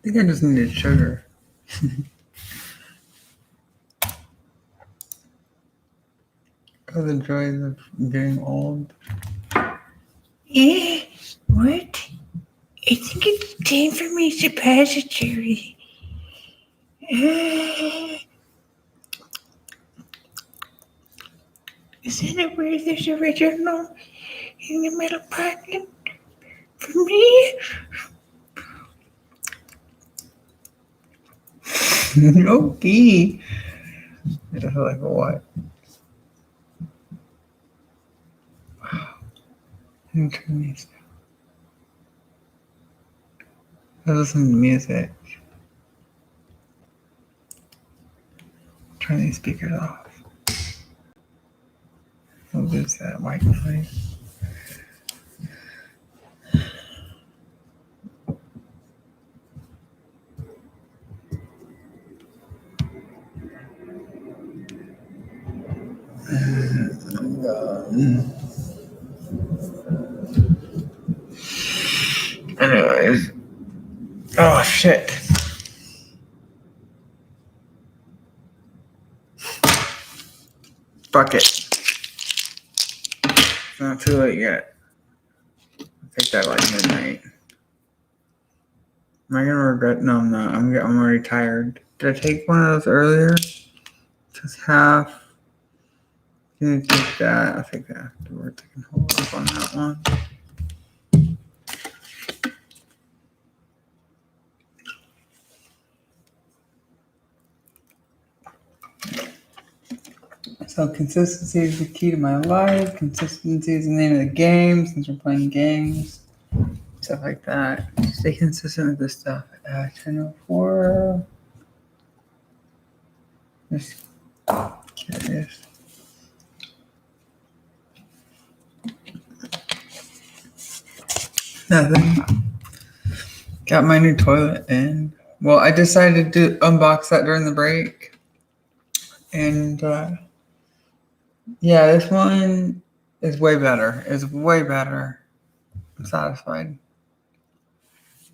think I just needed sugar. Oh, the joys of getting old. Yeah, what? I think it's time for my suppository. Is that a word there's original in the middle pocket for me? Okay. I feel like a what? Wow. I'm turn these down. I listen to music. Turn these speakers off. I'll lose that white noise. Anyways. Oh, shit. Fuck it. It's not too late yet. I'll take that like midnight. Am I gonna regret? No, I'm not. I'm already tired. Did I take one of those earlier? Just half. Can you take that? I'll take that afterwards. I can hold off on that one. So consistency is the key to my life. Consistency is the name of the game since we're playing games. Stuff like that. Stay consistent with this stuff. 10:04. Just curious. Nothing. Got my new toilet in. Well, I decided to unbox that during the break. And yeah, this one is way better. It's way better. I'm satisfied.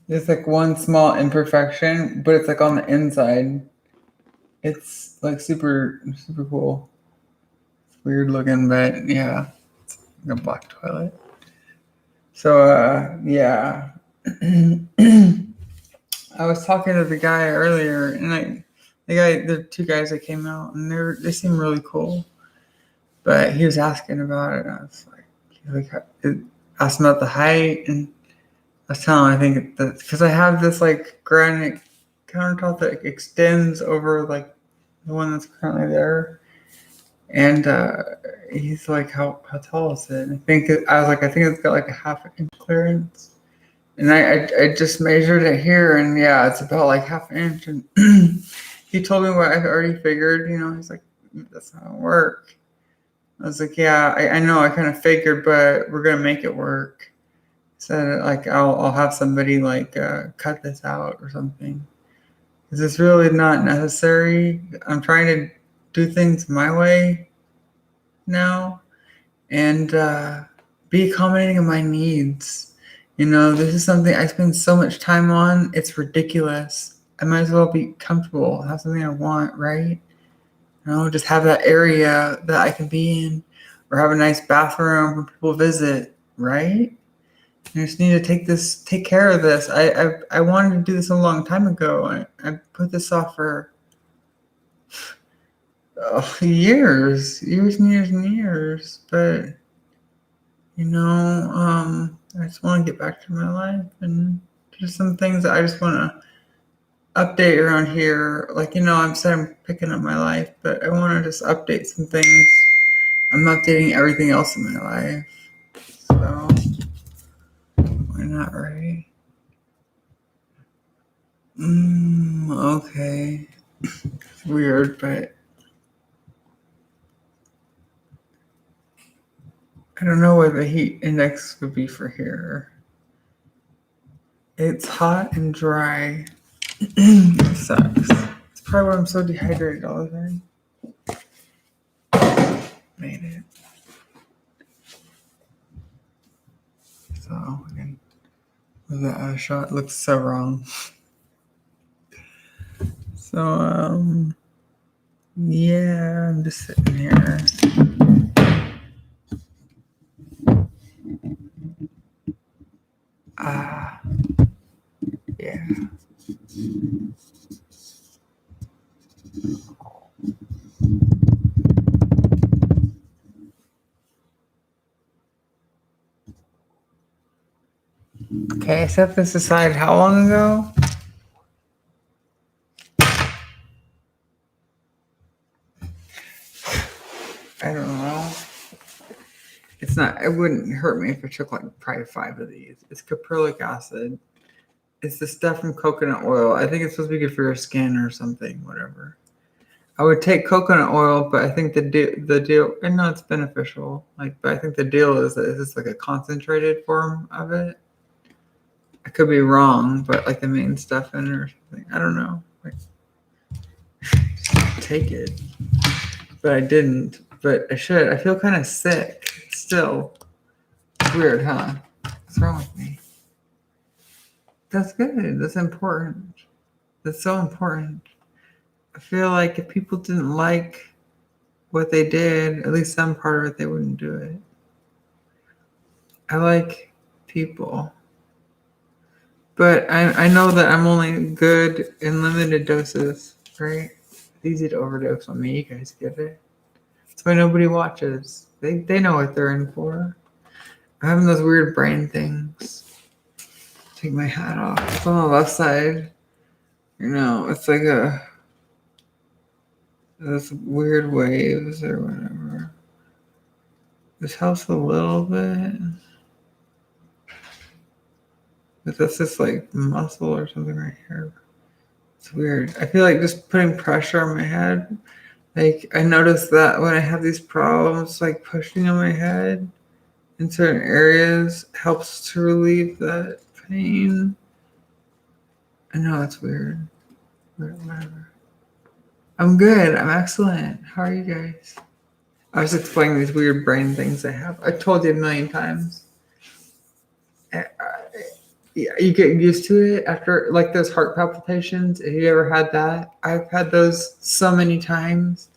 There's like one small imperfection, but it's like on the inside. It's like super cool. It's weird looking, but yeah, it's like a black toilet. So yeah. I was talking to the guy earlier, and the two guys that came out, and they seem really cool. But he was asking about it, and I was asked him about the height, and I was telling him I think that because I have this like granite countertop that extends over like the one that's currently there, and he's like, how tall is it? And I was like, I think it's got like a half inch clearance. And I just measured it here, and yeah, it's about like half an inch. And he told me what I've already figured. He's like, that's not gonna work. I was like, yeah, I know, I kind of figured, but we're gonna make it work. So like, I'll have somebody like cut this out or something, because it's really not necessary. I'm trying to do things my way now, and be accommodating of my needs. This is something I spend so much time on. It's ridiculous. I might as well be comfortable, have something I want, right? Just have that area that I can be in, or have a nice bathroom when people visit, right? I just need to take care of this. I wanted to do this a long time ago. I put this off for years and years, but I just want to get back to my life, and there's some things that I just want to update around here. Like, I'm picking up my life, but I want to just update some things. I'm updating everything else in my life, so why not, right? Okay. It's weird, but I don't know what the heat index would be for here. It's hot and dry. It sucks. It's probably why I'm so dehydrated all the time. Made it. So again, that shot looks so wrong. So, yeah, I'm just sitting here. Yeah. Okay, I set this aside how long ago? I don't know. It's not, it wouldn't hurt me if I took like probably 5 of these. It's caprylic acid. It's the stuff from coconut oil. I think it's supposed to be good for your skin or something, whatever. I would take coconut oil, but I think the deal, and no, it's beneficial. Like, but I think the deal is that it's like a concentrated form of it. I could be wrong, but like the main stuff in it or something. I don't know. Like, take it, but I didn't. But I should. I feel kind of sick still. It's weird, huh? What's wrong with me? That's good. That's important. That's so important. I feel like if people didn't like what they did, at least some part of it, they wouldn't do it. I like people. But I know that I'm only good in limited doses, right? It's easy to overdose on me. You guys get it. That's why nobody watches. They know what they're in for. I'm having those weird brain things. Take my hat off. It's on the left side. You know, it's like this weird waves or whatever. This helps a little bit. But that's just like muscle or something right here. It's weird. I feel like just putting pressure on my head. Like I notice that when I have these problems, like pushing on my head in certain areas helps to relieve that pain. I know it's weird, but whatever. I'm good. I'm excellent. How are you guys? I was explaining these weird brain things I have. I told you a million times. Yeah, you get used to it after like those heart palpitations. Have you ever had that? I've had those so many times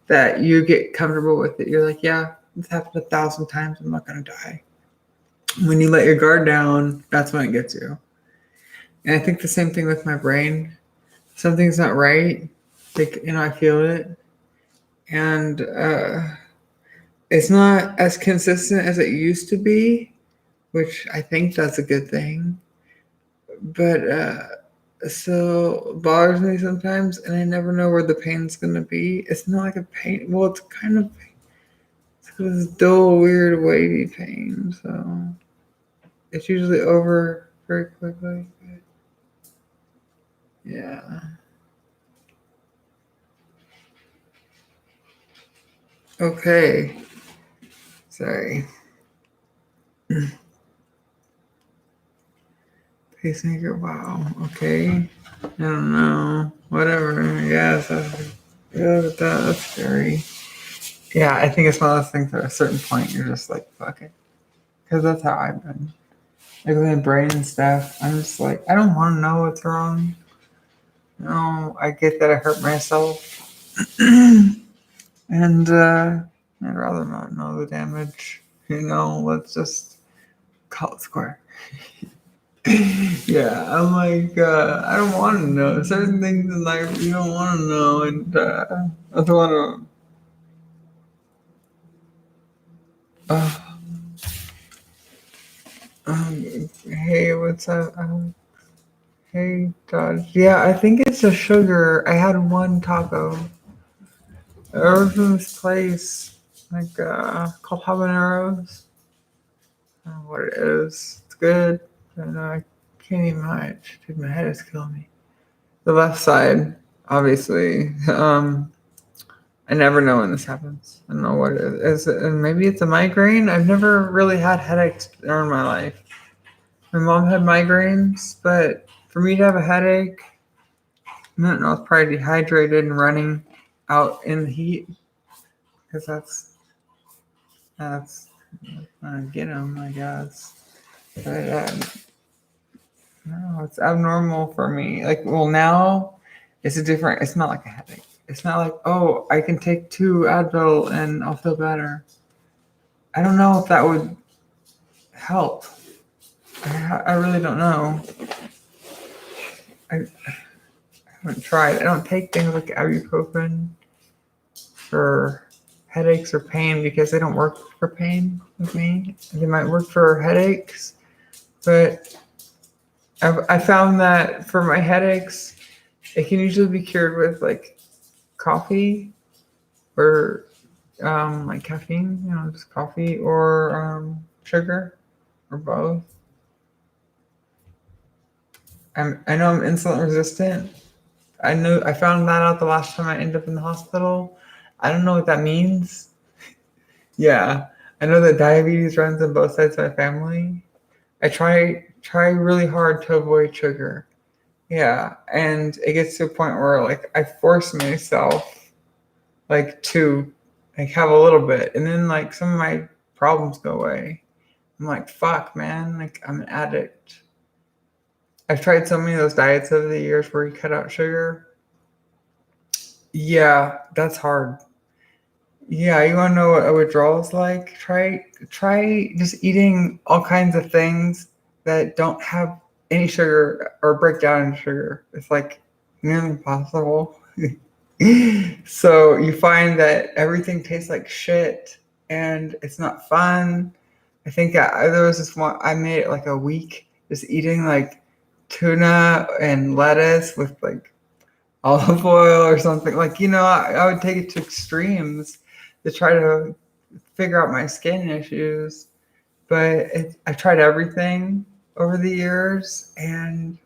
that you get comfortable with it. You're like, yeah, it's happened 1,000 times. I'm not gonna die. When you let your guard down, that's when it gets you. And I think the same thing with my brain. Something's not right. Like, I feel it. And it's not as consistent as it used to be, which I think that's a good thing. But so it bothers me sometimes, and I never know where the pain's gonna be. It's not like a pain. Well, it's kind of this dull, weird, wavy pain. So it's usually over very quickly. Yeah. Okay. Sorry. Pacemaker. Wow. Okay. I don't know. Whatever. Yes. That's scary. Yeah, I think it's one of those things at a certain point you're just like, fuck it. Because that's how I've been. Like with my brain and stuff, I'm just like, I don't want to know what's wrong. No, I get that I hurt myself. And I'd rather not know the damage. Let's just call it square. Yeah, I'm like, I don't want to know. Certain things in life you don't want to know. And I don't want to. Hey, what's up? Hey, Dodge. Yeah, I think it's a sugar. I had one taco. Over from this place, like, called Habaneros. I don't know what it is. It's good. And I can't eat much. Dude, my head is killing me. The left side, obviously. I never know when this happens. I don't know what it is. And maybe it's a migraine. I've never really had headaches in my life. My mom had migraines, but for me to have a headache, I don't know, it's probably dehydrated and running out in the heat. Because that's get them, I guess. But no, it's abnormal for me. Like, well, now It's not like a headache. It's not like, oh, I can take 2 Advil and I'll feel better. I don't know if that would help. I really don't know. I haven't tried. I don't take things like ibuprofen for headaches or pain because they don't work for pain with me. They might work for headaches, but I found that for my headaches, it can usually be cured with like coffee or like caffeine, just coffee or sugar or both. I know I'm insulin resistant. I found that out the last time I ended up in the hospital. I don't know what that means. Yeah, I know that diabetes runs on both sides of my family. I try really hard to avoid sugar. Yeah, and it gets to a point where like I force myself like to like have a little bit, and then like some of my problems go away. I'm like, fuck, man, like I'm an addict. I've tried so many of those diets over the years where you cut out sugar. Yeah, that's hard. Yeah, you want to know what a withdrawal is like? Try just eating all kinds of things that don't have any sugar or break down into sugar. It's like nearly impossible. So you find that everything tastes like shit and it's not fun. I think there was this one I made it like a week just eating like tuna and lettuce with like olive oil or something. Like, I would take it to extremes to try to figure out my skin issues. But I tried everything over the years, and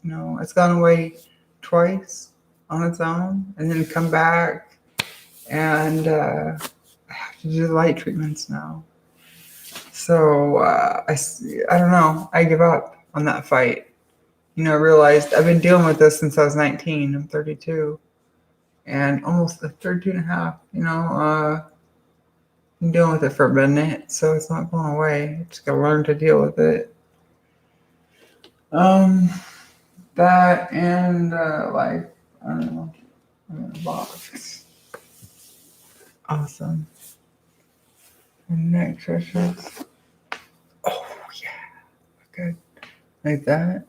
it's gone away twice on its own, and then come back, and I have to do the light treatments now. So I don't know. I give up on that fight. I realized I've been dealing with this since I was 19. I'm 32. And almost 32 and a half, been dealing with it for a minute, so it's not going away. I just gotta learn to deal with it. That and life, I don't know, I'm in a box. Awesome. And neck stretches. Oh yeah, good. Like that.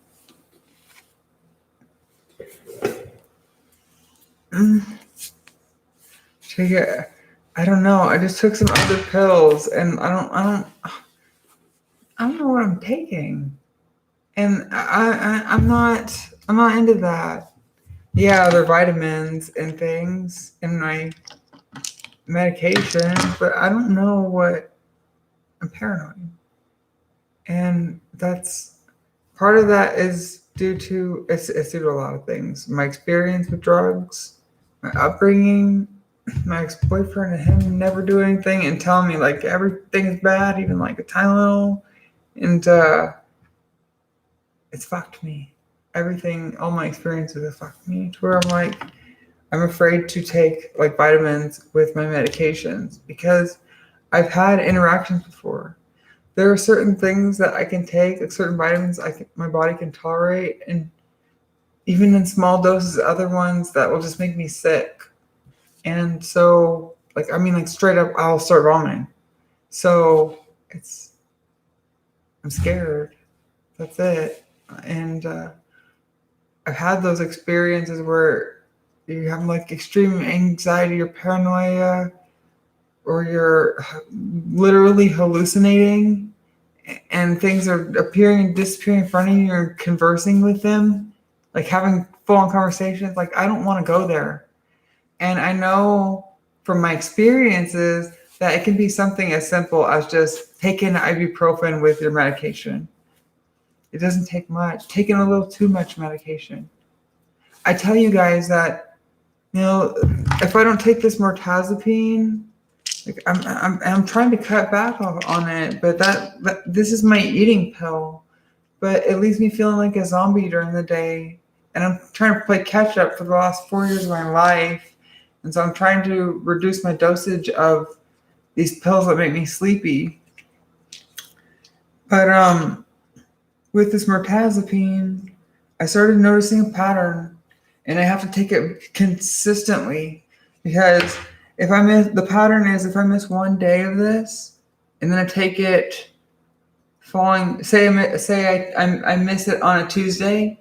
Take it. I don't know. I just took some other pills, and I don't know what I'm taking, and I'm not into that. Yeah, they're vitamins and things in my medication, but I don't know what. I'm paranoid, and that's part of that is due to it's due to a lot of things. My experience with drugs, my upbringing, my ex-boyfriend and him never do anything and telling me like everything is bad, even like a tiny little, and it's fucked me. Everything, all my experiences have fucked me to where I'm like, I'm afraid to take like vitamins with my medications because I've had interactions before. There are certain things that I can take, like certain vitamins my body can tolerate, and even in small doses, other ones that will just make me sick. And so, like, I mean, like straight up, I'll start vomiting. So I'm scared. That's it. And I've had those experiences where you have like extreme anxiety or paranoia, or you're literally hallucinating and things are appearing and disappearing in front of you. You're conversing with them, like having full-on conversations. Like, I don't want to go there. And I know from my experiences that it can be something as simple as just taking ibuprofen with your medication. It doesn't take much. Taking a little too much medication. I tell you guys that, if I don't take this mirtazapine, like I'm trying to cut back on it, but that this is my eating pill, but it leaves me feeling like a zombie during the day, and I'm trying to play catch up for the last 4 years of my life, and so I'm trying to reduce my dosage of these pills that make me sleepy. But with this mirtazapine, I started noticing a pattern. and I have to take it consistently because if I miss the pattern is if I miss one day of this and then I take it following I miss it on a Tuesday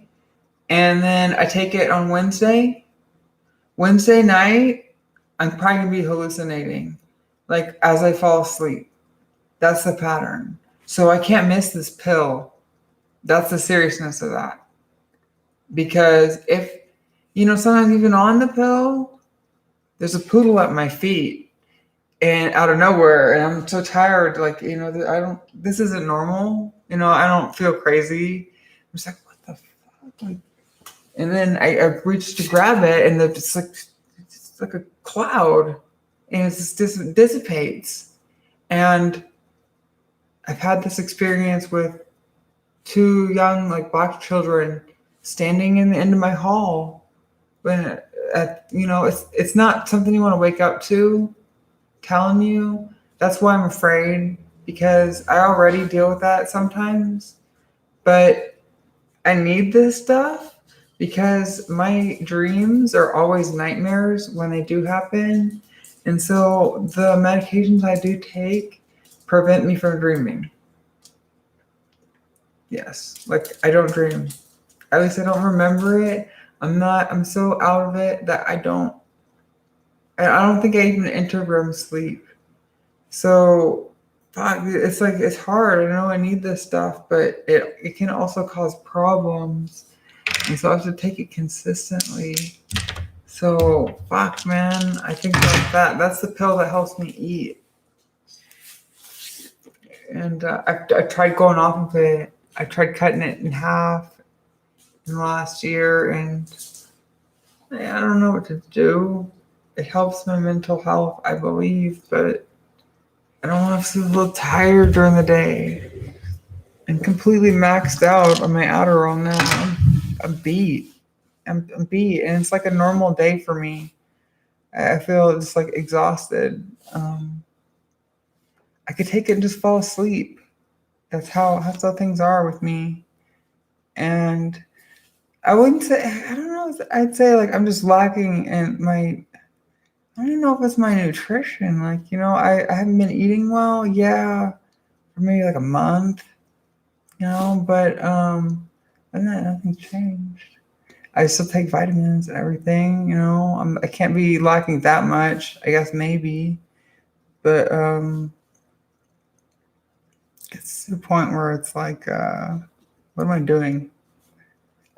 and then I take it on Wednesday night I'm probably gonna be hallucinating like as I fall asleep. That's the pattern. So I can't miss this pill. That's the seriousness of that. Because if sometimes even on the pill, there's a poodle at my feet and out of nowhere, and I'm so tired. Like, I don't, this isn't normal. I don't feel crazy. I'm just like, what the fuck? Like, and then I reach to grab it, and it's like a cloud, and it just dissipates. And I've had this experience with two young, like, black children standing in the end of my hall when, it's not something you want to wake up to telling you. That's why I'm afraid, because I already deal with that sometimes. But I need this stuff because my dreams are always nightmares when they do happen. And so the medications I do take prevent me from dreaming. Yes, like I don't dream. At least I don't remember it. I'm so out of it that I don't think I even enter REM sleep. So fuck, it's like it's hard. I know I need this stuff, but it can also cause problems. And so I have to take it consistently. So fuck, man. I think that's the pill that helps me eat. And I tried going off of it. I tried cutting it in half in the last year, and I don't know what to do. It helps my mental health, I believe, but I don't want to feel a little tired during the day. I'm completely maxed out on my Adderall now. I'm beat. I'm beat, and it's like a normal day for me. I feel just like exhausted. I could take it and just fall asleep. That's how things are with me. And I wouldn't say, I don't know, I'd say like I'm just lacking in my, I don't know if it's my nutrition. Like, I haven't been eating well, yeah, for maybe like a month, but and then nothing's changed. I still take vitamins and everything, I can't be lacking that much, I guess maybe. But it's to the point where it's like, what am I doing?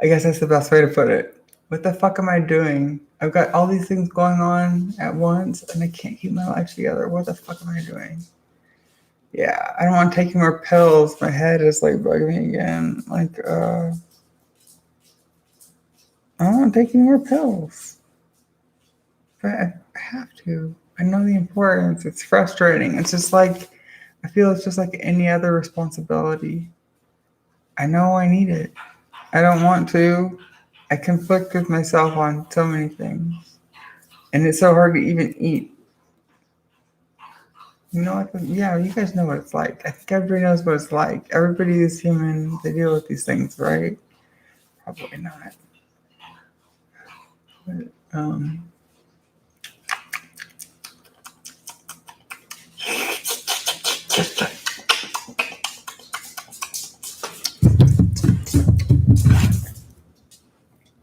I guess that's the best way to put it. What the fuck am I doing? I've got all these things going on at once and I can't keep my life together. What the fuck am I doing? Yeah, I don't want to take any more pills. My head is like bugging me again. Like, I don't want to take any more pills. But I have to. I know the importance. It's frustrating. It's just like, I feel it's just like any other responsibility. I know I need it. I don't want to. I conflict with myself on so many things. And it's so hard to even eat. Yeah, you guys know what it's like. I think everybody knows what it's like. Everybody is human. They deal with these things, right? Probably not. But,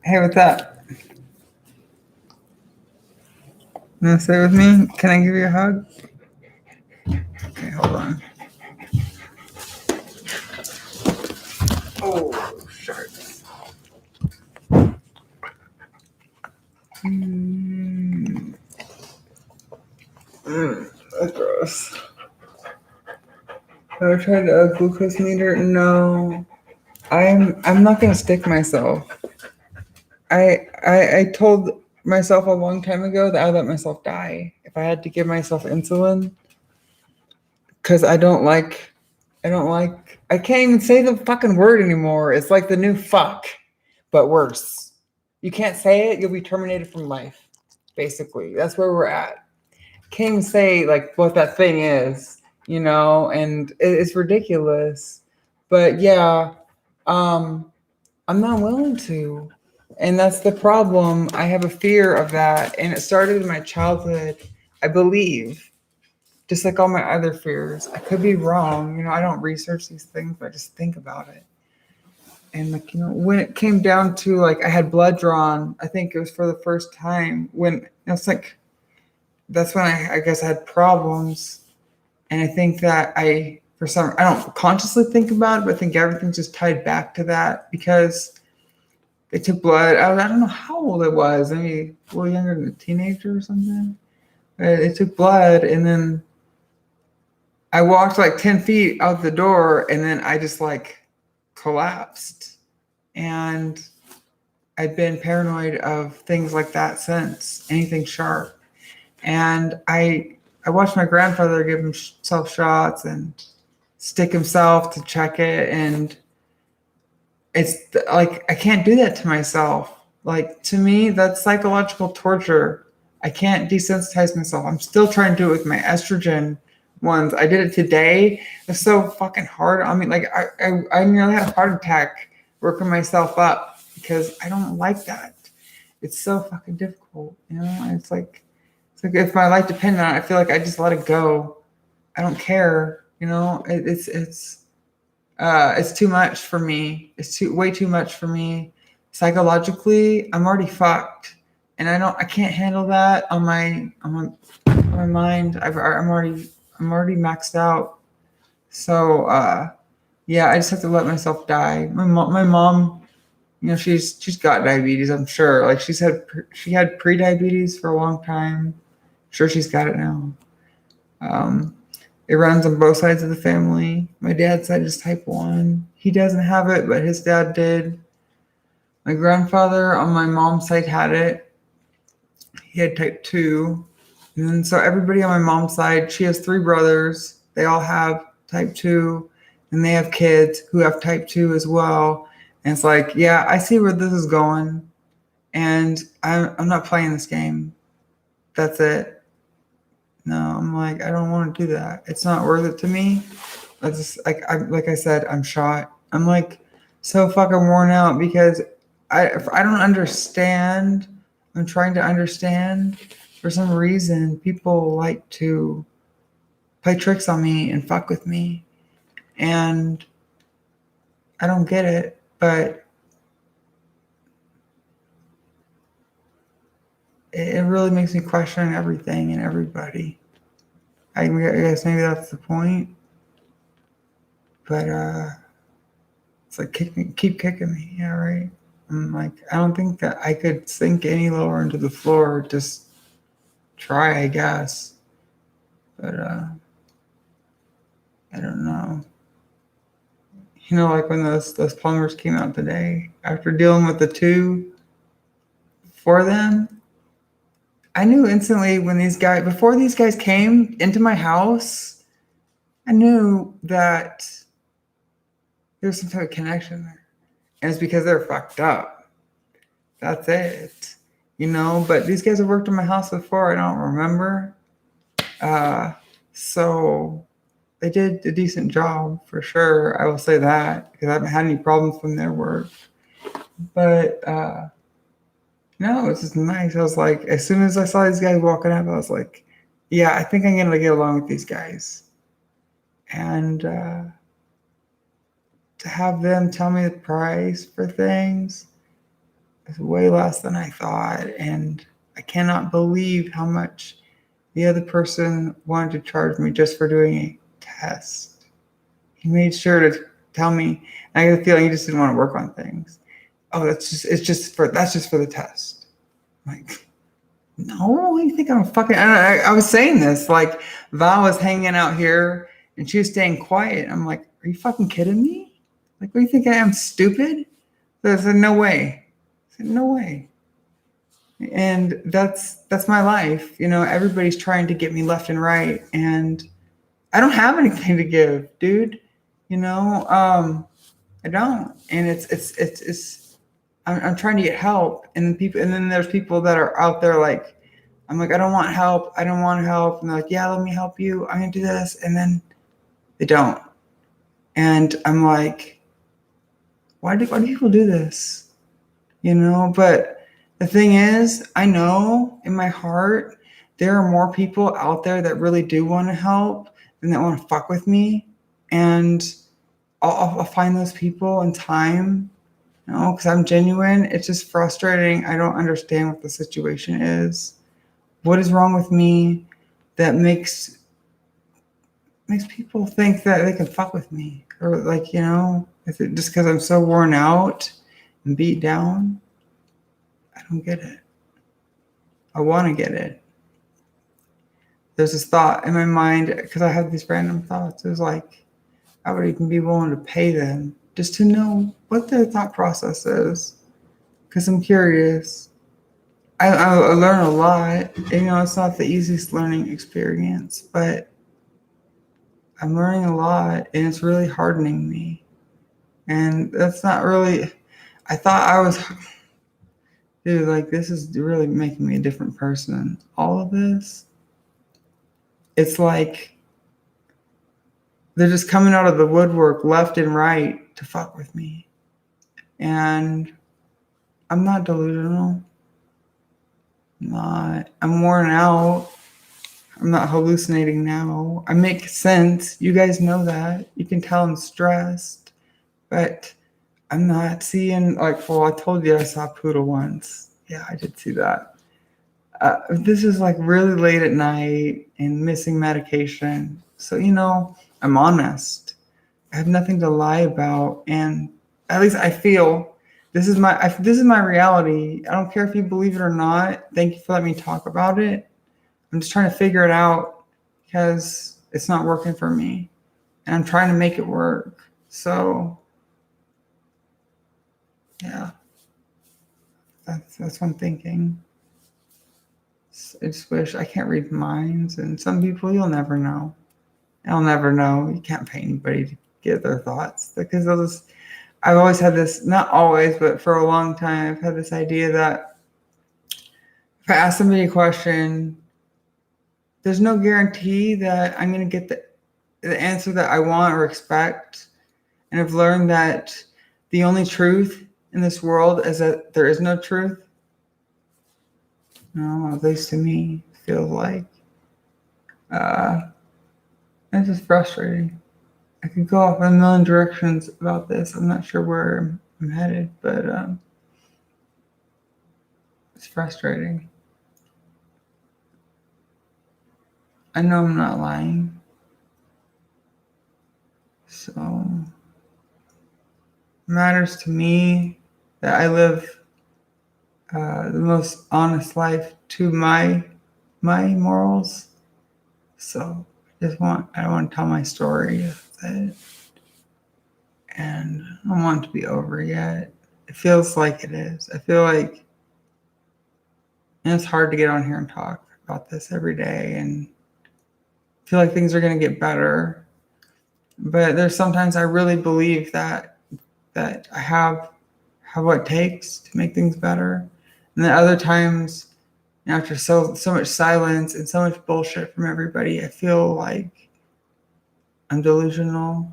hey, what's up? You want to stay with me? Can I give you a hug? Okay, hold on. Oh, sharks. That's gross. Have I tried a glucose meter? No. I'm not gonna stick myself. I told myself a long time ago that I would let myself die if I had to give myself insulin. Cause I can't even say the fucking word anymore. It's like the new fuck, but worse. You can't say it, you'll be terminated from life. Basically, that's where we're at. Can't even say like what that thing is, and it's ridiculous. But yeah, I'm not willing to. And that's the problem. I have a fear of that. And it started in my childhood, I believe, just like all my other fears. I could be wrong. I don't research these things, but I just think about it. And like, when it came down to like I had blood drawn, I think it was for the first time when it's like that's when I guess I had problems. And I think that I don't consciously think about it, but I think everything's just tied back to that because they took blood. I don't know how old it was. Maybe a little younger than a teenager or something. But they took blood, and then I walked like 10 feet out the door, and then I just like collapsed. And I'd been paranoid of things like that since, anything sharp. And I watched my grandfather give himself shots and stick himself to check it, and it's like I can't do that to myself. Like to me, that's psychological torture. I can't desensitize myself. I'm still trying to do it with my estrogen ones. I did it today. It's so fucking hard. I mean, like I nearly had a heart attack working myself up because I don't like that. It's so fucking difficult, It's like if my life depended on it, I feel like I just let it go. I don't care, it's too much for me. It's way too much for me. Psychologically, I'm already fucked, and I can't handle that on my mind. I'm already maxed out. So yeah, I just have to let myself die. My mom, she's got diabetes. I'm sure. Like she had pre-diabetes for a long time. Sure, she's got it now. Um, it runs on both sides of the family. My dad's side is type 1. He doesn't have it, but his dad did. My grandfather on my mom's side had it. He had type 2. And then, so everybody on my mom's side, she has 3 brothers. They all have type 2. And they have kids who have type 2 as well. And it's like, yeah, I see where this is going. And I'm not playing this game. That's it. No, I'm like, I don't want to do that. It's not worth it to me. I just like I said, I'm shot. I'm like so fucking worn out because if I don't understand. I'm trying to understand. For some reason, people like to play tricks on me and fuck with me, and I don't get it. But it really makes me question everything and everybody. I guess maybe that's the point. But it's like keep kicking me. Yeah, right. I'm like, I don't think that I could sink any lower into the floor. Just try, I guess. But I don't know. Like when those plumbers came out today, after dealing with the 2 for them, I knew instantly before these guys came into my house, I knew that there's some type of connection there. And it's because they're fucked up. That's it. But these guys have worked in my house before. I don't remember. So they did a decent job for sure. I will say that because I haven't had any problems from their work. But no, it's just nice. I was like, as soon as I saw these guys walking up, I was like, yeah, I think I'm gonna get along with these guys. And to have them tell me the price for things is way less than I thought, and I cannot believe how much the other person wanted to charge me just for doing a test. He made sure to tell me. And I get the feeling he just didn't want to work on things. Oh, that's just for the test. I'm like, no, you think I'm fucking? I was saying this like Val was hanging out here and she was staying quiet. I'm like, are you fucking kidding me? Like, what do you think I am, stupid? I said, no way. I said, no way. And that's my life. Everybody's trying to get me left and right, and I don't have anything to give, dude. I don't. And it's I'm trying to get help, and then there's people that are out there like, I'm like, I don't want help. I don't want help. And they're like, yeah, let me help you. I'm gonna do this, and then they don't. And I'm like, why do people do this? But the thing is, I know in my heart there are more people out there that really do want to help than that want to fuck with me. And I'll find those people in time, because I'm genuine. It's just frustrating. I don't understand what the situation is. What is wrong with me that makes people think that they can fuck with me? Or is it just because I'm so worn out and beat down? I don't get it. I want to get it. There's this thought in my mind, because I have these random thoughts. It was like, I would even be willing to pay them just to know what their thought process is, because I'm curious. I learn a lot. It's not the easiest learning experience, but I'm learning a lot, and it's really hardening me. And that's not really. I thought I was. Dude, like, this is really making me a different person. All of this, it's like they're just coming out of the woodwork left and right to fuck with me. And I'm not delusional. I'm worn out. I'm not hallucinating now. I make sense. You guys know that. You can tell I'm stressed. But I'm not seeing, I told you I saw a poodle once. Yeah, I did see that. This is like really late at night and missing medication. So, I'm honest. I have nothing to lie about. And at least I feel this is my reality. I don't care if you believe it or not. Thank you for letting me talk about it. I'm just trying to figure it out because it's not working for me. And I'm trying to make it work. So, yeah, that's what I'm thinking. I just wish I can't read minds, and some people you'll never know. I'll never know. You can't pay anybody to get their thoughts because I've always had this, not always, but for a long time, I've had this idea that if I ask somebody a question, there's no guarantee that I'm going to get the answer that I want or expect. And I've learned that the only truth in this world is that there is no truth. No, at least to me, feels like. It's just frustrating. I could go off in a million directions about this. I'm not sure where I'm headed, but it's frustrating. I know I'm not lying. So it matters to me that I live the most honest life to my morals. So I don't want to tell my story. And I don't want it to be over yet. It feels like it is. I feel like, and it's hard to get on here and talk about this every day and feel like things are going to get better. But there's sometimes I really believe that I have what it takes to make things better. And then other times, after so much silence and so much bullshit from everybody, I feel like I'm delusional,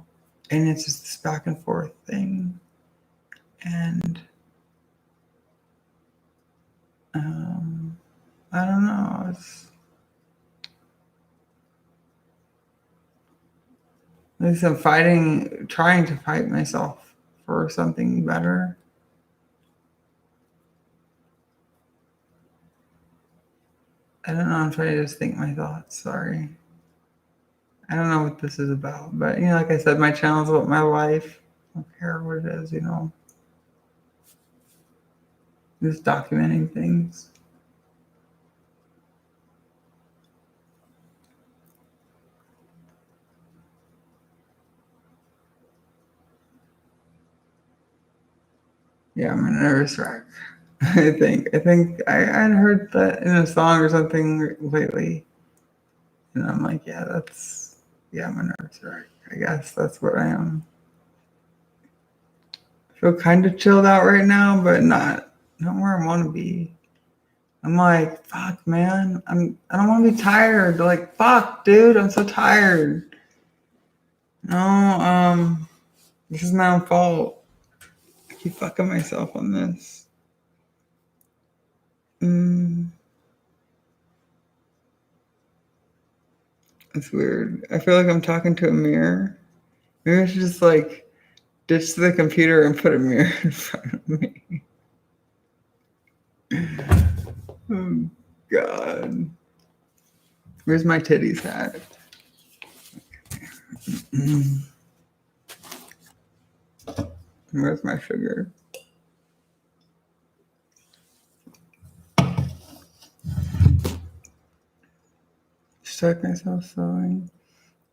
and it's just this back and forth thing. And I don't know. At least I'm trying to fight myself for something better. I don't know. I'm trying to just think my thoughts. Sorry. I don't know what this is about, but like I said, my channel is about my life. I don't care what it is, Just documenting things. Yeah, I'm a nervous wreck. I think I had heard that in a song or something lately, and I'm like, I'm a nervous wreck. I guess that's what I am. I feel kind of chilled out right now, but not where I want to be. I'm like, fuck, man. I don't want to be tired. Like, fuck, dude, I'm so tired. No, this is my own fault. I keep fucking myself on this. It's weird. I feel like I'm talking to a mirror. Maybe I should just like ditch the computer and put a mirror in front of me. Oh God. Where's my titties at? Where's my sugar? Distract myself sewing.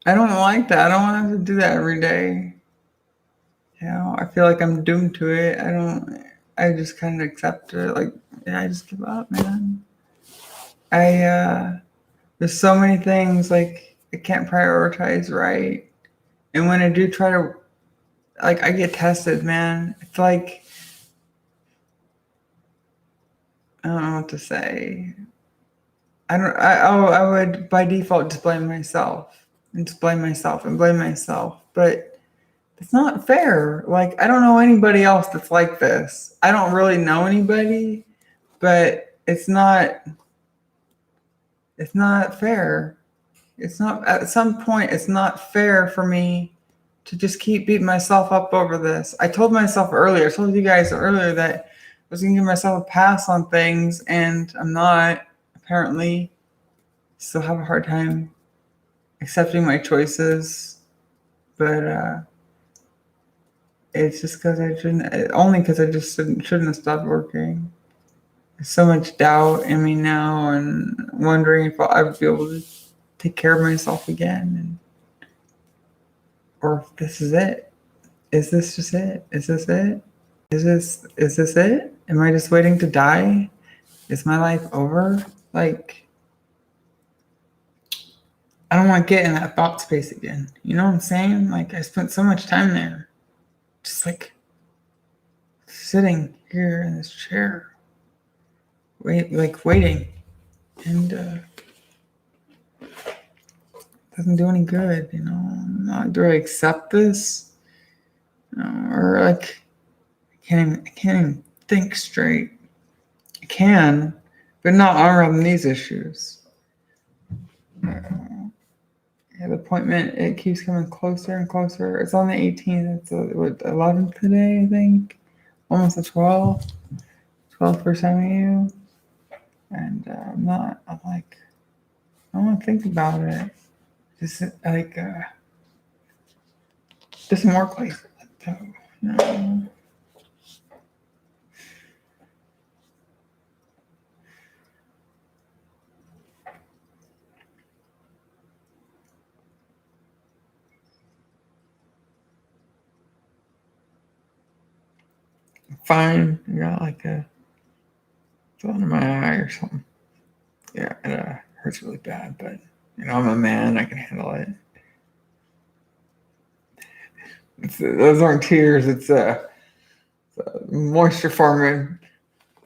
I don't like that. I don't want to have to do that every day. You know, I feel like I'm doomed to it. I just kind of accept it. Like, yeah, I just give up, man. There's so many things like I can't prioritize right. And when I do try to, like, I get tested, man. It's like, I don't know what to say. I would by default just blame myself and just blame myself and blame myself. But it's not fair. Like, I don't know anybody else that's like this. I don't really know anybody, but it's not fair. It's not, at some point, it's not fair for me to just keep beating myself up over this. I told you guys earlier that I was going to give myself a pass on things, and I'm not, apparently. Still have a hard time accepting my choices, but it's just because only because I just shouldn't have stopped working. There's so much doubt in me now, and wondering if I would be able to take care of myself again, or if this is it. Is this just it? Is this it? Is this it? Am I just waiting to die? Is my life over? Like, I don't want to get in that thought space again. You know what I'm saying? Like, I spent so much time there, just like sitting here in this chair, waiting, and doesn't do any good. You know, do I accept this? Or like, I can't even think straight. I can, but not around these issues. The appointment, it keeps coming closer and closer. It's on the 18th. It's 11th today, I think. Almost the 12th. 12th for some of you. And I'm like, I don't want to think about it. Just like, doesn't work like that, though. No. Fine. I got like a thorn in my eye or something. Yeah, it hurts really bad, but you know, I'm a man. I can handle it. Those aren't tears. It's moisture forming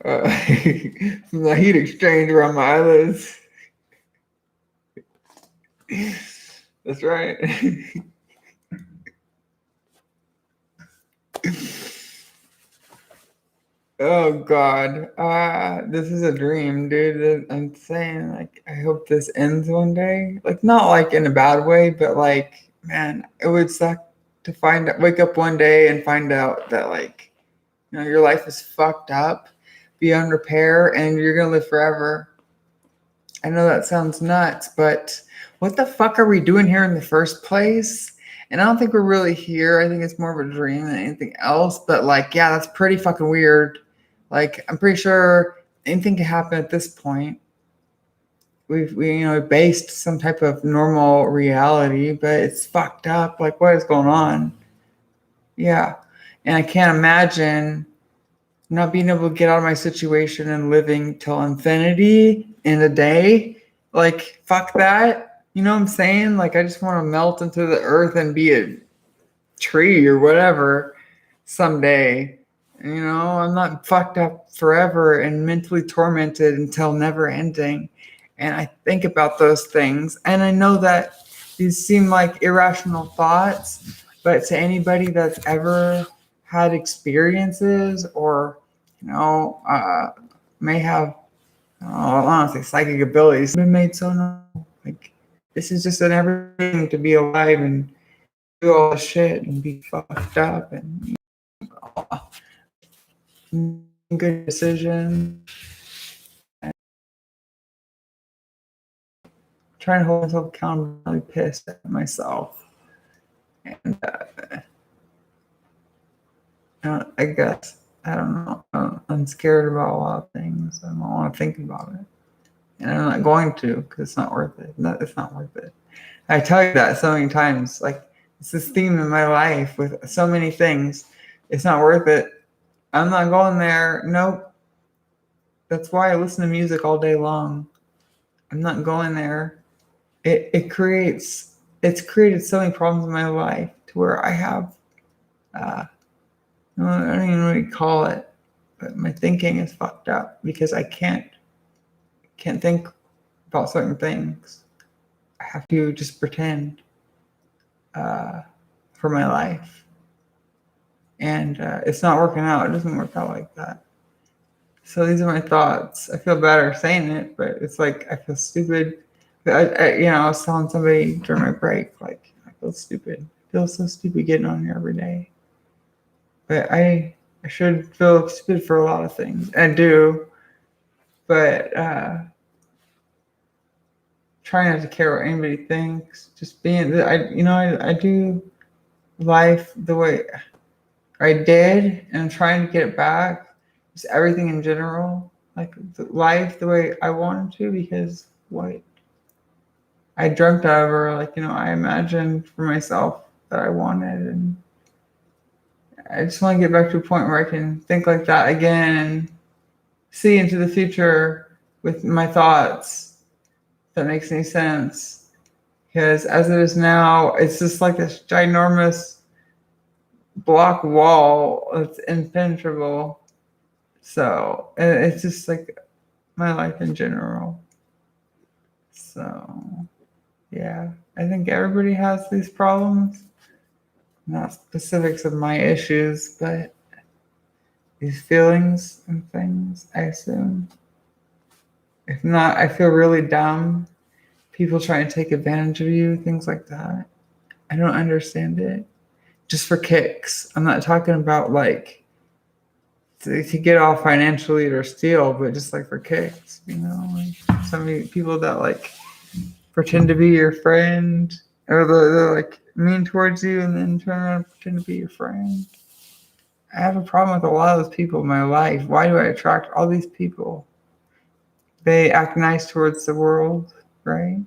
from the heat exchange around my eyelids. That's right. Oh God, this is a dream, dude. I'm saying, like, I hope this ends one day. Like, not like in a bad way, but like, man, it would suck to wake up one day and find out that, like, you know, your life is fucked up, beyond repair, and you're gonna live forever. I know that sounds nuts, but what the fuck are we doing here in the first place? And I don't think we're really here. I think it's more of a dream than anything else. But like, yeah, that's pretty fucking weird. Like, I'm pretty sure anything can happen at this point. We based some type of normal reality, but it's fucked up. Like, what is going on? Yeah. And I can't imagine not being able to get out of my situation and living till infinity in a day. Like, fuck that. You know what I'm saying? Like, I just want to melt into the earth and be a tree or whatever someday. You know, I'm not fucked up forever and mentally tormented until never ending. And I think about those things. And I know that these seem like irrational thoughts, but to anybody that's ever had experiences or, may have I don't say psychic abilities, been made so normal. Like, this is just an everything to be alive and do all this shit and be fucked up and good decisions. And trying to hold myself accountable, I'm really pissed at myself. And I guess, I don't know. I'm scared about a lot of things. I don't want to think about it. And I'm not going to because it's not worth it. It's not worth it. I tell you that so many times. Like, it's this theme in my life with so many things. It's not worth it. I'm not going there. Nope. That's why I listen to music all day long. I'm not going there. It's created so many problems in my life to where I have, I don't even know what you call it, but my thinking is fucked up because I can't think about certain things. I have to just pretend for my life. And it's not working out. It doesn't work out like that. So these are my thoughts. I feel better saying it, but it's like I feel stupid. I was telling somebody during my break, like, I feel stupid. I feel so stupid getting on here every day. But I should feel stupid for a lot of things. I do. But trying not to care what anybody thinks. Just being, I do life the way I did, and I'm trying to get it back. Just everything in general, like life the way I wanted to, because what I dreamt of, or I imagined for myself that I wanted, and I just want to get back to a point where I can think like that again and see into the future with my thoughts. If that makes any sense, because as it is now, it's just like this ginormous block wall that's impenetrable. So it's just like my life in general. So yeah, I think everybody has these problems. Not specifics of my issues, but these feelings and things, I assume. If not, I feel really dumb. People try to take advantage of you, things like that. I don't understand it. Just for kicks. I'm not talking about like to get off financially or steal, but just like for kicks, like so many people that like pretend to be your friend, or they're like mean towards you and then turn around and pretend to be your friend. I have a problem with a lot of those people in my life. Why do I attract all these people? They act nice towards the world, right?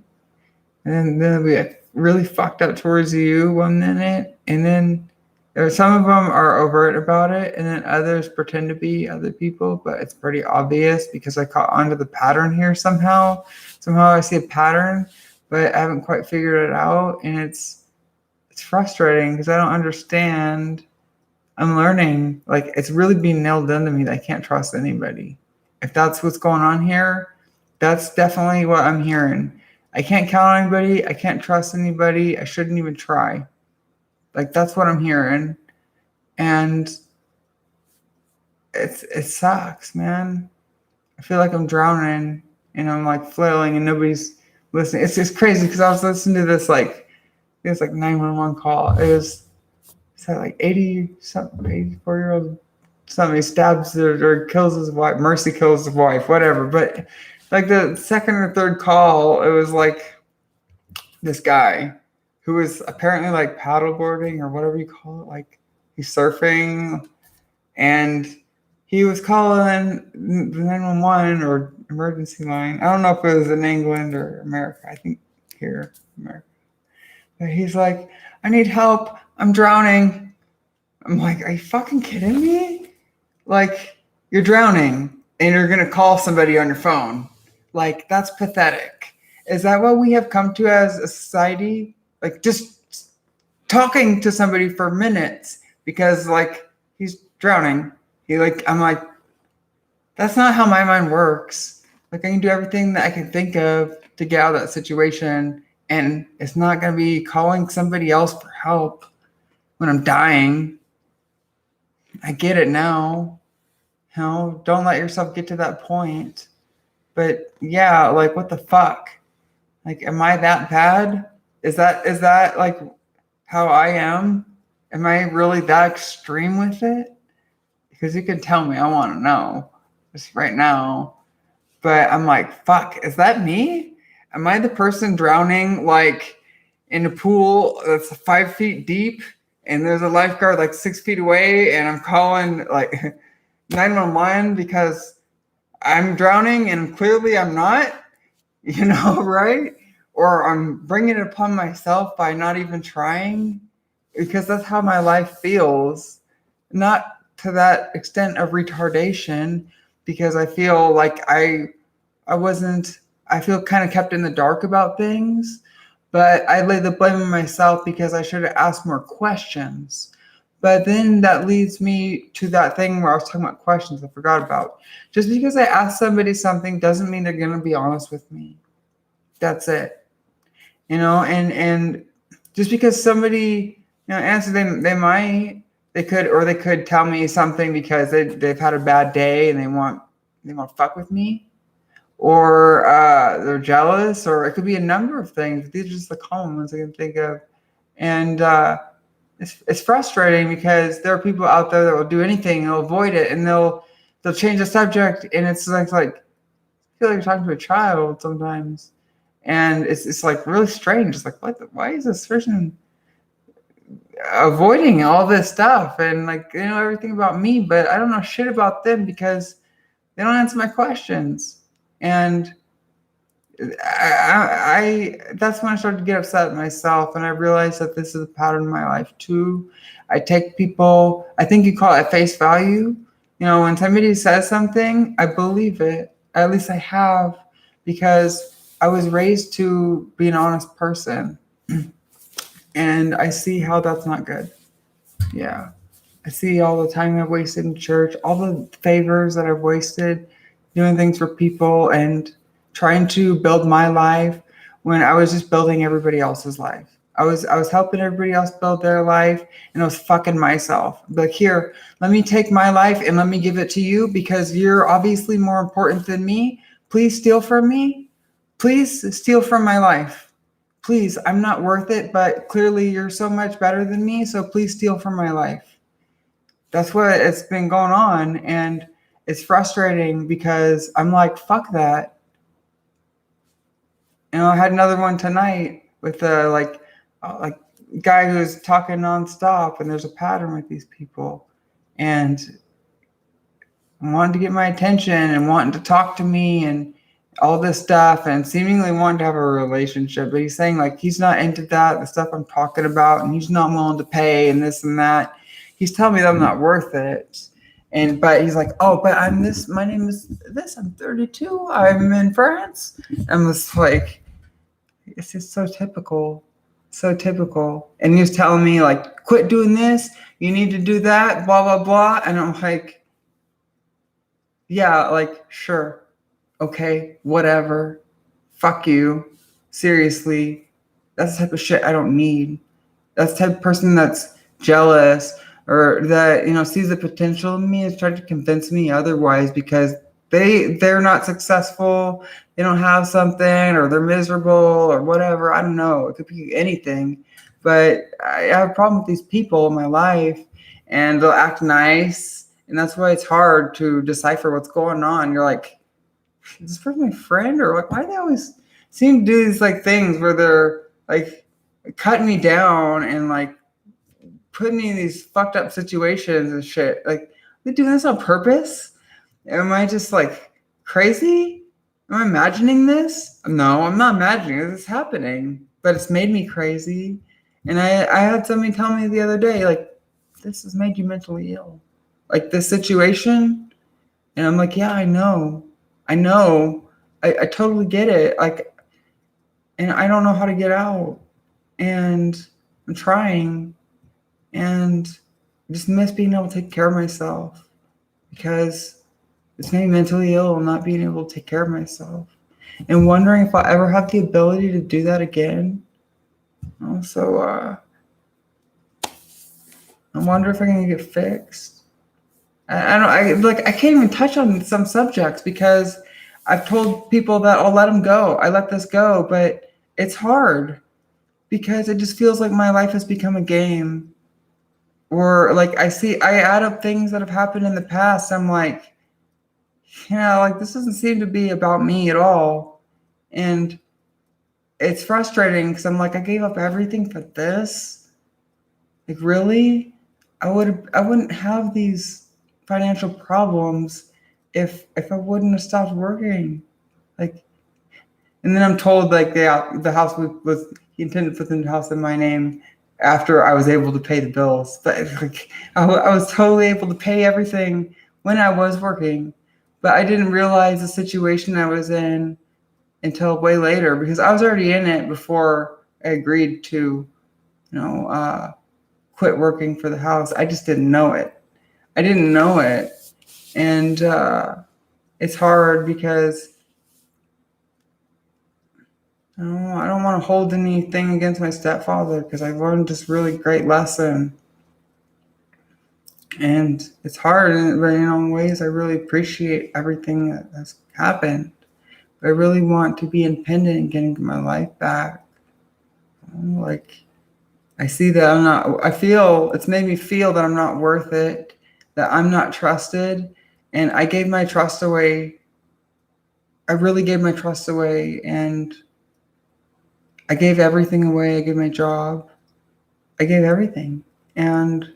And then they'll be really fucked up towards you one minute, and then some of them are overt about it, and then others pretend to be other people, but it's pretty obvious because I caught onto the pattern here somehow. Somehow I see a pattern, but I haven't quite figured it out, and it's frustrating because I don't understand. I'm learning, like, it's really being nailed into me that I can't trust anybody. If that's what's going on here, that's definitely what I'm hearing. I can't count on anybody. I can't trust anybody. I shouldn't even try. Like, that's what I'm hearing. And it sucks, man. I feel like I'm drowning and I'm like flailing and nobody's listening. It's just crazy because I was listening to this, like, it was like 911 call. It was like 84-year-old somebody stabs or kills his wife. Mercy kills his wife, whatever. But like the second or third call, it was like this guy who was apparently like paddleboarding or whatever you call it. Like, he's surfing, and he was calling the 911 or emergency line. I don't know if it was in England or America. I think here, America. But he's like, I need help. I'm drowning. I'm like, are you fucking kidding me? Like, you're drowning and you're going to call somebody on your phone. Like, that's pathetic. Is that what we have come to as a society? Like, just talking to somebody for minutes because, like, he's drowning. I'm like, that's not how my mind works. Like, I can do everything that I can think of to get out of that situation, and it's not going to be calling somebody else for help when I'm dying. I get it now. Don't let yourself get to that point. But yeah, like what the fuck? Like, am I that bad? Is that like how I am? Am I really that extreme with it? Because you can tell me, I want to know just right now. But I'm like, fuck, is that me? Am I the person drowning like in a pool that's 5 feet deep and there's a lifeguard like 6 feet away and I'm calling like 911 because I'm drowning and clearly I'm not, right? Or I'm bringing it upon myself by not even trying because that's how my life feels. Not to that extent of retardation because I feel like I feel kind of kept in the dark about things, but I lay the blame on myself because I should have asked more questions. But then that leads me to that thing where I was talking about questions I forgot about. Just because I ask somebody something doesn't mean they're going to be honest with me. That's it. And just because somebody, answers, they could tell me something because they've had a bad day and they want to fuck with me, or they're jealous, or it could be a number of things. These are just the common ones I can think of. And it's frustrating because there are people out there that will do anything, they'll avoid it, and they'll change the subject, and it's like I feel like you're talking to a child sometimes, and it's like really strange. It's like why is this person avoiding all this stuff and like everything about me, but I don't know shit about them because they don't answer my questions. And I that's when I started to get upset at myself, and I realized that this is a pattern in my life too. I take people, I think you call it at face value. When somebody says something, I believe it. At least I have, because I was raised to be an honest person. And I see how that's not good. Yeah. I see all the time I've wasted in church, all the favors that I've wasted doing things for people and trying to build my life when I was just building everybody else's life. I was helping everybody else build their life, and I was fucking myself. Like, here, let me take my life and let me give it to you because you're obviously more important than me. Please steal from me. Please steal from my life. Please, I'm not worth it, but clearly you're so much better than me, so please steal from my life. That's what it's been going on, and it's frustrating because I'm like, fuck that. I had another one tonight with a like guy who's talking nonstop, and there's a pattern with these people, and wanting to get my attention and wanting to talk to me and all this stuff, and seemingly wanting to have a relationship. But he's saying like he's not into that, the stuff I'm talking about, and he's not willing to pay and this and that. He's telling me that I'm not worth it. But he's like, oh, but I'm this, my name is this, I'm 32, I'm in France. I'm just like, it's just so typical. So typical. And he was telling me like, quit doing this, you need to do that, blah, blah, blah. And I'm like, yeah, like, sure. Okay, whatever. Fuck you. Seriously. That's the type of shit I don't need. That's the type of person that's jealous or that, sees the potential in me and tries to convince me otherwise because they're not successful, they don't have something, or they're miserable or whatever. I don't know. It could be anything. But I have a problem with these people in my life, and they'll act nice, and that's why it's hard to decipher what's going on. You're like, is this person my friend? Or like, why do they always seem to do these like things where they're like cutting me down and like putting me in these fucked up situations and shit? Like, are they doing this on purpose? Am I just like crazy? Am I imagining this? No, I'm not imagining it. This is happening, but it's made me crazy. And I had somebody tell me the other day, like, this has made you mentally ill. Like this situation. And I'm like, yeah, I know. I totally get it. Like, and I don't know how to get out. And I'm trying. And I just miss being able to take care of myself because it's made me mentally ill not being able to take care of myself. And wondering if I'll ever have the ability to do that again. Also, I wonder if I'm gonna get fixed. I can't even touch on some subjects because I've told people that I'll let them go. I let this go, but it's hard because it just feels like my life has become a game. Or like I add up things that have happened in the past. I'm like, like this doesn't seem to be about me at all. And it's frustrating because I'm like, I gave up everything for this. Like really? I wouldn't have these financial problems if I wouldn't have stopped working. Like, and then I'm told like the house was he intended to put the house in my name after I was able to pay the bills. But like I was totally able to pay everything when I was working, but I didn't realize the situation I was in until way later because I was already in it before I agreed to, quit working for the house. I just didn't know it. I didn't know it, and it's hard because I don't want to hold anything against my stepfather because I learned this really great lesson. And it's hard, but in ways I really appreciate everything that has happened. But I really want to be independent and getting my life back. Like I see that I'm not. I feel it's made me feel that I'm not worth it, that I'm not trusted, and I gave my trust away. I really gave my trust away, and I gave everything away. I gave my job. I gave everything, and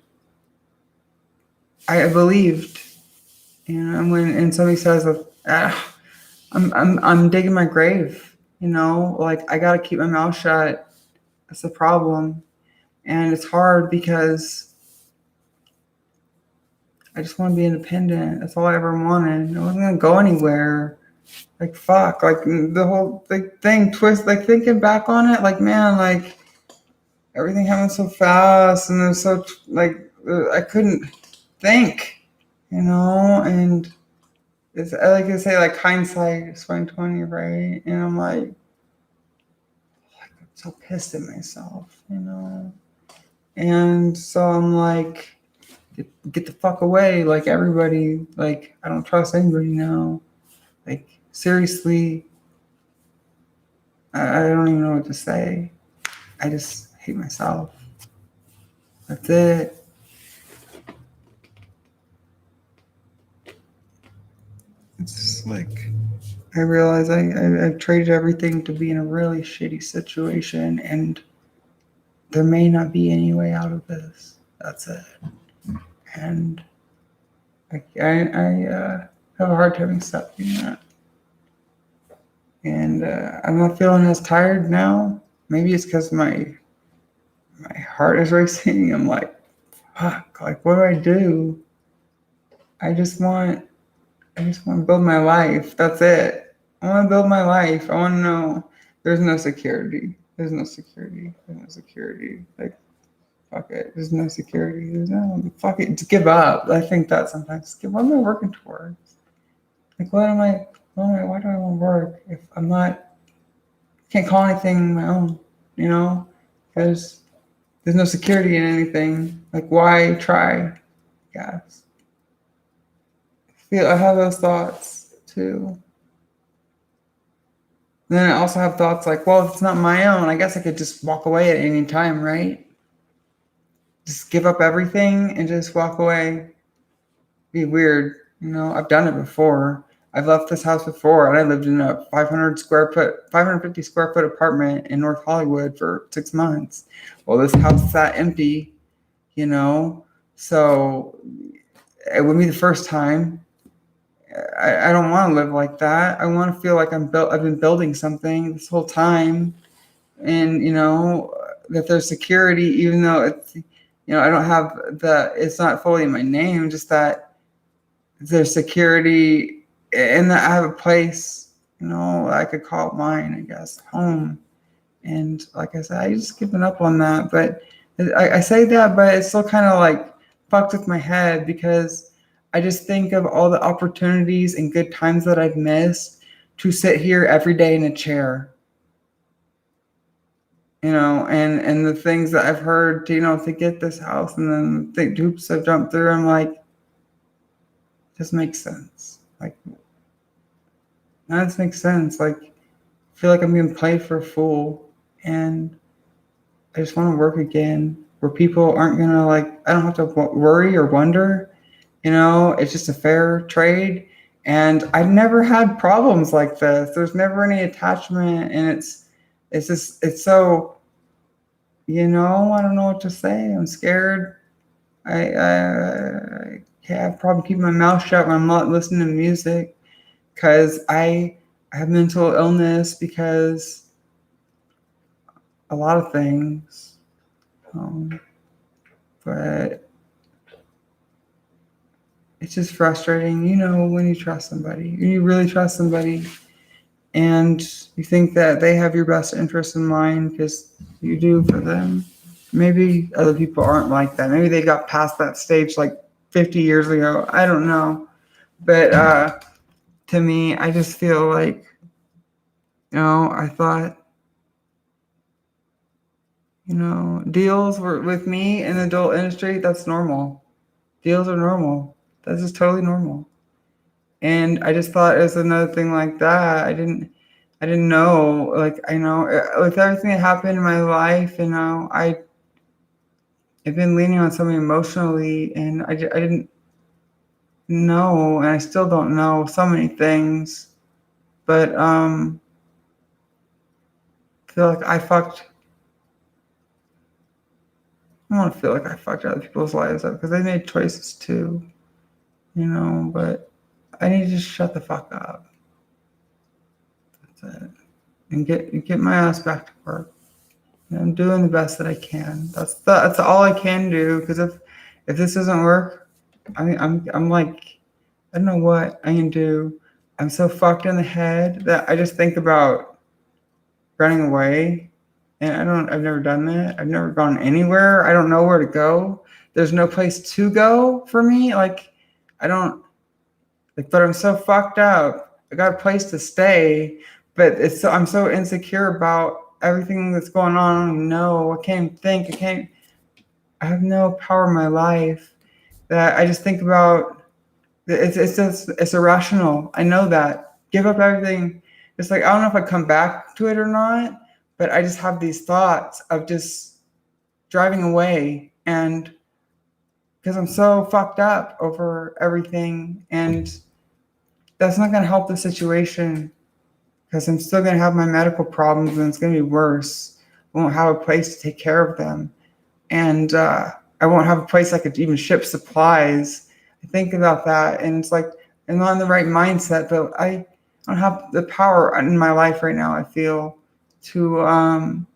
I believed. And when somebody says, I'm digging my grave," like I got to keep my mouth shut. That's the problem, and it's hard because I just want to be independent. That's all I ever wanted. I wasn't gonna go anywhere. Like fuck, like the whole thing twist. Like thinking back on it, like man, like everything happened so fast, and it was so like I couldn't think, and it's I like to say like hindsight is 2020, right? And I'm like I'm so pissed at myself. And so I'm like, get the fuck away, like everybody, like I don't trust anybody now. Like seriously, I don't even know what to say. I just hate myself. That's it. It's just like I realize I've traded everything to be in a really shitty situation, and there may not be any way out of this. That's it. And I have a hard time accepting that. And I'm not feeling as tired now. Maybe it's because my heart is racing. I'm like, fuck, like what do I do? I just want to build my life. That's it. I want to build my life. I want to know there's no security. There's no security. There's no security. Like, fuck it. There's no security. There's no, fuck it. Just give up. I think that sometimes. What am I working towards? Like, why do I want to work if I'm not, can't call anything my own, Because there's no security in anything. Like, why try? Yes. I have those thoughts too. Then I also have thoughts like, well, if it's not my own, I guess I could just walk away at any time, right? Just give up everything and just walk away. Be weird, I've done it before. I've left this house before, and I lived in a 550 square foot apartment in North Hollywood for 6 months. Well, this house sat empty, so it would be the first time. I don't want to live like that. I want to feel like I've been building something this whole time, and that there's security, even though it's, I don't have it's not fully in my name. Just that there's security, and that I have a place, I could call it mine, I guess, home. And like I said, I just given up on that. But I say that, but it's still kind of like fucked with my head because I just think of all the opportunities and good times that I've missed to sit here every day in a chair, and the things that I've heard, to get this house, and then the hoops I've jumped through. I'm like, this makes sense. Like, That makes sense. Like, I feel like I'm being played for a fool, and I just want to work again where people aren't gonna like. I don't have to worry or wonder. It's just a fair trade, and I've never had problems like this. There's never any attachment, and it's so. I don't know what to say. I'm scared. I have problem keeping my mouth shut when I'm not listening to music because I have mental illness because a lot of things. But it's just frustrating, when you trust somebody, when you really trust somebody, and you think that they have your best interest in mind because you do for them. Maybe other people aren't like that. Maybe they got past that stage like 50 years ago. I don't know. But to me, I just feel like, I thought, deals were with me in the adult industry. That's normal. Deals are normal. That's just totally normal. And I just thought it was another thing like that. I didn't know. Like, I know with everything that happened in my life, I've been leaning on something emotionally, and I didn't know, and I still don't know so many things. But I feel like I fucked. I don't want to feel like I fucked other people's lives up because they made choices too, But I need to just shut the fuck up. That's it, and get my ass back to work. I'm doing the best that I can. That's all I can do. Because if this doesn't work, I'm like, I don't know what I can do. I'm so fucked in the head that I just think about running away, and I've never done that. I've never gone anywhere. I don't know where to go. There's no place to go for me. Like, I don't like, but I'm so fucked up. I got a place to stay, but I'm so insecure about everything that's going on. I don't even know. I can't even think. I have no power in my life that I just think about. It's irrational. I know that. Give up everything. It's like, I don't know if I come back to it or not, but I just have these thoughts of just driving away, and because I'm so fucked up over everything, and that's not going to help the situation because I'm still going to have my medical problems, and it's going to be worse. I won't have a place to take care of them, and I won't have a place I could even ship supplies. I think about that, and it's like I'm not in the right mindset, but I don't have the power in my life right now, I feel, to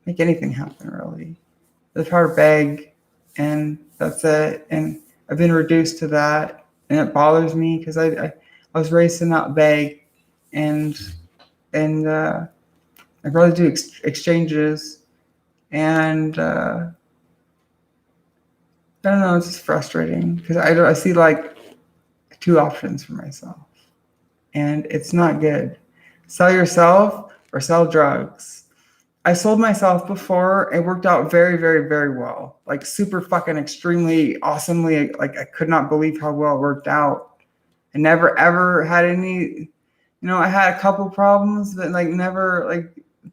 make anything happen, really. The power to beg, and that's it. And I've been reduced to that, and it bothers me because I was raised to not beg, and I really do exchanges, and I don't know. It's just frustrating because I see like two options for myself, and it's not good. Sell yourself or sell drugs. I sold myself before. It worked out very, very, very well. Like super fucking extremely awesomely. Like I could not believe how well it worked out. I never ever had any, I had a couple problems, but like never like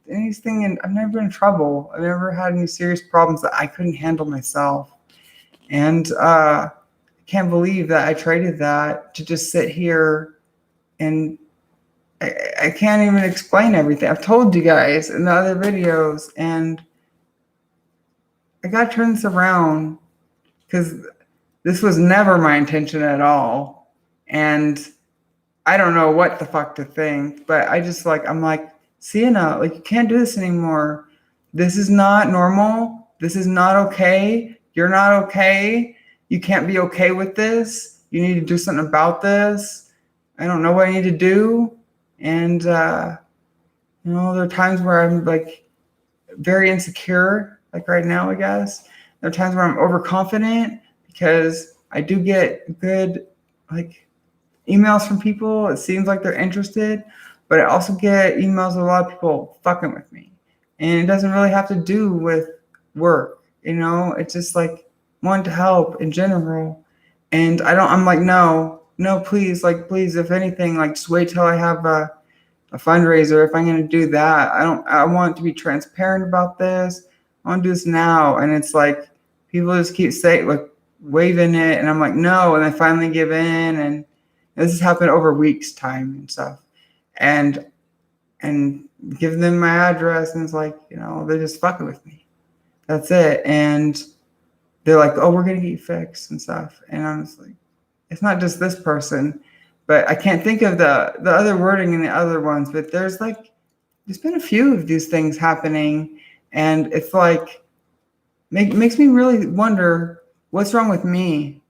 anything. And I've never been in trouble. I've never had any serious problems that I couldn't handle myself. And I can't believe that I traded that to just sit here, and I can't even explain everything. I've told you guys in the other videos, and I got to turn this around because this was never my intention at all. And I don't know what the fuck to think, but I'm like, Sienna, like, you can't do this anymore. This is not normal. This is not okay. You're not okay. You can't be okay with this. You need to do something about this. I don't know what I need to do. And, there are times where I'm like very insecure, like right now, I guess. There are times where I'm overconfident because I do get good, like, emails from people. It seems like they're interested, but I also get emails of a lot of people fucking with me. And it doesn't really have to do with work, it's just like wanting to help in general. And I'm like, no, please, like, please, if anything, like, just wait till I have a fundraiser, if I'm going to do that, I want to be transparent about this. I want to do this now. And it's like, people just keep saying, like, waving it. And I'm like, no. And I finally give in. And this has happened over weeks time and stuff. And give them my address. And it's like, they're just fucking with me. That's it. And they're like, oh, we're going to get you fixed and stuff. And I'm just like, it's not just this person, but I can't think of the other wording in the other ones, but there's been a few of these things happening, and it's like, makes me really wonder, what's wrong with me?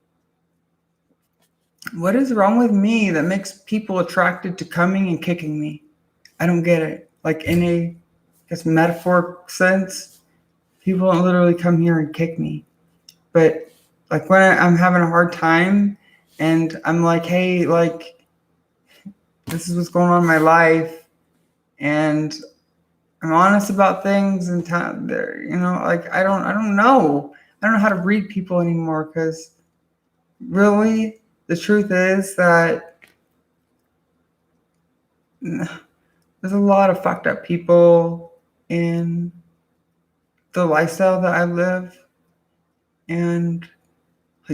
What is wrong with me that makes people attracted to coming and kicking me? I don't get it. Like, in a, I guess, metaphoric sense, people don't literally come here and kick me. But like, when I'm having a hard time and I'm like, hey, like, this is what's going on in my life, and I'm honest about things, and like, I don't know. I don't know how to read people anymore, because really the truth is that there's a lot of fucked up people in the lifestyle that I live, and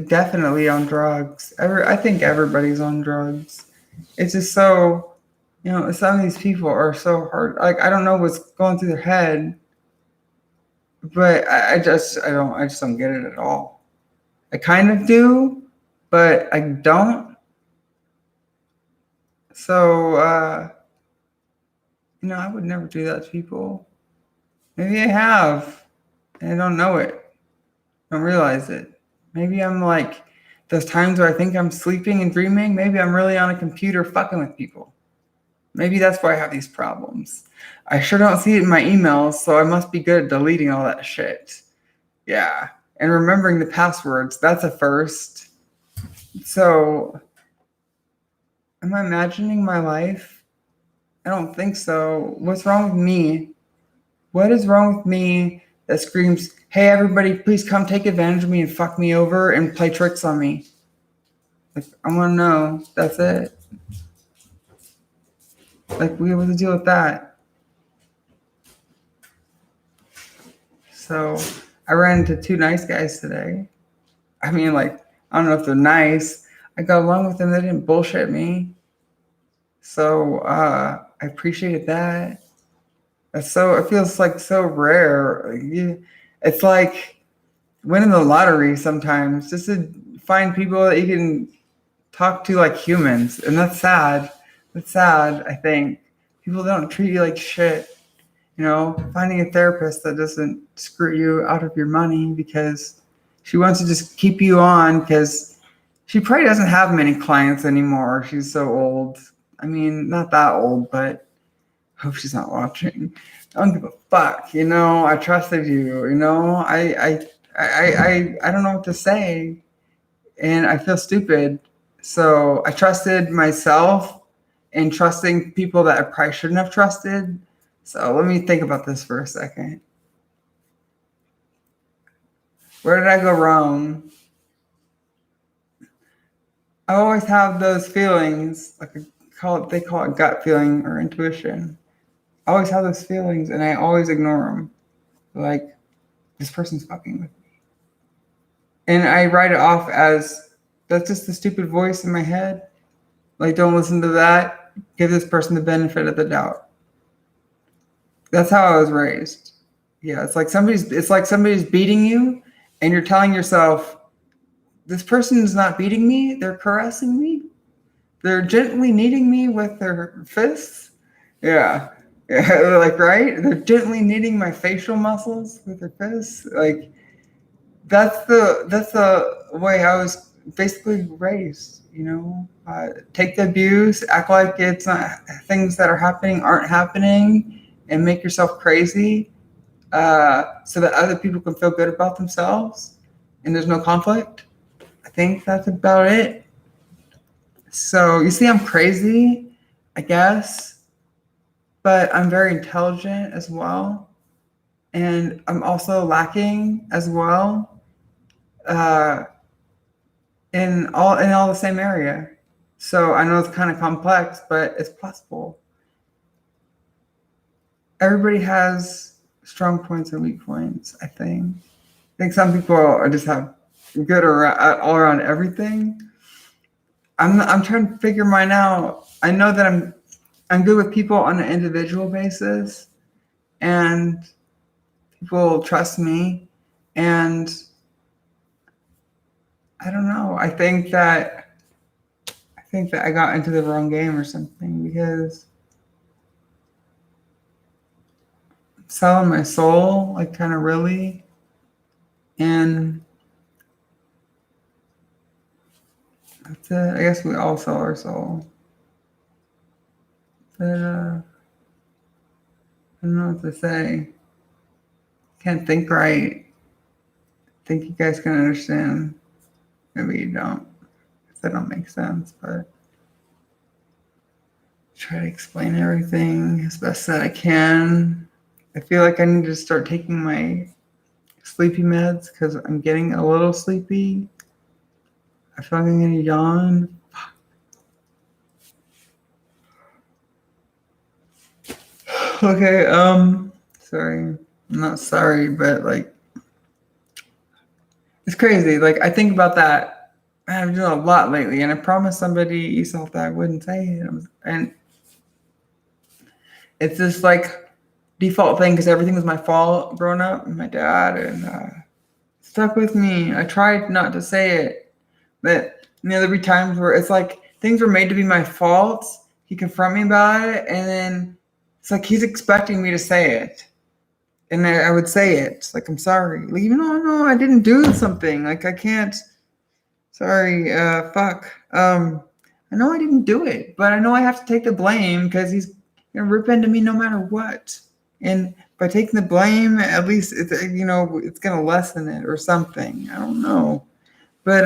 definitely on drugs. I think everybody's on drugs. It's just so, some of these people are so hard. Like, I don't know what's going through their head, but I just don't get it at all. I kind of do, but I don't. So, I would never do that to people. Maybe I have, and I don't know it. I don't realize it. Maybe I'm like, those times where I think I'm sleeping and dreaming, maybe I'm really on a computer fucking with people. Maybe that's why I have these problems. I sure don't see it in my emails, so I must be good at deleting all that shit. Yeah. And remembering the passwords, that's a first. So, am I imagining my life? I don't think so. What's wrong with me? What is wrong with me that screams, hey, everybody, please come take advantage of me and fuck me over and play tricks on me? Like, I want to know. That's it. Like, we have to deal with that. So, I ran into two nice guys today. I mean, like, I don't know if they're nice. I got along with them. They didn't bullshit me. So, I appreciated that. It feels like so rare. It's like winning the lottery sometimes, just to find people that you can talk to like humans. And that's sad. That's sad, I think. People don't treat you like shit. Finding a therapist that doesn't screw you out of your money because she wants to just keep you on, because she probably doesn't have many clients anymore. She's so old. I mean, not that old, but I hope she's not watching. I don't give a fuck. I trusted you. I don't know what to say, and I feel stupid. So I trusted myself and trusting people that I probably shouldn't have trusted. So let me think about this for a second. Where did I go wrong? I always have those feelings, like they call it gut feeling or intuition. I always have those feelings, and I always ignore them. Like, this person's fucking with me. And I write it off as, that's just the stupid voice in my head. Like, don't listen to that. Give this person the benefit of the doubt. That's how I was raised. Yeah, it's like somebody's beating you, and you're telling yourself, this person is not beating me. They're caressing me. They're gently kneading me with their fists. Yeah. Yeah, like, right? They're gently kneading my facial muscles with their fists. Like, that's the way I was basically raised. Take the abuse, act like it's not, things that are happening aren't happening, and make yourself crazy, so that other people can feel good about themselves, and there's no conflict. I think that's about it. So you see, I'm crazy, I guess, but I'm very intelligent as well, and I'm also lacking as well, in all the same area. So I know it's kind of complex, but it's possible. everybody has strong points and weak points. I think some people are just have good or all around everything. I'm trying to figure mine out. I know that I'm good with people on an individual basis, and people trust me, and I don't know. I think that I got into the wrong game or something because I'm selling my soul, like kind of really, and that's it. I guess we all sell our soul, but I don't know what to say. Can't think right. Think you guys can understand. Maybe you don't. If that don't make sense, but try to explain everything as best that I can. I feel like I need to start taking my sleepy meds because I'm getting a little sleepy. I feel like I'm gonna yawn. Okay, sorry. I'm not sorry, but like it's crazy. Like I think about that. I've been doing a lot lately, and I promised somebody yourself that I wouldn't say it. And it's just like default thing because everything was my fault growing up, and my dad, and stuck with me. I tried not to say it, but there'd be times where it's like things were made to be my fault. He confront me about it, and then it's like he's expecting me to say it, and I would say it like I'm sorry, like, even though no, I didn't do something. Like I can't. Sorry, fuck. I know I didn't do it, but I know I have to take the blame because he's gonna rip into me no matter what. And by taking the blame, at least it's gonna lessen it or something. I don't know, but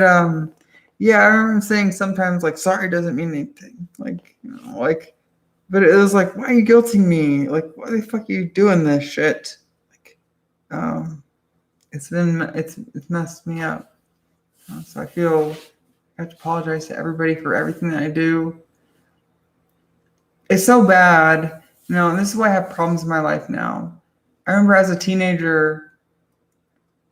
yeah, I remember saying sometimes like sorry doesn't mean anything. Like like, but it was like, why are you guilting me? Like, why the fuck are you doing this shit? Like, it's messed me up. So I feel I have to apologize to everybody for everything that I do. It's so bad, and this is why I have problems in my life now. I remember as a teenager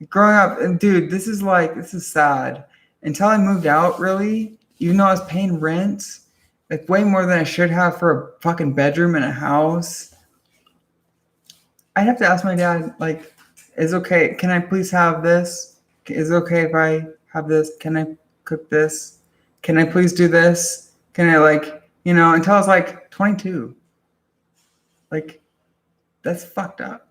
growing up, and dude, this is sad. Until I moved out, really, even though I was paying rent, like way more than I should have for a fucking bedroom in a house, I'd have to ask my dad, like, is okay, can I please have this? Is it okay if I have this? Can I cook this? Can I please do this? Can I until I was like 22. Like, that's fucked up.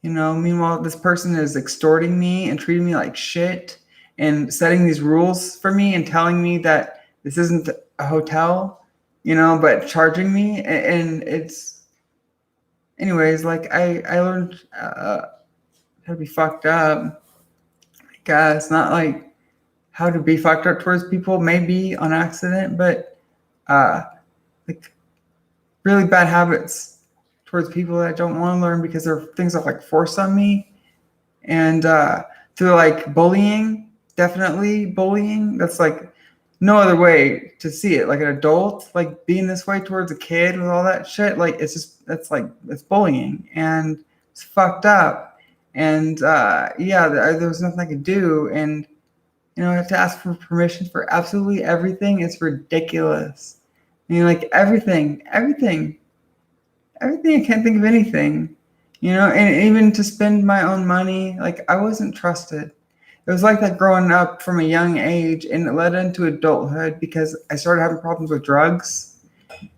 Meanwhile, this person is extorting me and treating me like shit and setting these rules for me and telling me that this isn't a hotel, but charging me. And it's, anyways, like I learned how to be fucked up. I guess not like how to be fucked up towards people, maybe on accident, but like really bad habits towards people that I don't want to learn because they're things that like forced on me. And through like bullying, definitely bullying. That's like no other way to see it. Like an adult, like being this way towards a kid with all that shit, like it's bullying and it's fucked up. And there was nothing I could do. And I have to ask for permission for absolutely everything. It's ridiculous. Like everything. I can't think of anything, and even to spend my own money, like I wasn't trusted. It was like that growing up from a young age, and it led into adulthood because I started having problems with drugs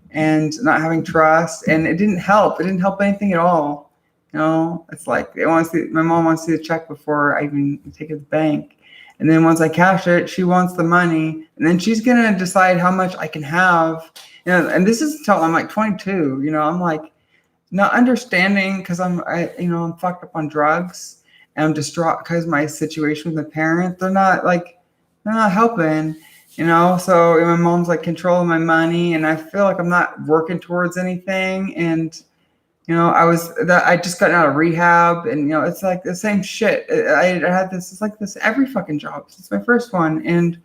and not having trust, and it didn't help. It didn't help anything at all. It's like my mom wants to see the check before I even take it to the bank. And then once I cash it, she wants the money, and then she's gonna decide how much I can have. And this is until I'm like 22. I'm like not understanding because I'm fucked up on drugs and I'm distraught because my situation with my parents. They're not helping. So my mom's like controlling my money, and I feel like I'm not working towards anything. And I just got out of rehab, and it's like the same shit. I had this. It's like this every fucking job. It's my first one, and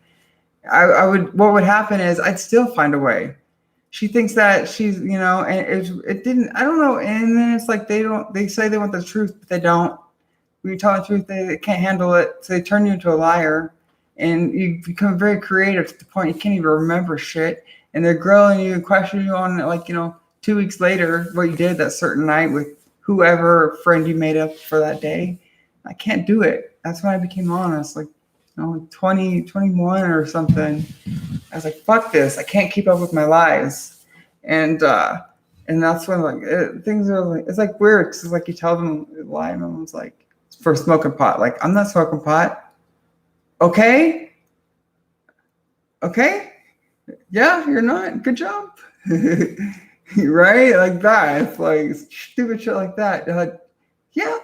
what would happen is I'd still find a way she thinks that she's, and it didn't, I don't know. And then it's like, they say they want the truth, but they don't. When you tell the truth, they can't handle it. So they turn you into a liar, and you become very creative to the point you can't even remember shit. And they're grilling you and questioning you on, like, 2 weeks later, what you did that certain night with whoever friend you made up for that day. I can't do it. That's when I became honest, like, 20, 21 or something. I was like, fuck this. I can't keep up with my lies. And that's when, like, things are like, it's like weird. It's like you tell them a lie, and everyone's like, for smoking pot. Like, I'm not smoking pot. Okay. Okay. Yeah, you're not. Good job. Right? Like that. It's like stupid shit like that. They're like, yeah,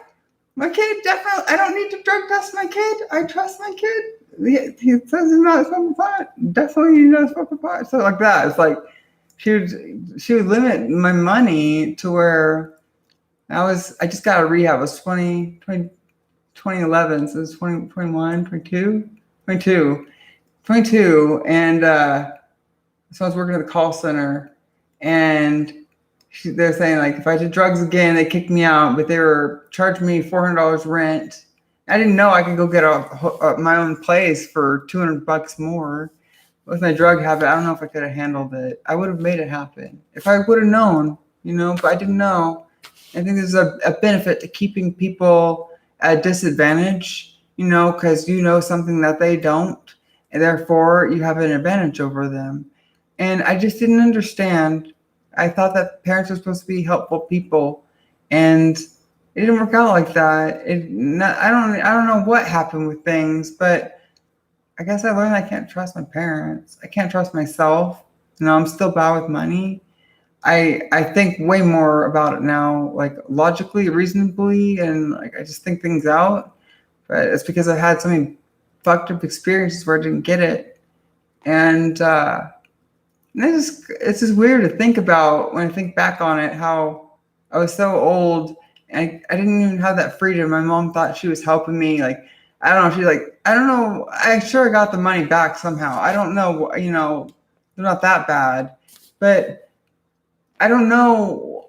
my kid definitely, I don't need to drug test my kid. I trust my kid. He says he's not smoking pot. Definitely he's not smoking pot. So like that. It's like she would limit my money to where I just got out of rehab. I was 2011, so it was 20, 21, 22, 22, 22. And so I was working at the call center, and they're saying, like, if I did drugs again, they kicked me out, but they were charging me $400 rent. I didn't know I could go get my own place for $200 more. With my drug habit, I don't know if I could have handled it. I would have made it happen if I would have known, but I didn't know. I think there's a benefit to keeping people at a disadvantage, because you know something that they don't, and therefore you have an advantage over them. And I just didn't understand. I thought that parents were supposed to be helpful people, and it didn't work out like that. I don't know what happened with things, but I guess I learned I can't trust my parents. I can't trust myself. I'm still bad with money. I think way more about it now, like logically, reasonably, and like I just think things out. But it's because I had so many fucked up experiences where I didn't get it, and it's just weird to think about when I think back on it. How I was so old, and I didn't even have that freedom. My mom thought she was helping me, like. I don't know. She's like, I don't know. I'm sure I got the money back somehow. I don't know. They're not that bad, but I don't know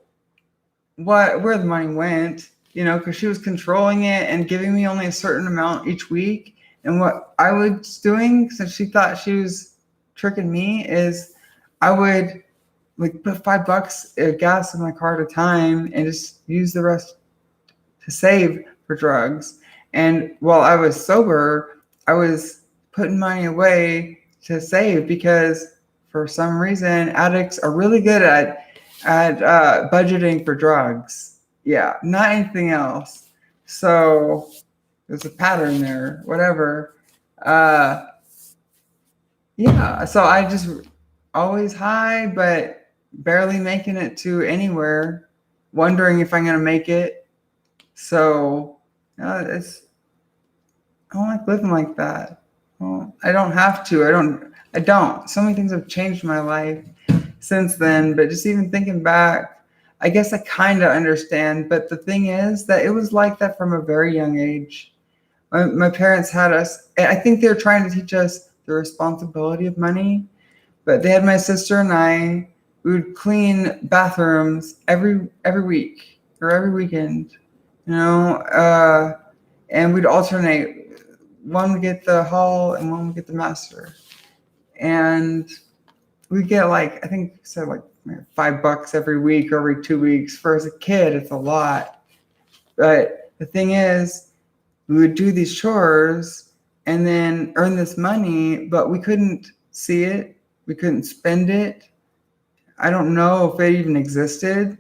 where the money went. Because she was controlling it and giving me only a certain amount each week. And what I was doing, since she thought she was tricking me, is I would like put $5 of gas in my car at a time and just use the rest to save for drugs. And while I was sober, I was putting money away to save because for some reason addicts are really good at budgeting for drugs. Yeah, not anything else. So there's a pattern there, whatever. Yeah, so I just always high, but barely making it to anywhere, wondering if I'm going to make it. So I don't like living like that. Well, I don't have to. I don't. So many things have changed in my life since then, but just even thinking back, I guess I kind of understand. But the thing is that it was like that from a very young age. My parents had us, and I think they were trying to teach us the responsibility of money, but they had my sister and I. We would clean bathrooms every week or every weekend, and we'd alternate. One would get the hall and one would get the master. And we get like, I think said like $5 every week or every 2 weeks. For as a kid, it's a lot. But the thing is, we would do these chores and then earn this money, but we couldn't see it. We couldn't spend it. I don't know if it even existed.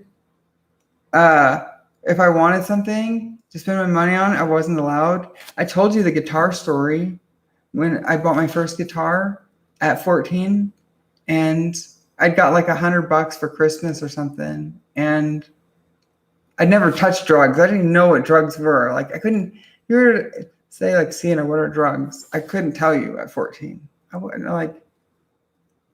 If I wanted something to spend my money on, I wasn't allowed. I told you the guitar story when I bought my first guitar at 14, and I'd got like $100 for Christmas or something, and I'd never touched drugs. I didn't even know what drugs were. Like I couldn't. You were to say like, Sienna, what are drugs? I couldn't tell you at 14. I wouldn't like.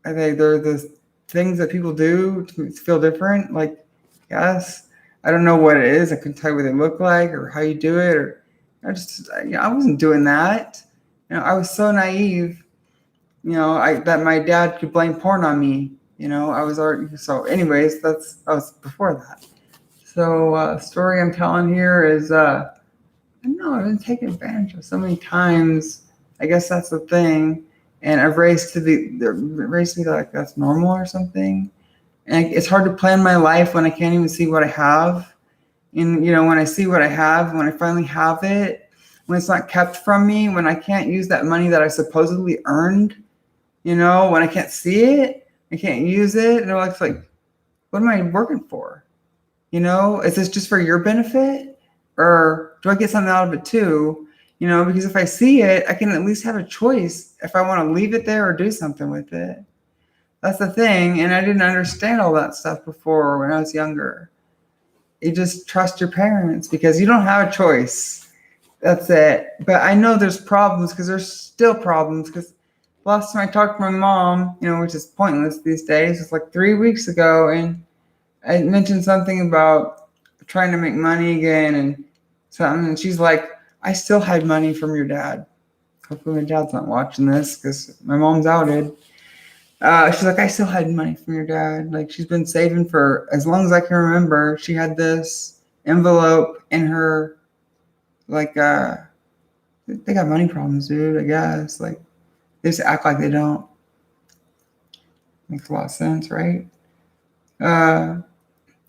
I think they're the things that people do to feel different. Like, yes. I don't know what it is. I couldn't tell you what they look like or how you do it. Or I wasn't doing that. I was so naive. That my dad could blame porn on me. I was already, so anyways, that was before that. So story I'm telling here is, I don't know, I've been taken advantage of so many times. I guess that's the thing. And I've raised to be like that's normal or something. And it's hard to plan my life when I can't even see what I have. And when I see what I have, when I finally have it, when it's not kept from me, when I can't use that money that I supposedly earned, when I can't see it, I can't use it, and it's like, what am I working for? Is this just for your benefit, or do I get something out of it too? Because if I see it, I can at least have a choice if I want to leave it there or do something with it. That's the thing, and I didn't understand all that stuff before when I was younger. You just trust your parents because you don't have a choice. That's it. But I know there's problems because there's still problems because last time I talked to my mom, which is pointless these days, it's like 3 weeks ago, and I mentioned something about trying to make money again and something, and she's like, I still hide money from your dad. Hopefully my dad's not watching this because my mom's outed. She's like, I still hide money from your dad. Like, she's been saving for as long as I can remember. She had this envelope in her, like, they got money problems, dude, I guess. Like, they just act like they don't. Makes a lot of sense, right?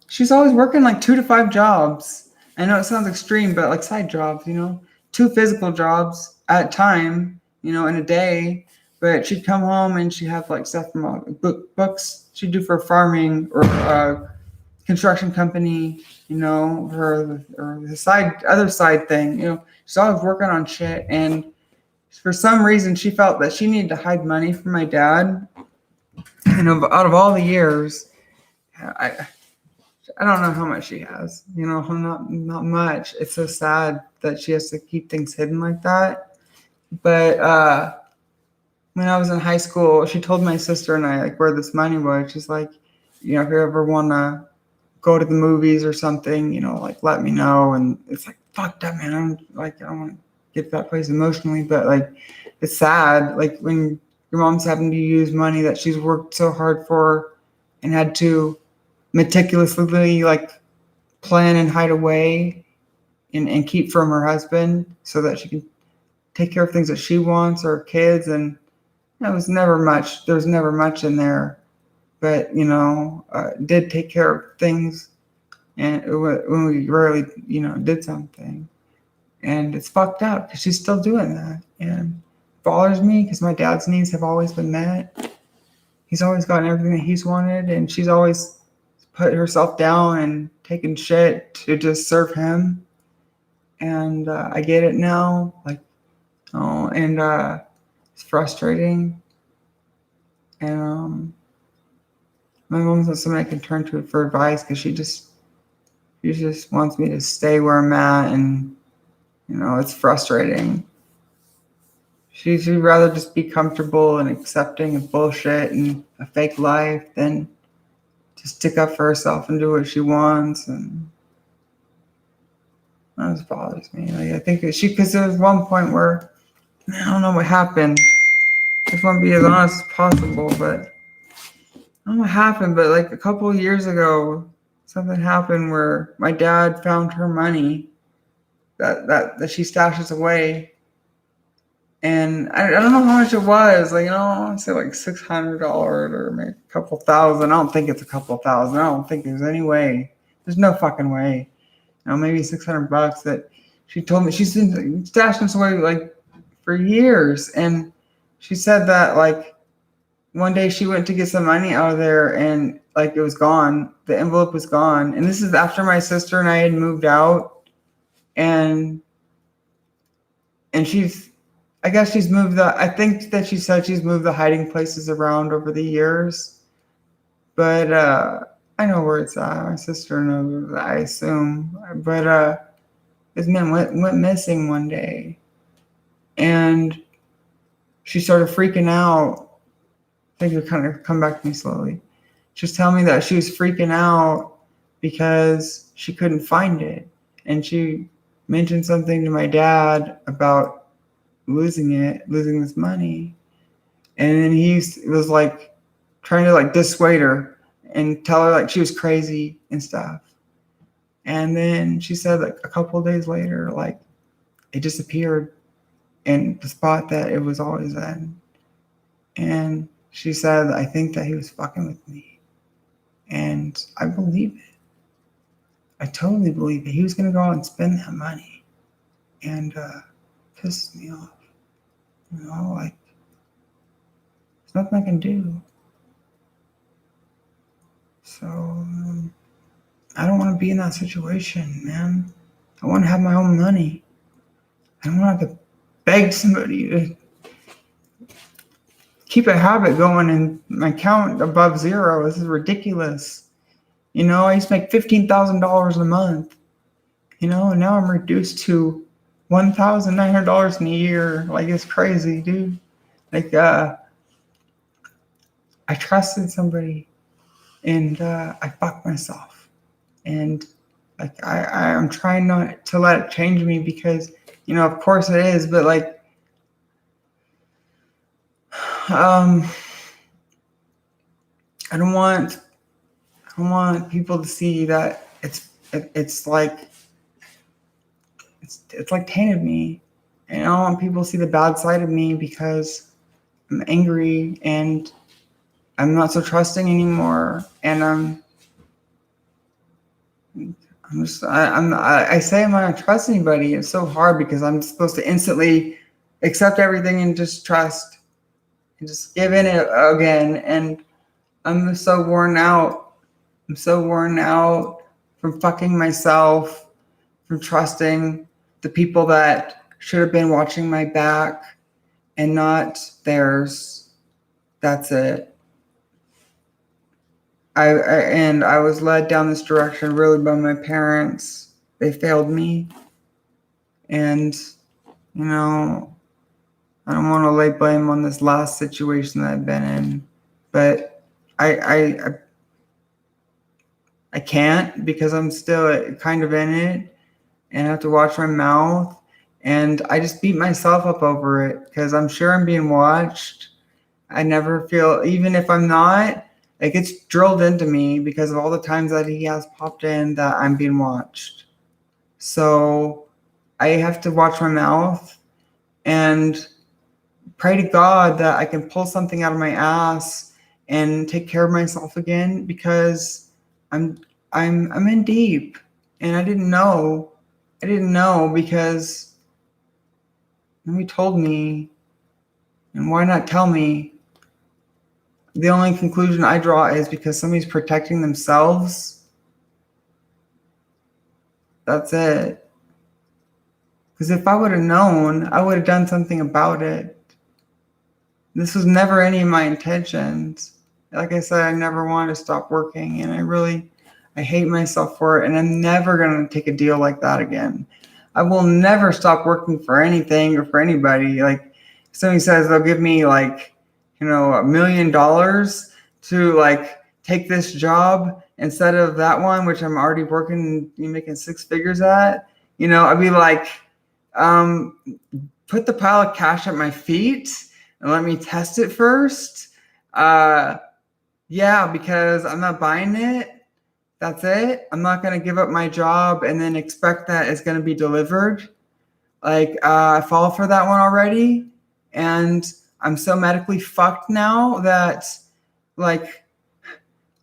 She's always working like 2 to 5 jobs. I know it sounds extreme, but like side jobs, 2 physical jobs at a time, in a day. But she'd come home and she'd have like stuff from books she'd do for farming or construction company, or the other side thing, she's always working on shit. And for some reason, she felt that she needed to hide money from my dad. And out of all the years, I don't know how much she has, not much. It's so sad that she has to keep things hidden like that. But when I was in high school, she told my sister and I like where this money was. She's like, if you ever want to go to the movies or something, like let me know. And it's like, fuck that, man. I don't want to get to that place emotionally, but like, it's sad. Like when your mom's having to use money that she's worked so hard for and had to meticulously like plan and hide away and keep from her husband so that she can take care of things that she wants or kids. And there was never much in there, but did take care of things, and when we rarely did something. And it's fucked up because she's still doing that, and it bothers me because my dad's needs have always been met. He's always gotten everything that he's wanted, and she's always put herself down and taken shit to just serve him. And I get it now, it's frustrating. And my mom's not somebody I can turn to for advice because she just wants me to stay where I'm at, and it's frustrating. She'd rather just be comfortable and accepting of bullshit and a fake life than to stick up for herself and do what she wants. And that just bothers me. Like, I think because there was one point where I don't know what happened. I just want to be as honest as possible, but I don't know what happened. But like a couple of years ago, something happened where my dad found her money that she stashes away, and I don't know how much it was. Like, I want to say like $600 or maybe a couple thousand. I don't think it's a couple thousand. I don't think there's any way. There's no fucking way. Maybe $600 that she told me she's been stashing this away like for years. And she said that like one day she went to get some money out of there and like it was gone. The envelope was gone. And this is after my sister and I had moved out. And I guess she's moved I think that she said she's moved the hiding places around over the years. But I know where it's at. My sister knows, I assume. But this man went missing one day. And she started freaking out. I think it'll kind of come back to me slowly. She was telling me that she was freaking out because she couldn't find it. And she mentioned something to my dad about losing this money. And then he was like, trying to like dissuade her and tell her like she was crazy and stuff. And then she said like a couple of days later, like it disappeared in the spot that it was always in. And she said, I think that he was fucking with me. And I believe it. I totally believe it. He was going to go out and spend that money. And pissed me off. You know, like, there's nothing I can do. So, I don't want to be in that situation, man. I want to have my own money. I don't want to have to beg somebody to keep a habit going and my account above zero. This is ridiculous. You know, I used to make $15,000 a month, you know, and now I'm reduced to $1,900 in a year. Like, it's crazy, dude. Like, I trusted somebody and I fucked myself. And like, I'm trying not to let it change me because, you know, of course it is, but like, I don't want people to see that it's like tainted me, and I don't want people to see the bad side of me because I'm angry and I'm not so trusting anymore, and I say I'm not gonna trust anybody. It's so hard because I'm supposed to instantly accept everything and just trust and just give in it again, and I'm so worn out. I'm so worn out from fucking myself, from trusting the people that should have been watching my back and not theirs. That's it. I was led down this direction really by my parents. They failed me. And, you know, I don't want to lay blame on this last situation that I've been in, but I can't because I'm still kind of in it and I have to watch my mouth. And I just beat myself up over it because I'm sure I'm being watched. I never feel, even if I'm not, it gets drilled into me because of all the times that he has popped in that I'm being watched. So I have to watch my mouth and pray to God that I can pull something out of my ass and take care of myself again because I'm in deep and I didn't know because nobody told me, and why not tell me? The only conclusion I draw is because somebody's protecting themselves. That's it. Because if I would have known, I would have done something about it. This was never any of my intentions. Like I said, I never wanted to stop working, and I hate myself for it, and I'm never going to take a deal like that again. I will never stop working for anything or for anybody. Like, if somebody says they'll give me like, you know, $1 million to like take this job instead of that one, which I'm already working, making 6 figures at, you know, I'd be like, put the pile of cash at my feet and let me test it first. Yeah, because I'm not buying it. That's it. I'm not going to give up my job and then expect that it's going to be delivered. Like, I fall for that one already. And I'm so medically fucked now that, like,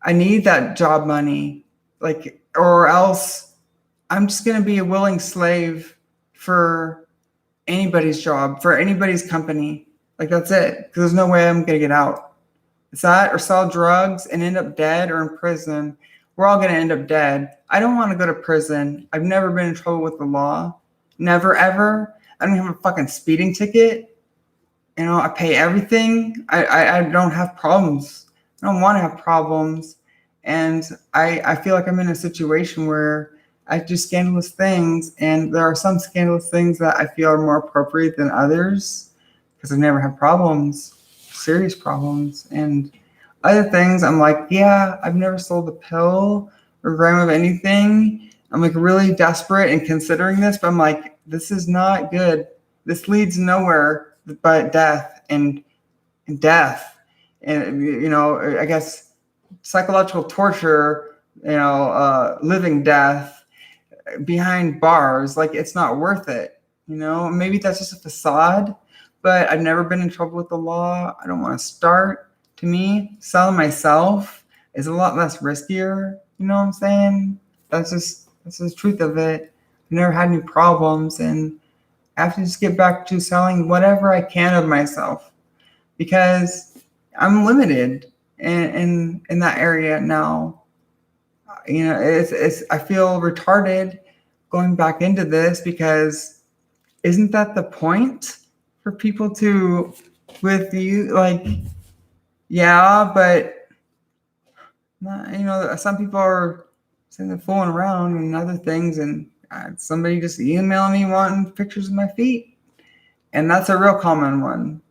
I need that job money. Like, or else I'm just going to be a willing slave for anybody's job, for anybody's company. Like, that's it. Because there's no way I'm going to get out. It's that or sell drugs and end up dead or in prison. We're all going to end up dead. I don't want to go to prison. I've never been in trouble with the law. Never, ever. I don't have a fucking speeding ticket. You know, I pay everything. I don't have problems. I don't want to have problems. And I feel like I'm in a situation where I do scandalous things. And there are some scandalous things that I feel are more appropriate than others because I've never had problems, serious problems. And other things, I'm like, yeah, I've never sold a pill or a gram of anything. I'm like really desperate and considering this, but I'm like, this is not good. This leads nowhere but death and death. and I guess psychological torture, living death behind bars, like it's not worth it. Maybe that's just a facade, but I've never been in trouble with the law. I don't want to start. To me, selling myself is a lot less riskier. You know what I'm saying? That's the truth of it. I've never had any problems, and I have to just get back to selling whatever I can of myself, because I'm limited in that area now. It's I feel retarded going back into this, because isn't that the point for people to with you, like, yeah, but not, some people are saying they're fooling around and other things, and somebody just emailing me wanting pictures of my feet, and that's a real common one.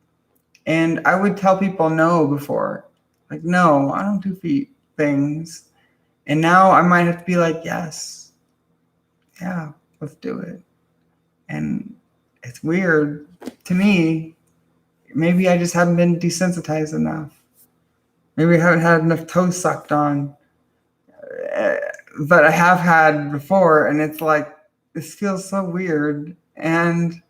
And I would tell people no before, like, no, I don't do feet things. And now I might have to be like, yes, yeah, let's do it. And it's weird to me. Maybe I just haven't been desensitized enough. Maybe I haven't had enough toes sucked on. But I have had before, and it's like, this feels so weird. And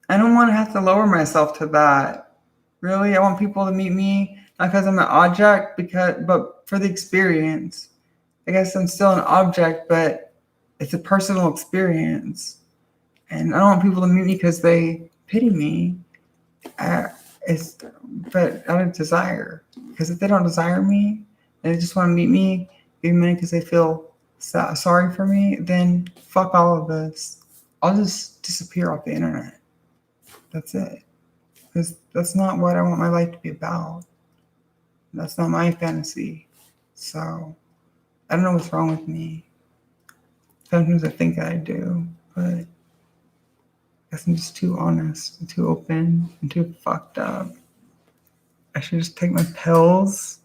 I don't want to have to lower myself to that. Really, I want people to meet me not because I'm an object, but for the experience. I guess I'm still an object, but it's a personal experience, and I don't want people to meet me because they pity me. But out of desire, because if they don't desire me and they just want to meet me, give me money because they feel sorry for me, then fuck all of this. I'll just disappear off the internet. That's it. Because that's not what I want my life to be about. That's not my fantasy. So I don't know what's wrong with me. Sometimes I think I do, but I guess I'm just too honest and too open and too fucked up. I should just take my pills.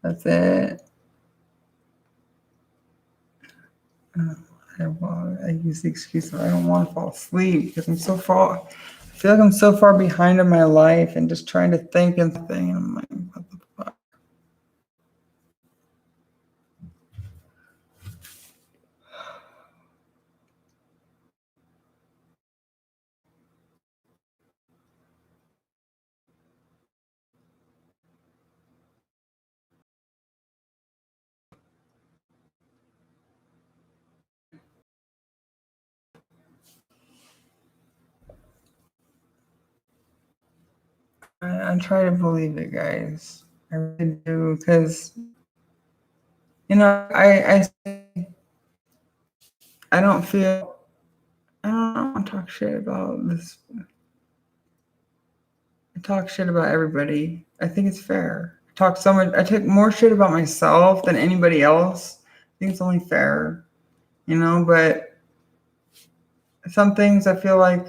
That's it. I use the excuse that I don't want to fall asleep because I'm so far. I feel like I'm so far behind in my life and just trying to think and think. And I'm like, what the fuck? I try to believe it, guys. I really do, because I don't feel. I don't want to talk shit about this. I talk shit about everybody. I think it's fair. I take more shit about myself than anybody else. I think it's only fair, but some things I feel like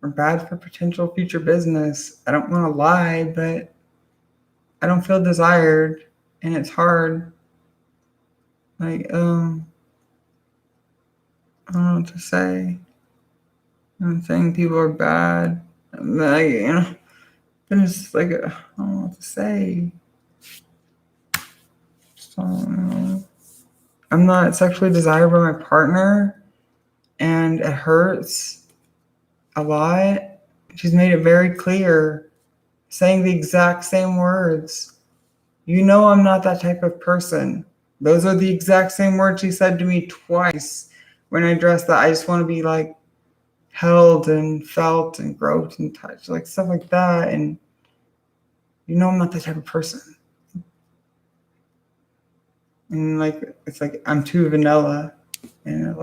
are bad for potential future business. I don't want to lie, but I don't feel desired, and it's hard. Like, I don't know what to say. I'm saying people are bad. Like, but it's like, I don't know what to say. Just don't know. I'm not sexually desired by my partner, and it hurts a lot. She's made it very clear, saying the exact same words. I'm not that type of person. Those are the exact same words she said to me twice when I addressed that I just want to be like held and felt and groped and touched, like stuff like that. And I'm not that type of person. And like, it's like I'm too vanilla, and it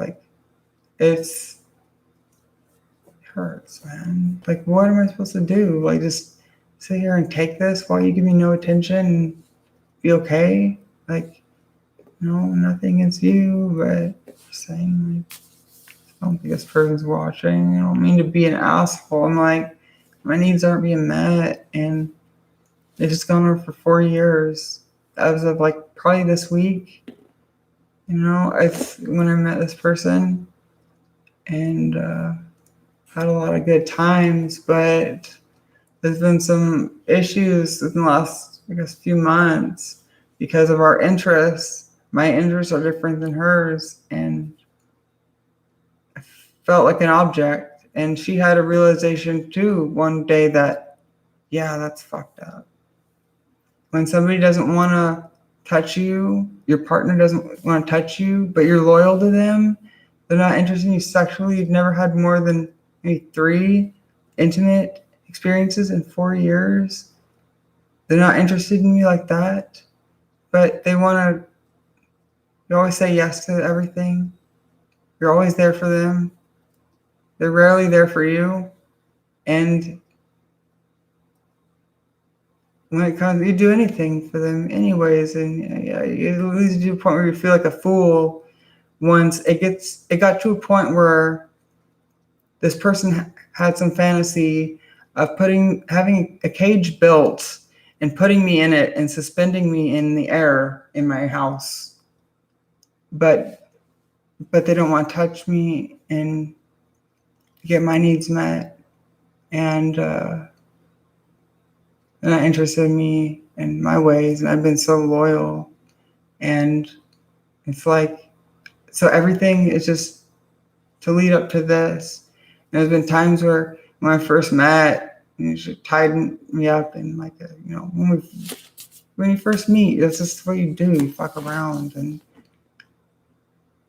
hurts, man. Like, what am I supposed to do? Like, just sit here and take this while you give me no attention and be okay? Like, no, nothing against you, but just saying, like, I don't think this person's watching. I don't mean to be an asshole. I'm like, my needs aren't being met, and it's just gone on for 4 years. As of like probably this week, it's when I met this person, and had a lot of good times, but there's been some issues in the last, I guess, few months because of our interests. My interests are different than hers, and I felt like an object. And she had a realization too one day that, yeah, that's fucked up. When somebody doesn't want to touch you, your partner doesn't want to touch you, but you're loyal to them, they're not interested in you sexually, you've never had more than maybe 3 intimate experiences in 4 years, they're not interested in you like that, but they want to, you always say yes to everything. You're always there for them. They're rarely there for you. And when it comes, you do anything for them anyways, and it leads you to a point where you feel like a fool. Once it got to a point where this person had some fantasy of having a cage built and putting me in it and suspending me in the air in my house, but they don't want to touch me and get my needs met, and they're not interested in me and my ways, and I've been so loyal, and it's like, so everything is just to lead up to this. And there's been times where when I first met, she tied me up and like, when you first meet, that's just what you do. You fuck around. And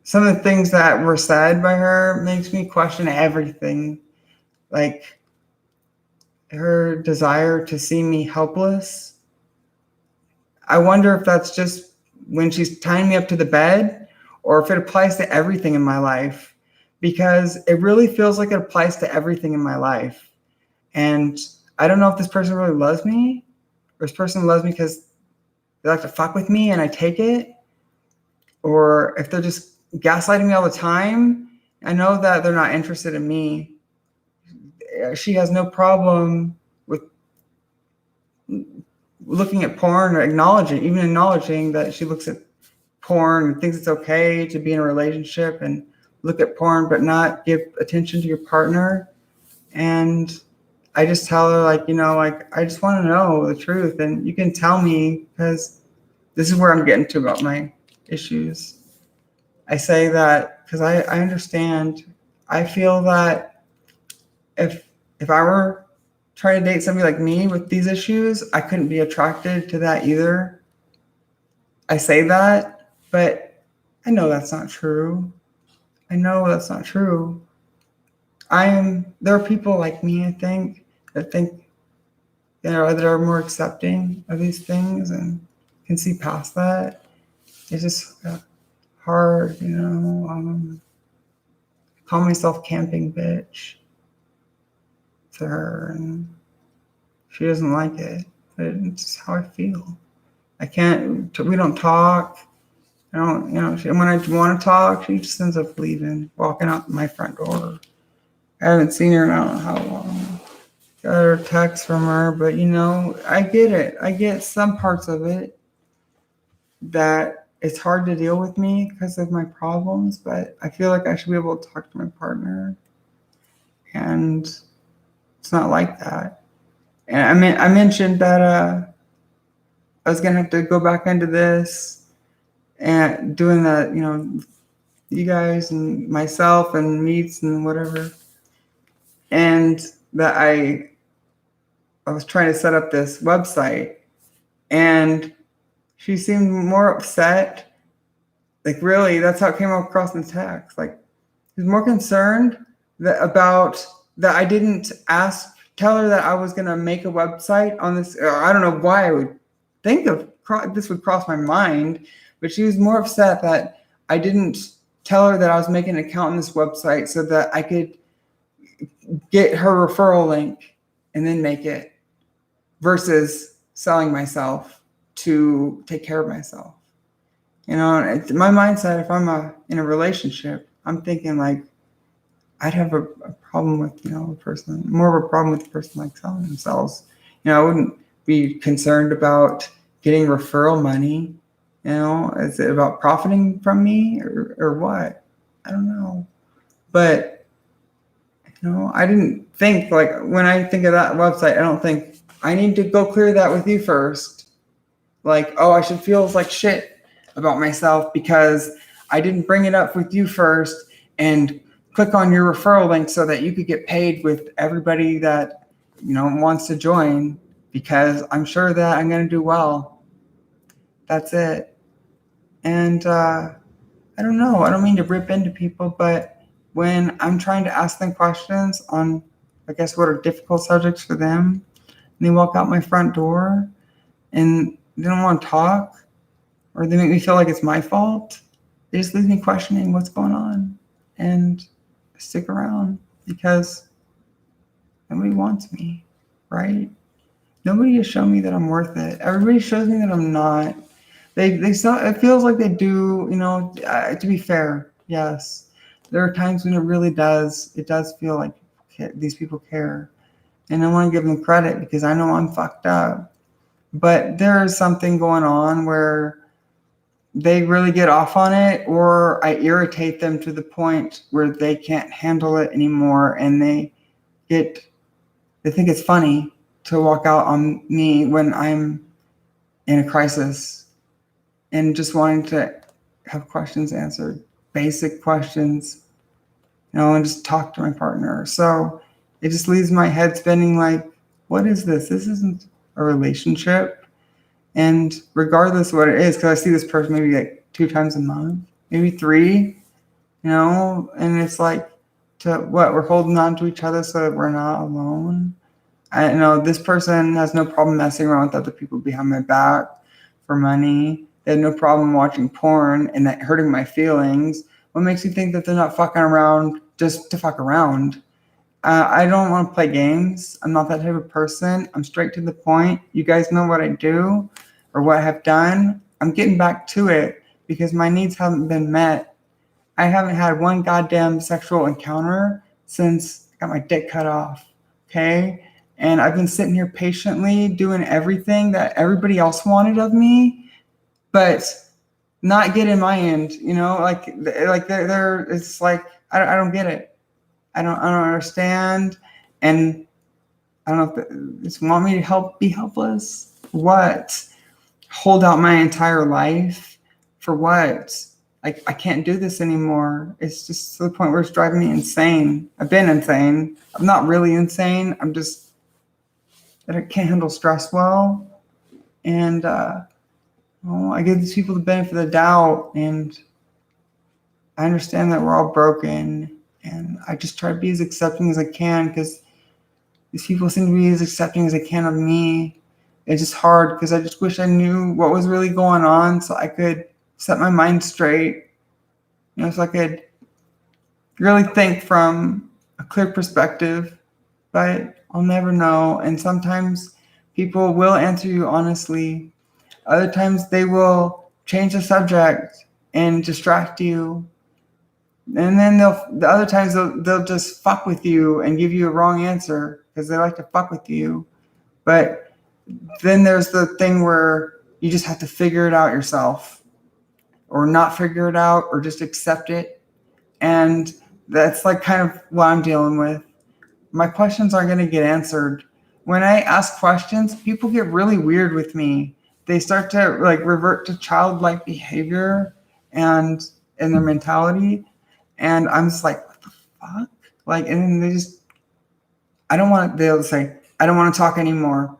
some of the things that were said by her makes me question everything. Like her desire to see me helpless. I wonder if that's just when she's tying me up to the bed, or if it applies to everything in my life, because it really feels like it applies to everything in my life. And I don't know if this person really loves me, or this person loves me because they like to fuck with me and I take it, or if they're just gaslighting me all the time. I know that they're not interested in me. She has no problem with looking at porn, or even acknowledging that she looks at porn and thinks it's okay to be in a relationship and look at porn but not give attention to your partner. And I just tell her, like, I just want to know the truth, and you can tell me, because this is where I'm getting to about my issues. I say that because I understand. I feel that if I were trying to date somebody like me with these issues, I couldn't be attracted to that either. I say that, but I know that's not true. There are people like me, I think, that are more accepting of these things and can see past that. It's just hard, call myself camping bitch to her, and she doesn't like it, but it's just how I feel. We don't talk. I don't, when I want to talk, she just ends up leaving, walking out my front door. I haven't seen her in I don't know how long. Got her text from her, but I get it. I get some parts of it that it's hard to deal with me because of my problems, but I feel like I should be able to talk to my partner, and it's not like that. And I mentioned that I was gonna have to go back into this and doing that, you guys and myself and meets and whatever, and that I was trying to set up this website, and she seemed more upset. Like, really, that's how it came across in the text. Like, she was more concerned about that I didn't tell her that I was going to make a website on this. I don't know why I would think this would cross my mind, but she was more upset that I didn't tell her that I was making an account on this website so that I could get her referral link and then make it, versus selling myself to take care of myself. My mindset, if I'm in a relationship, I'm thinking like I'd have a problem with, a person, more of a problem with the person like selling themselves. I wouldn't be concerned about getting referral money. Is it about profiting from me or what? I don't know. But I didn't think, like, when I think of that website, I don't think I need to go clear that with you first. Like, oh, I should feel like shit about myself because I didn't bring it up with you first and click on your referral link so that you could get paid with everybody that, wants to join, because I'm sure that I'm going to do well. That's it. And I don't know. I don't mean to rip into people, but when I'm trying to ask them questions on, I guess, what are difficult subjects for them, and they walk out my front door and they don't want to talk, or they make me feel like it's my fault, it just leaves me questioning what's going on. And I stick around because nobody wants me, right? Nobody has shown me that I'm worth it. Everybody shows me that I'm not. They it feels like they do, to be fair, yes. There are times when it does feel like these people care. And I want to give them credit because I know I'm fucked up. But there is something going on where they really get off on it, or I irritate them to the point where they can't handle it anymore, and they think it's funny to walk out on me when I'm in a crisis and just wanting to have questions answered, basic questions, and just talk to my partner. So it just leaves my head spinning like, what is this? This isn't a relationship. And regardless of what it is, because I see this person maybe like 2 times a month, maybe 3, and it's like, to what, we're holding on to each other so that we're not alone. I know this person has no problem messing around with other people behind my back for money. They have no problem watching porn and that hurting my feelings. What makes you think that they're not fucking around just to fuck around? I don't want to play games. I'm not that type of person. I'm straight to the point. You guys know what I do or what I have done. I'm getting back to it because my needs haven't been met. I haven't had one goddamn sexual encounter since I got my dick cut off. Okay? And I've been sitting here patiently doing everything that everybody else wanted of me, but not getting my end, like they're it's like, I don't get it. I don't understand. And I don't know if they just want me to be helpless. What? Hold out my entire life for what? Like, I can't do this anymore. It's just to the point where it's driving me insane. I've been insane. I'm not really insane. I'm just that I can't handle stress well. And I give these people the benefit of the doubt, and I understand that we're all broken. And I just try to be as accepting as I can because these people seem to be as accepting as they can of me. It's just hard because I just wish I knew what was really going on so I could set my mind straight, so I could really think from a clear perspective, but I'll never know. And sometimes people will answer you honestly. Other times they will change the subject and distract you. And then the other times they'll just fuck with you and give you a wrong answer because they like to fuck with you. But then there's the thing where you just have to figure it out yourself, or not figure it out, or just accept it. And that's like kind of what I'm dealing with. My questions aren't going to get answered. When I ask questions, people get really weird with me. They start to like revert to childlike behavior and in their mentality. And I'm just like, what the fuck? Like, and then they'll say, I don't want to talk anymore.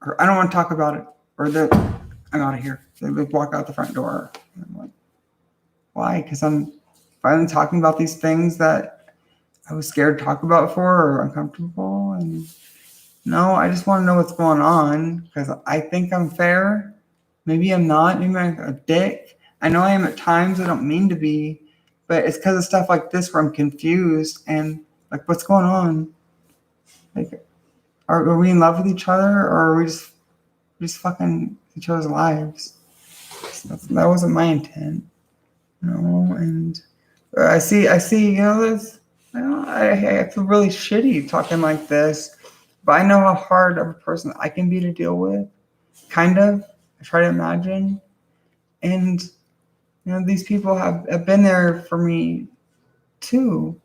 Or I don't want to talk about it. Or I'm out of here. They walk out the front door. And I'm like, why? Because I'm finally talking about these things that I was scared to talk about before, or uncomfortable. And no, I just want to know what's going on because I think I'm fair. Maybe I'm not. Maybe I'm a dick. I know I am at times. I don't mean to be, but it's because of stuff like this where I'm confused and like, what's going on? Like, are we in love with each other, or are we just fucking each other's lives? That wasn't my intent, And I see, this. I feel really shitty talking like this, but I know how hard of a person I can be to deal with. Kind of. I try to imagine, and these people have been there for me too.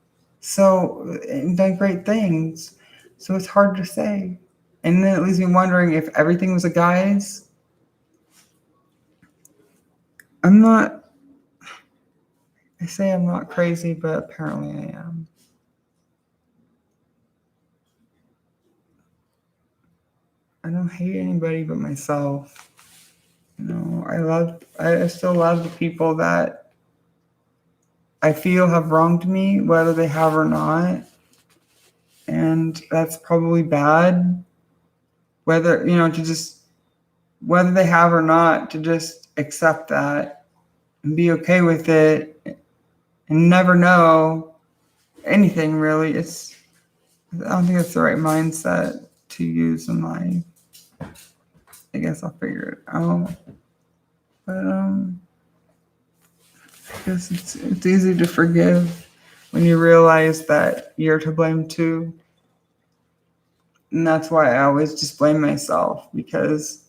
So, and done great things. So it's hard to say. And then it leaves me wondering if everything was a guy's. I'm not, I say I'm not crazy, but apparently I am. I don't hate anybody but myself. I still love the people that I feel have wronged me, whether they have or not. And that's probably bad. Whether, whether they have or not, to just accept that and be okay with it and never know anything really. I don't think it's the right mindset to use in life. I guess I'll figure it out. But I guess it's easy to forgive when you realize that you're to blame too. And that's why I always just blame myself, because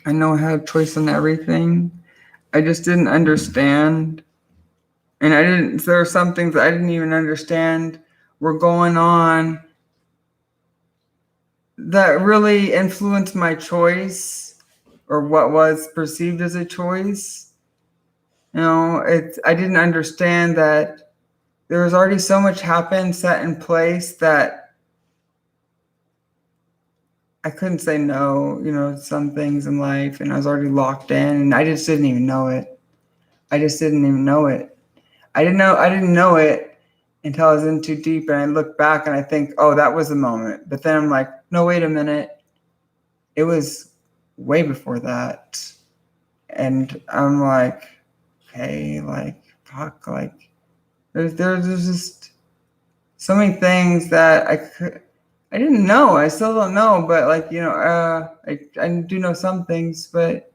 I know I had choice in everything. I just didn't understand. And there are some things I didn't even understand were going on that really influenced my choice, or what was perceived as a choice. I didn't understand that there was already so much happened, set in place, that I couldn't say no, some things in life, and I was already locked in, and I just didn't even know it. I just didn't even know it. I didn't know it until I was in too deep, and I look back and I think, oh, that was the moment. But then I'm like, no, wait a minute. It was way before that. And I'm like, okay, like, fuck, like, there's just so many things that I didn't know. I still don't know, but like, I do know some things, but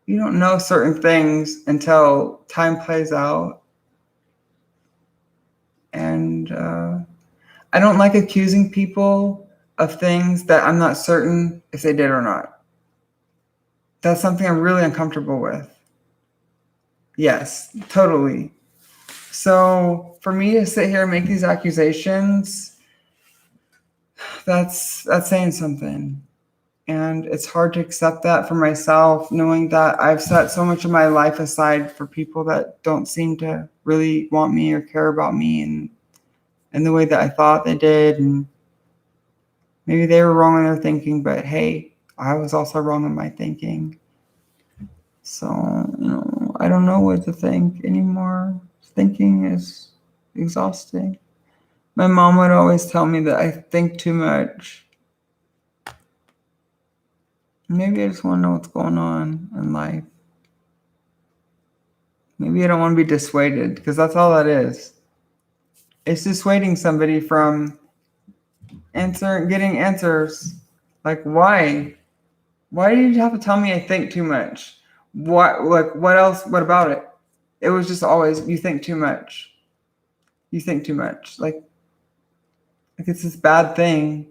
you don't know certain things until time plays out. And I don't like accusing people of things that I'm not certain if they did or not. That's something I'm really uncomfortable with. Yes, totally. So for me to sit here and make these accusations, that's saying something. And it's hard to accept that for myself, knowing that I've set so much of my life aside for people that don't seem to really want me or care about me and the way that I thought they did. And maybe they were wrong in their thinking, but hey, I was also wrong in my thinking. So, I don't know what to think anymore. Thinking is exhausting. My mom would always tell me that I think too much. Maybe I just want to know what's going on in life. Maybe I don't want to be dissuaded, because that's all that is. It's dissuading somebody from getting answers. Like, why? Why do you have to tell me I think too much? What else? What about it? It was just always, you think too much. You think too much. Like it's this bad thing,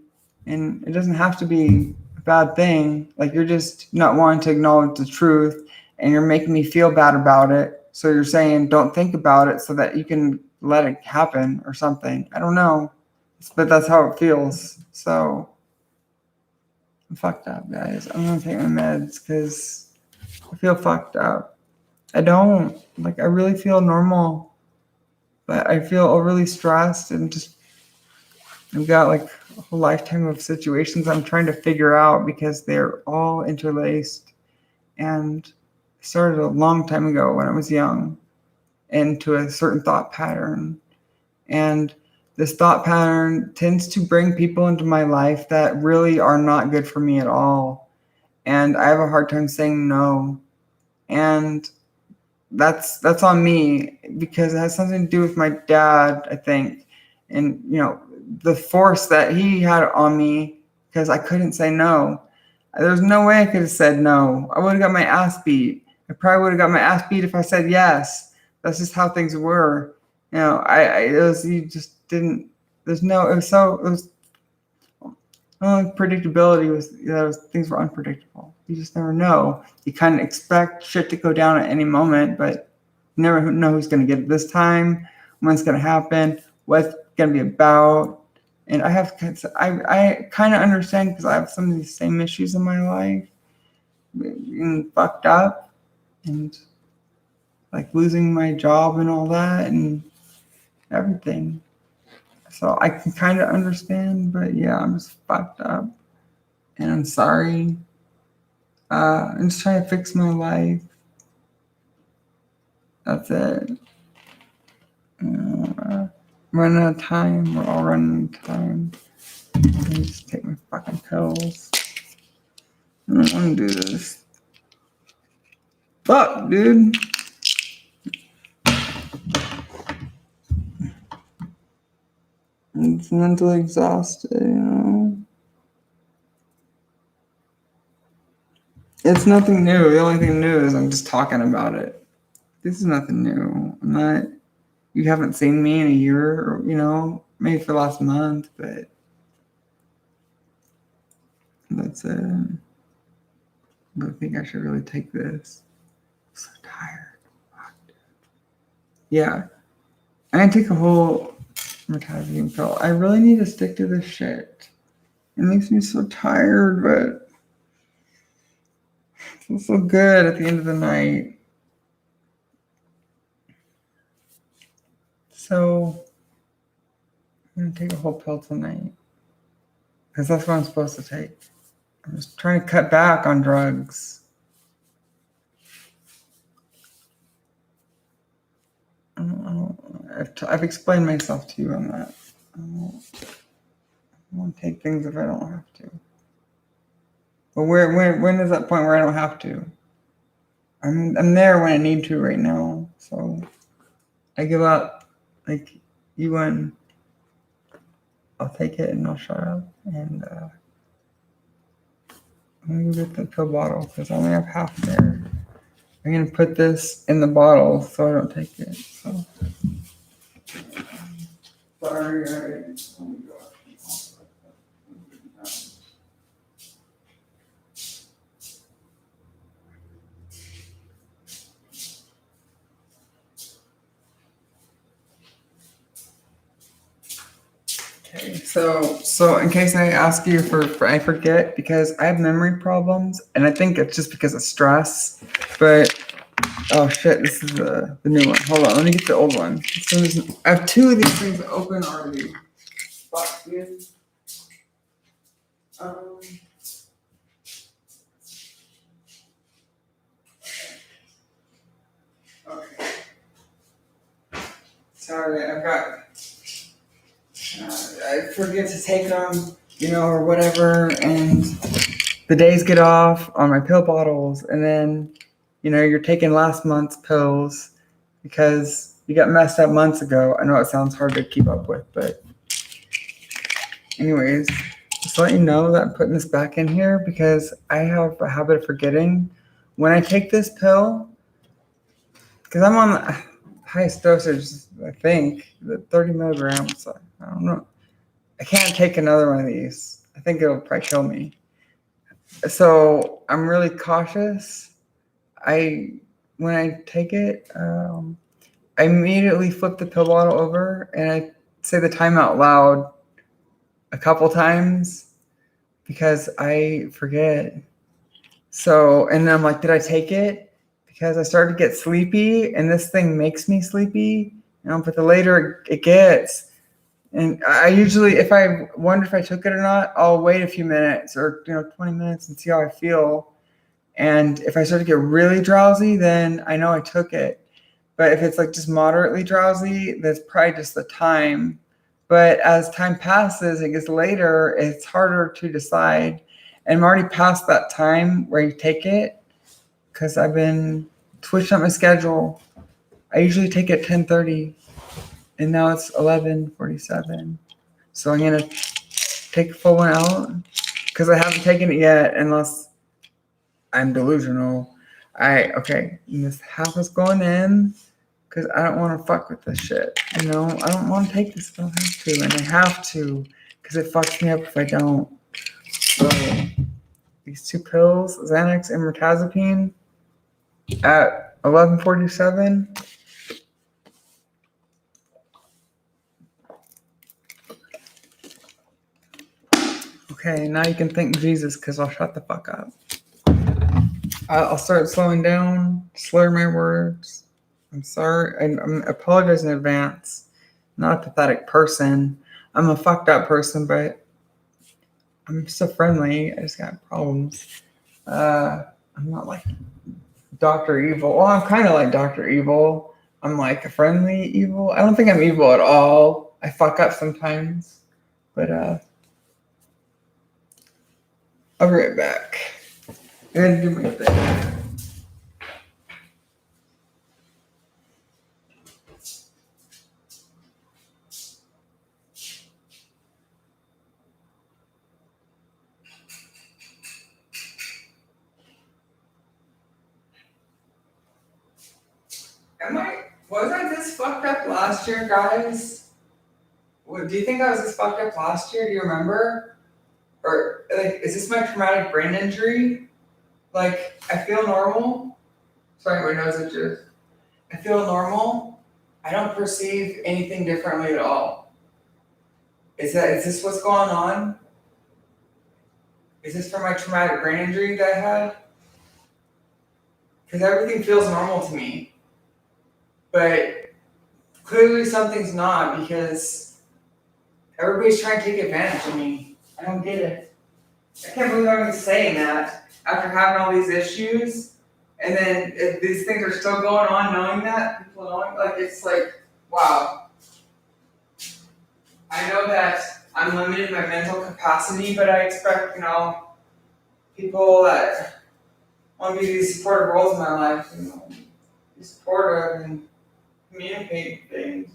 and it doesn't have to be a bad thing. Like, you're just not wanting to acknowledge the truth, and you're making me feel bad about it. So you're saying don't think about it so that you can let it happen or something. I don't know, but that's how it feels. So I'm fucked up, guys. I'm gonna take my meds because I feel fucked up. I don't. Like, I really feel normal, but I feel overly stressed, and just I've got like a whole lifetime of situations I'm trying to figure out because they're all interlaced. And I started a long time ago when I was young into a certain thought pattern. And this thought pattern tends to bring people into my life that really are not good for me at all. And I have a hard time saying no. And that's on me, because it has something to do with my dad, I think. And the force that he had on me, because I couldn't say no. There's no way I could have said no. I would have got my ass beat. I probably would have got my ass beat if I said yes. That's just how things were. You just didn't. There's no. It was only predictability was things were unpredictable. You just never know. You kind of expect shit to go down at any moment, but you never know who's going to get it this time, when it's gonna happen, what it's gonna be about. And I kind of understand because I have some of these same issues in my life, being fucked up and like losing my job and all that and everything. So I can kind of understand, but yeah, I'm just fucked up and I'm sorry. I'm just trying to fix my life. That's it. Running out of time. We're all running out of time. Let me just take my fucking pills. I don't want to do this. Fuck, dude. I'm just mentally exhausted, you know. It's nothing new. The only thing new is I'm just talking about it. This is nothing new. I'm not. You haven't seen me in a year, or, you know, maybe for the last month, but that's it. But I think I should really take this. I'm so tired. Yeah. I can take a whole metazine pill. I really need to stick to this shit. It makes me so tired, but it feels so good at the end of the night. So I'm gonna take a whole pill tonight. Because that's what I'm supposed to take. I'm just trying to cut back on drugs. I've explained myself to you on that. I won't take things if I don't have to. But when is that point where I don't have to? I'm there when I need to right now. So I give up. Like you win. I'll take it and I'll shut up. And I'm gonna get the pill bottle because I only have half there. I'm gonna put this in the bottle so I don't take it. So sorry, guys. Oh my gosh. Okay, so in case I ask you for I forget because I have memory problems and I think it's just because of stress. But oh shit, this is the new one. Hold on, let me get the old one. I have two of these things open already. Fuck, dude. Um, okay. Sorry, I've got. I forget to take them, you know, or whatever, and the days get off on my pill bottles, and then, you know, you're taking last month's pills because you got messed up months ago. I know it sounds hard to keep up with, but anyways, just to let you know that I'm putting this back in here because I have a habit of forgetting when I take this pill, because I'm on the highest dosage, I think, the 30 milligrams. I don't know. I can't take another one of these. I think it'll probably kill me. So I'm really cautious. When I take it, I immediately flip the pill bottle over and I say the time out loud a couple times because I forget. So, and then I'm like, did I take it? Because I started to get sleepy and this thing makes me sleepy. You know, but the later it gets, and I usually, if I wonder if I took it or not, I'll wait a few minutes or 20 minutes and see how I feel. And if I start to get really drowsy, then I know I took it. But if it's like just moderately drowsy, that's probably just the time. But as time passes, it gets later, it's harder to decide. And I'm already past that time where you take it because I've been switching up my schedule. I usually take it at 10:30 and now it's 11:47. So I'm going to take a full one out because I haven't taken it yet unless I'm delusional. Okay, and this half is going in because I don't want to fuck with this shit. I don't want to take this if I don't have to, and I have to because it fucks me up if I don't. So these two pills, Xanax and mirtazapine, at 11:47. Okay, now you can thank Jesus because I'll shut the fuck up. I'll start slowing down, slur my words. I'm sorry. I apologize in advance. I'm not a pathetic person. I'm a fucked up person, but I'm so friendly. I just got problems. I'm not like Dr. Evil. Well, I'm kind of like Dr. Evil. I'm like a friendly evil. I don't think I'm evil at all. I fuck up sometimes. But I'll be right back. I gotta do my thing. Was I this fucked up last year, guys? Do you think I was this fucked up last year? Do you remember? Or like, is this my traumatic brain injury? Like, I feel normal. Sorry, my nose itches. I feel normal. I don't perceive anything differently at all. Is this what's going on? Is this from my traumatic brain injury that I had? Because everything feels normal to me. But clearly something's not because everybody's trying to take advantage of me. I don't get it. I can't believe I'm saying that after having all these issues, and then if these things are still going on, knowing that people knowing, like it's like, wow. I know that I'm limited in my mental capacity, but I expect people that want to be these supportive roles in my life, be supportive and communicate things.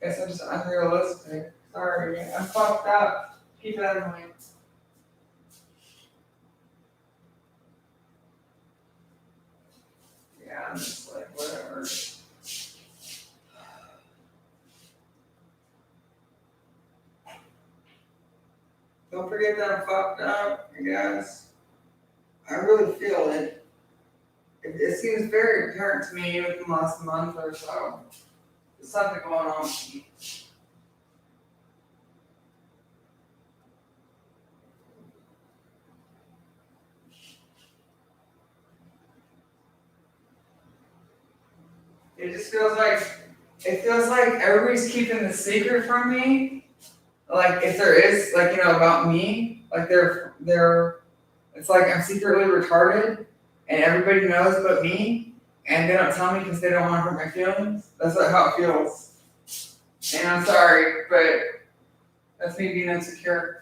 I guess I'm just unrealistic. Sorry, I'm fucked up. Keep that in mind. Yeah, I'm just like, whatever. Don't forget that I'm fucked up, I guess. I really feel it. It seems very apparent to me within the last month or so. There's something going on with me. It feels like everybody's keeping the secret from me. Like if there is about me, like it's like I'm secretly retarded and everybody knows but me and they don't tell me because they don't want to hurt my feelings. That's how it feels. And I'm sorry, but that's me being insecure.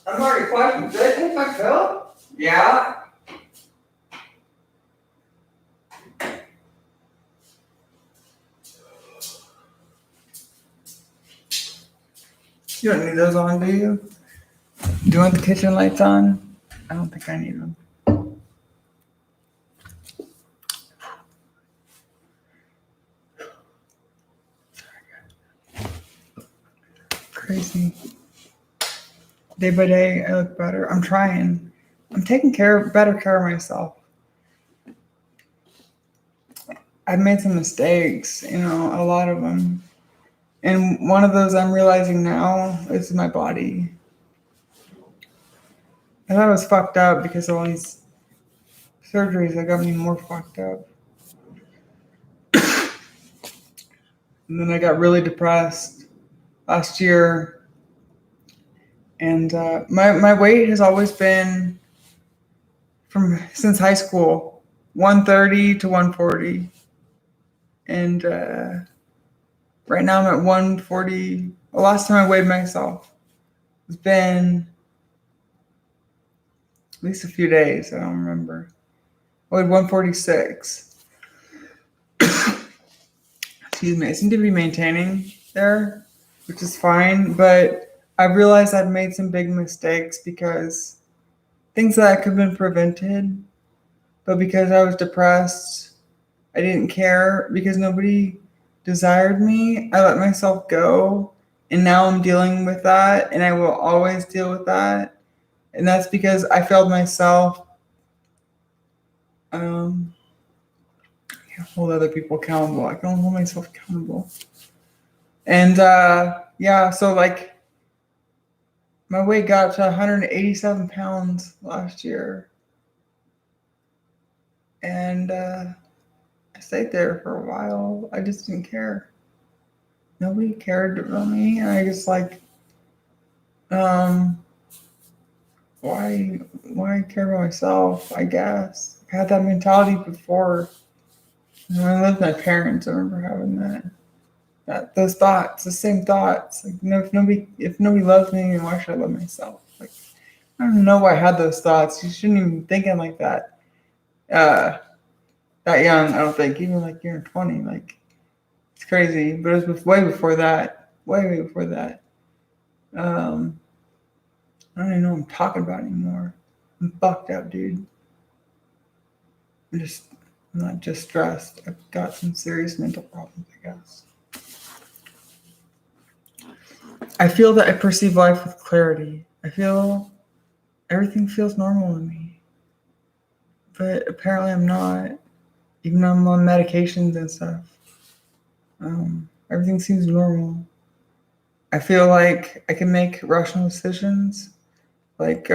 I'm already questioning. Did I take my pill? Yeah. You don't need those on, do you? Do you want the kitchen lights on? I don't think I need them. Crazy. Day by day, I look better. I'm trying. I'm taking better care of myself. I've made some mistakes, a lot of them. And one of those I'm realizing now is my body. I thought I was fucked up because of all these surgeries that got me more fucked up. And then I got really depressed last year. And my weight has always been since high school, 130 to 140. And right now I'm at 140. The last time I weighed myself, it's been at least a few days. I don't remember. I weighed 146. Excuse me. I seem to be maintaining there, which is fine. But I realized I've made some big mistakes because things that could have been prevented. But because I was depressed, I didn't care because nobody desired me. I let myself go And now I'm dealing with that, and I will always deal with that. And that's because I failed myself. I can't hold other people accountable. I can only hold myself accountable. And yeah, so like my weight got to 187 pounds last year. And I stayed there for a while. I just didn't care. Nobody cared about me. And I just like, um, why care about myself? I guess I had that mentality before. When I lived with my parents, I remember having those thoughts, the same thoughts. Like, if nobody loves me, then why should I love myself? Like, I don't know why I had those thoughts. You shouldn't even be thinking like that. That young, I don't think. Even like you're 20, like it's crazy. But it was way before that. Way before that. I don't even know what I'm talking about anymore. I'm fucked up, dude. I'm not just stressed. I've got some serious mental problems, I guess. I feel that I perceive life with clarity. I feel everything feels normal to me. But apparently I'm not. Even though I'm on medications and stuff. Everything seems normal. I feel like I can make rational decisions. Like,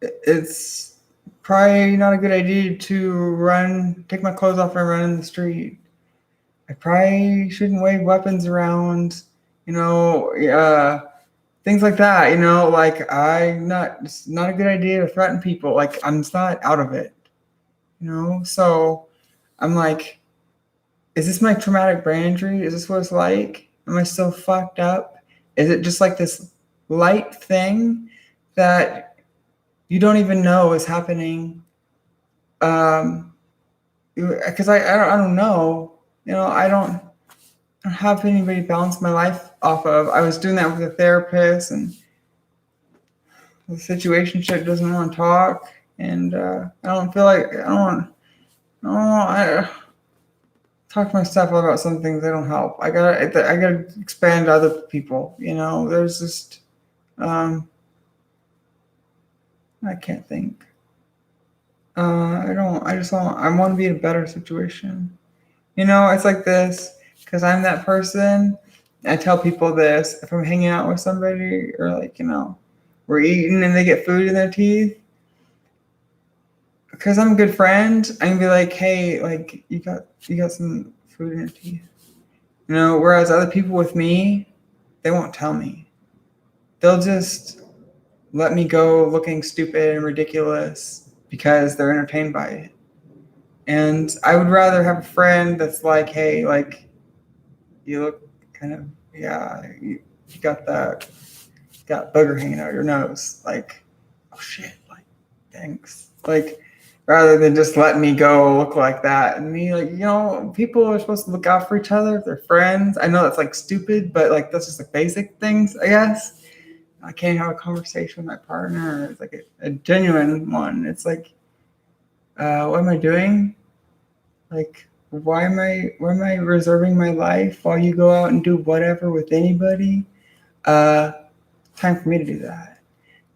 it's probably not a good idea to take my clothes off and run in the street. I probably shouldn't wave weapons around, things like that, like it's not a good idea to threaten people. Like, I'm just not out of it, So I'm like, is this my traumatic brain injury? Is this what it's like? Am I still fucked up? Is it just like this light thing that you don't even know is happening? Because I don't know. I don't have anybody bounce my life off of. I was doing that with a therapist, and the situation shit doesn't want to talk, and I don't feel like I talk to myself about some things that don't help. I gotta expand to other people. There's just I can't think. I don't. I just want. I want to be in a better situation. It's like this because I'm that person. I tell people this if I'm hanging out with somebody or like we're eating and they get food in their teeth. Because I'm a good friend, I can be like, hey, like you got some food in your teeth. Whereas other people with me, they won't tell me. They'll just let me go looking stupid and ridiculous because they're entertained by it. And I would rather have a friend that's like, hey, like, you look kind of, yeah, you got booger hanging out your nose. Like, oh shit, like, thanks. Like, rather than just letting me go look like that. And me, like, people are supposed to look out for each other if they're friends. I know that's like stupid, but like, that's just like basic things, I guess. I can't have a conversation with my partner. It's like a genuine one. It's like, what am I doing? Like, why am I reserving my life while you go out and do whatever with anybody? Time for me to do that.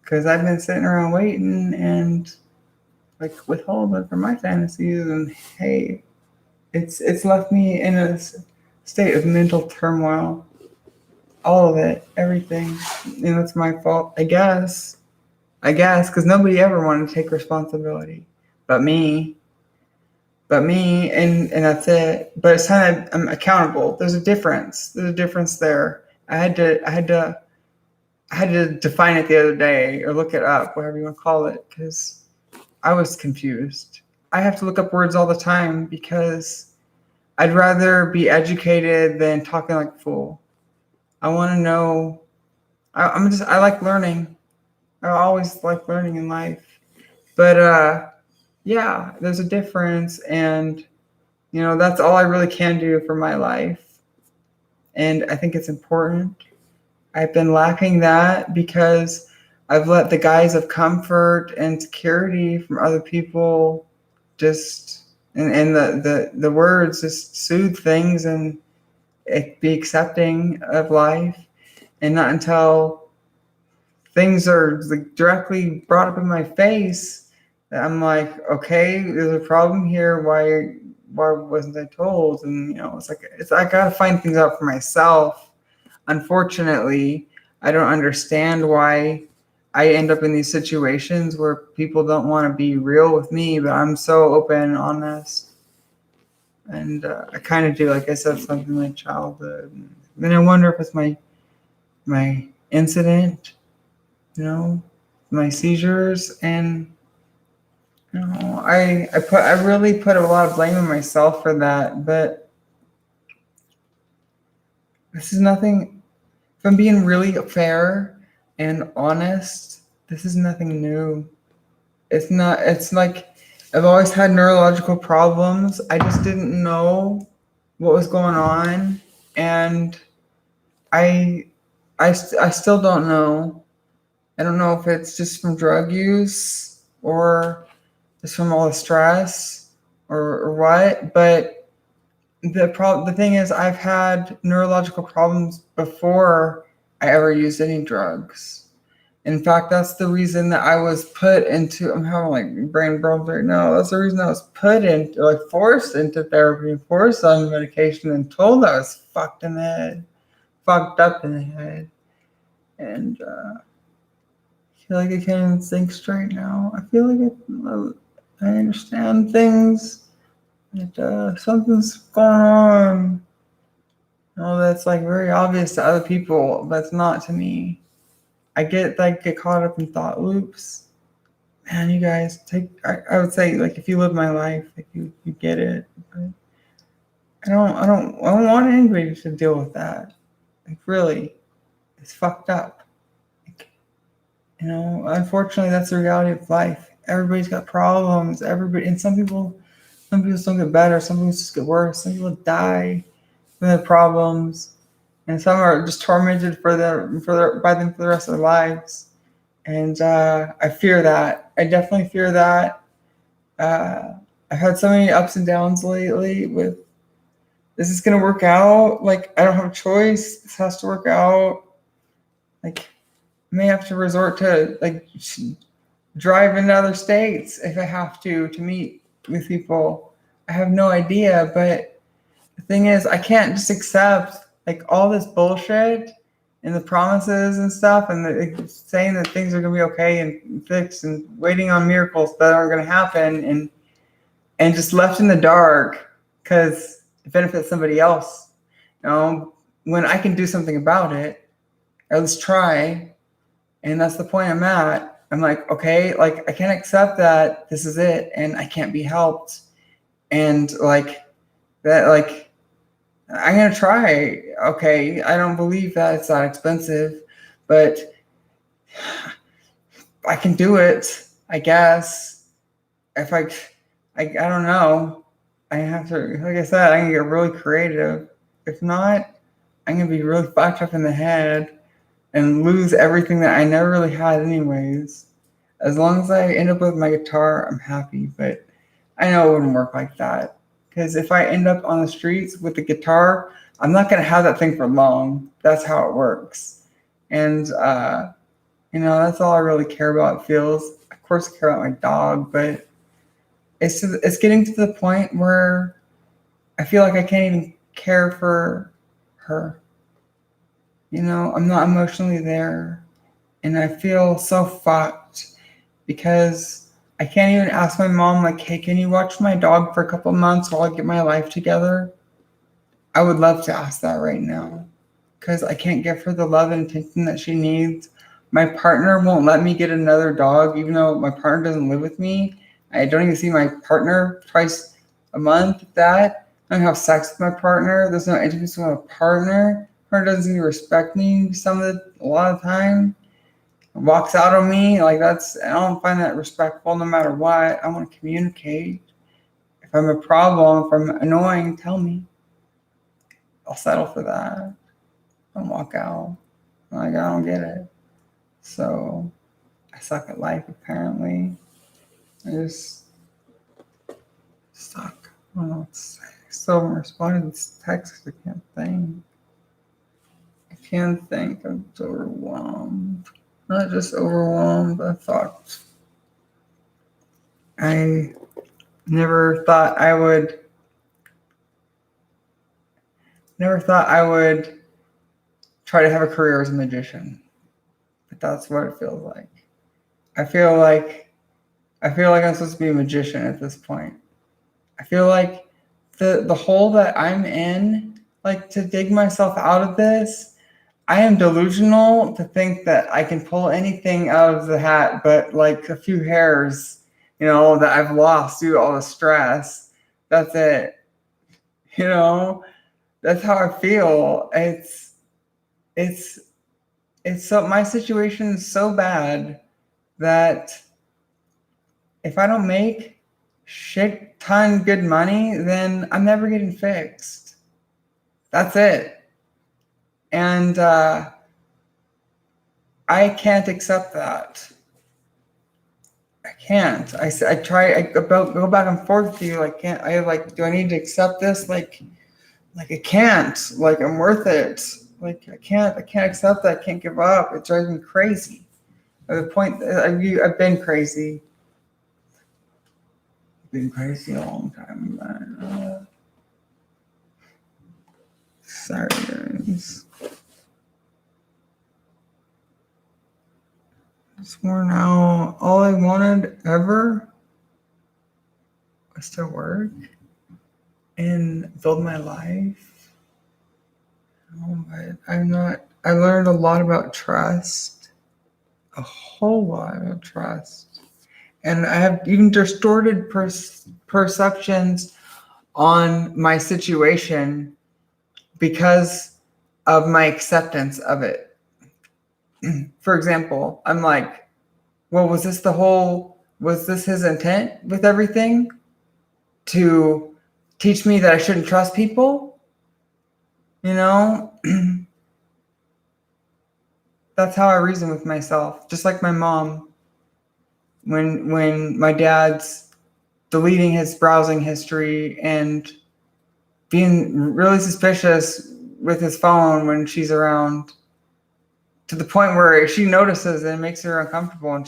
Because I've been sitting around waiting and like withholding from my fantasies, and hey, it's left me in a state of mental turmoil. All of it, everything. It's my fault, I guess, because nobody ever wanted to take responsibility but me. And that's it. But it's kind of, I'm accountable. There's a difference there. I had to define it the other day, or look it up, whatever you want to call it, because I was confused. I have to look up words all the time because I'd rather be educated than talking like a fool. I want to know. I like learning. I always like learning in life. But yeah, there's a difference, and that's all I really can do for my life. And I think it's important. I've been lacking that because I've let the guise of comfort and security from other people just and the words just soothe things, and be accepting of life, and not until things are like directly brought up in my face that I'm like, okay, there's a problem here. Why wasn't I told? And it's I gotta find things out for myself. Unfortunately, I don't understand why I end up in these situations where people don't want to be real with me, but I'm so open and honest. And I kind of do, like I said, something in my childhood. And then I wonder if it's my incident, my seizures, and I really put a lot of blame on myself for that. But this is nothing. If I'm being really fair and honest, this is nothing new. It's not. It's like I've always had neurological problems. I just didn't know what was going on, and I still don't know. I don't know if it's just from drug use or just from all the stress or what. But the thing is, I've had neurological problems before I ever used any drugs. In fact, that's the reason that I was put into. I'm having like brain problems right now. That's the reason I was put into, like, forced into therapy, forced on medication, and told I was fucked in the head, fucked up in the head, and I feel like I can't even think straight now. I feel like I understand things. That something's going on. That's like very obvious to other people, but it's not to me. I get caught up in thought loops. Man, you guys I would say, like, if you live my life, like, you get it. But I don't want anybody to deal with that. Like, really, it's fucked up. Like, unfortunately, that's the reality of life. Everybody's got problems. Everybody, and some people don't get better. Some people just get worse. Some people die from their problems, and some are just tormented by them for the rest of their lives. And I fear that. I definitely fear that. I've had so many ups and downs lately with, this is going to work out. Like, I don't have a choice. This has to work out. Like, I may have to resort to, like, drive into other states if I have to meet with people. I have no idea. But the thing is, I can't just accept, like, all this bullshit and the promises and stuff, and saying that things are going to be okay and fixed, and waiting on miracles that aren't going to happen, and just left in the dark because it benefits somebody else. When I can do something about it, or at least try, and that's the point I'm at. I'm like, okay, like, I can't accept that this is it, and I can't be helped, and like that, like, I'm gonna try. Okay, I don't believe that it's that expensive, but I can do it, I guess. If I don't know. I have to, like I said, I can get really creative. If not, I'm gonna be really fucked up in the head and lose everything that I never really had anyways. As long as I end up with my guitar, I'm happy. But I know it wouldn't work like that. Because if I end up on the streets with the guitar, I'm not gonna have that thing for long. That's how it works. And that's all I really care about. It feels, of course, I care about my dog, but it's getting to the point where I feel like I can't even care for her. I'm not emotionally there, and I feel so fucked because I can't even ask my mom, like, hey, can you watch my dog for a couple months while I get my life together? I would love to ask that right now because I can't give her the love and attention that she needs. My partner won't let me get another dog, even though my partner doesn't live with me. I don't even see my partner twice a month. I don't have sex with my partner. There's no intimacy with my partner. Her doesn't even respect me a lot of time. Walks out on me. Like, I don't find that respectful no matter what. I want to communicate. If I'm a problem, if I'm annoying, tell me. I'll settle for that. Don't walk out. Like, I don't get it. So I suck at life, apparently. I just suck. I don't know what to say. still haven't responded to this text. I can't think. I can't think. I'm so overwhelmed. Not just overwhelmed, but fucked. I never thought I would try to have a career as a magician. But that's what it feels like. I feel like I'm supposed to be a magician at this point. I feel like the hole that I'm in, like to dig myself out of this, I am delusional to think that I can pull anything out of the hat but like a few hairs, that I've lost due to all the stress. That's it. That's how I feel. It's so my situation is so bad that if I don't make shit ton good money, then I'm never getting fixed. That's it. And I can't accept that. I can't. I try. I go back and forth with you. Like, can't I? Like, do I need to accept this? Like I can't. Like, I'm worth it. Like, I can't accept that. I can't give up. It drives me crazy. At the point I've been crazy. I've been crazy a long time, man. Sorry, guys. It's more now. All I wanted ever was to work and build my life. But I'm not. I learned a lot about trust, a whole lot about trust, and I have even distorted perceptions on my situation because of my acceptance of it. For example, I'm like, well, was this his intent with everything? To teach me that I shouldn't trust people? That's how I reason with myself. Just like my mom, when my dad's deleting his browsing history and being really suspicious with his phone when she's around, to the point where she notices and it makes her uncomfortable, and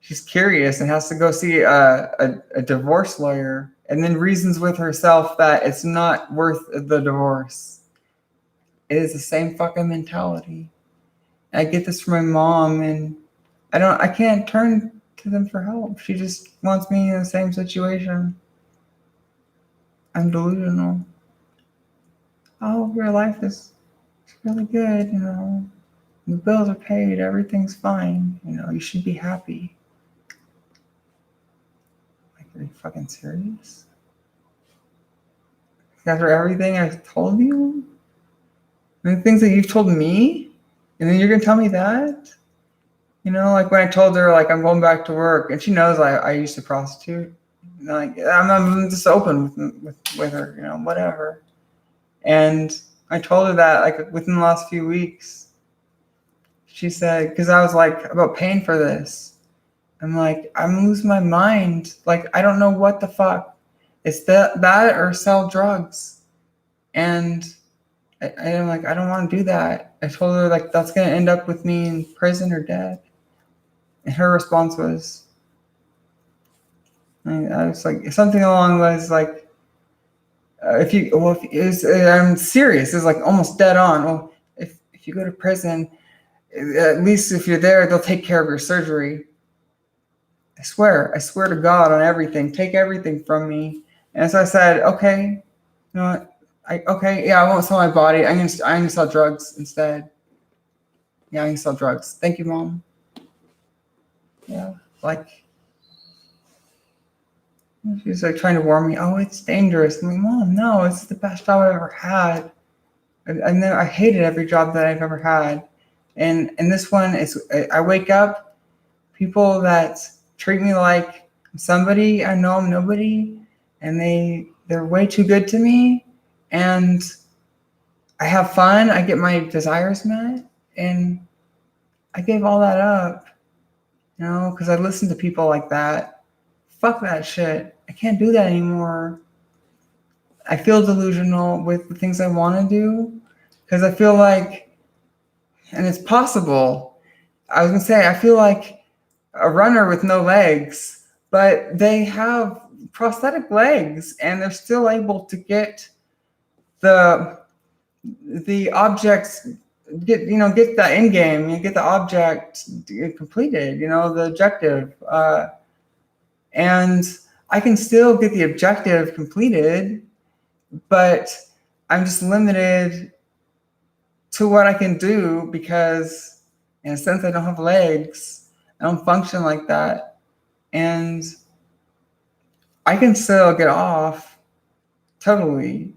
she's curious and has to go see a divorce lawyer, and then reasons with herself that it's not worth the divorce. It is the same fucking mentality. I get this from my mom, and I can't turn to them for help. She just wants me in the same situation. I'm delusional. Oh, your life is really good, The bills are paid, everything's fine, you should be happy. Like, are you fucking serious? After everything I've told you? And the things that you've told me? And then you're gonna tell me that? Like when I told her, like, I'm going back to work, and she knows I used to prostitute. Like, I'm just open with her, whatever. And I told her that, like, within the last few weeks. She said, because I was like, about paying for this. I'm like, I'm losing my mind. Like, I don't know what the fuck. It's that or sell drugs. And I'm like, I don't want to do that. I told her, like, that's going to end up with me in prison or dead. And her response was, I was like, something along those, like, I'm serious. It's like almost dead on. Well, if you go to prison, at least if you're there, they'll take care of your surgery. I swear to God on everything. Take everything from me. And so I said, okay, you know what? I won't sell my body. I'm gonna sell drugs instead. Yeah, I can sell drugs. Thank you, Mom. Yeah, like, she's like trying to warn me. Oh, it's dangerous. I'm like, Mom, no, it's the best job I've ever had. I hated every job that I've ever had, and this one is. I wake up, people that treat me like somebody. I know I'm nobody, and they're way too good to me, and I have fun. I get my desires met, and I gave all that up, because I listened to people like that. Fuck that shit. I can't do that anymore. I feel delusional with the things I want to do because I feel like, and it's possible. I was gonna say I feel like a runner with no legs, but they have prosthetic legs and they're still able to get the objects, get the end game, you get the object completed, the objective, and I can still get the objective completed, but I'm just limited to what I can do because, in a sense, I don't have legs. I don't function like that, and I can still get off totally.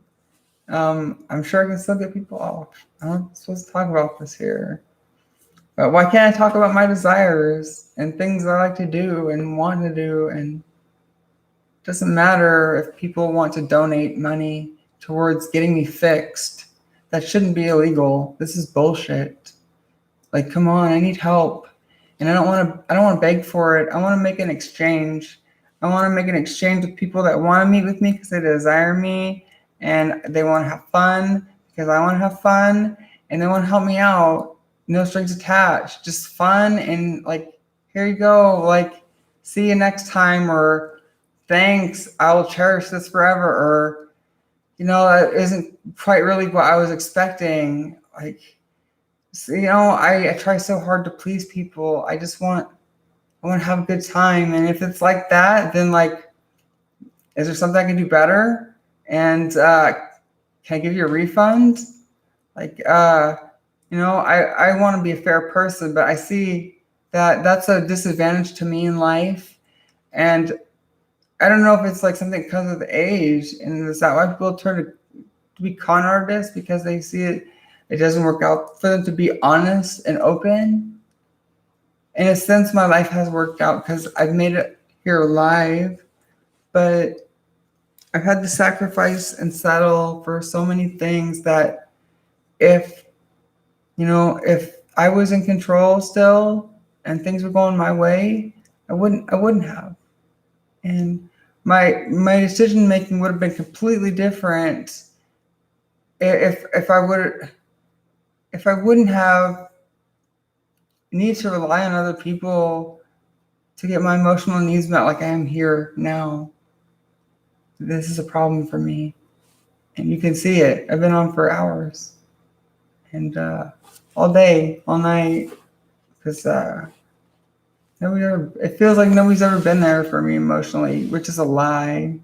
I'm sure I can still get people off. I'm not supposed to talk about this here. But why can't I talk about my desires and things I like to do and want to do? And it doesn't matter if people want to donate money towards getting me fixed. That shouldn't be illegal. This is bullshit. Like, come on, I need help. And I don't want to beg for it. I want to make an exchange. I want to make an exchange with people that want to meet with me because they desire me and they want to have fun because I want to have fun and they want to help me out. No strings attached. Just fun and like, here you go. Like, see you next time, or thanks. I will cherish this forever. Or, that isn't quite really what I was expecting. Like, so, I try so hard to please people. I want to have a good time. And if it's like that, then like, is there something I can do better? And can I give you a refund? Like, I want to be a fair person, but I see that that's a disadvantage to me in life. And I don't know if it's like something because of the age, and is that why people turn to be con artists because they see it doesn't work out for them to be honest and open. In a sense, my life has worked out because I've made it here alive, but I've had to sacrifice and settle for so many things that if, if I was in control still and things were going my way, I wouldn't have. And my decision making would have been completely different if I wouldn't have need to rely on other people to get my emotional needs met like I am here now. This is a problem for me. And you can see it. I've been on for hours. And all day, all night. Because it feels like nobody's ever been there for me emotionally, which is a lie.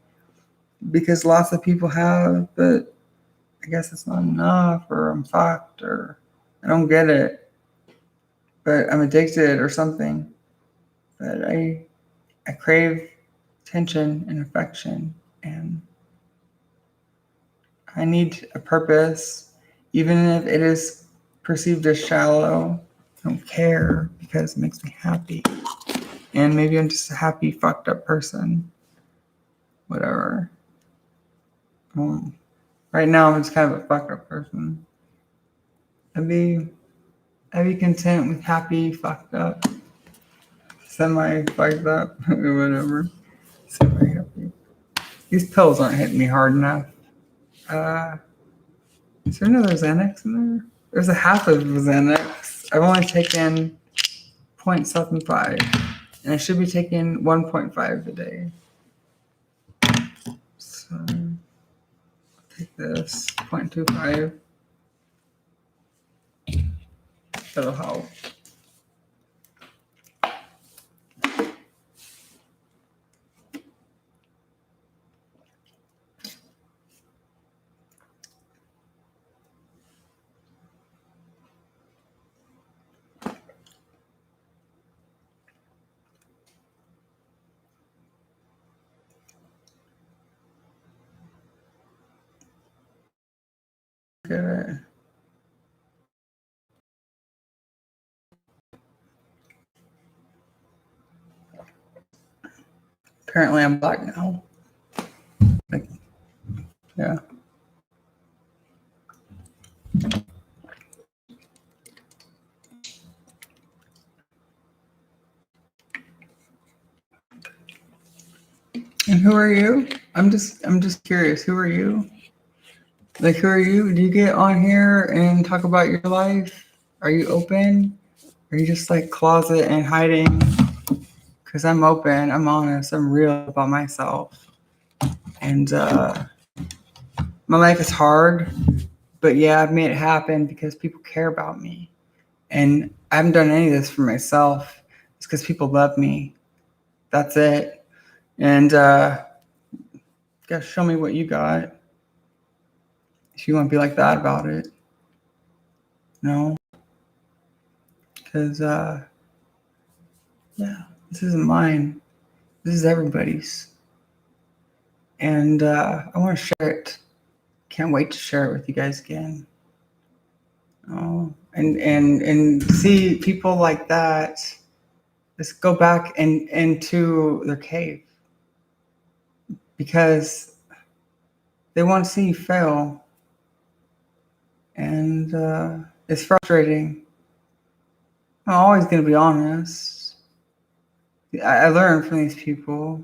Because lots of people have, but I guess it's not enough, or I'm fucked, or I don't get it. But I'm addicted or something. But I crave attention and affection, and I need a purpose, even if it is perceived as shallow. I don't care because it makes me happy. And maybe I'm just a happy, fucked up person. Whatever. Right now, I'm just kind of a fucked up person. I'd be content with happy, fucked up, semi fucked up, whatever. Semi happy. These pills aren't hitting me hard enough. Is there another Xanax in there? There's a half of Xanax. I've only taken 0.75, and I should be taking 1.5 a day. So I'll take this 0.25. That'll help. Good. Apparently, I'm black now. Like, yeah. who are you? I'm just curious. Who are you? Like, who are you? Do you get on here and talk about your life? Are you open? Are you just like closet and hiding? Because I'm open. I'm honest. I'm real about myself. And my life is hard, but yeah, I've made it happen because people care about me. And I haven't done any of this for myself. It's because people love me. That's it. And gotta show me what you got. If you want to be like that about it. No. Because, yeah, this isn't mine. This is everybody's. And I want to share it. Can't wait to share it with you guys again. Oh, and see people like that just go back and into their cave because they want to see you fail, and it's frustrating. I'm always going to be honest. I learn from these people,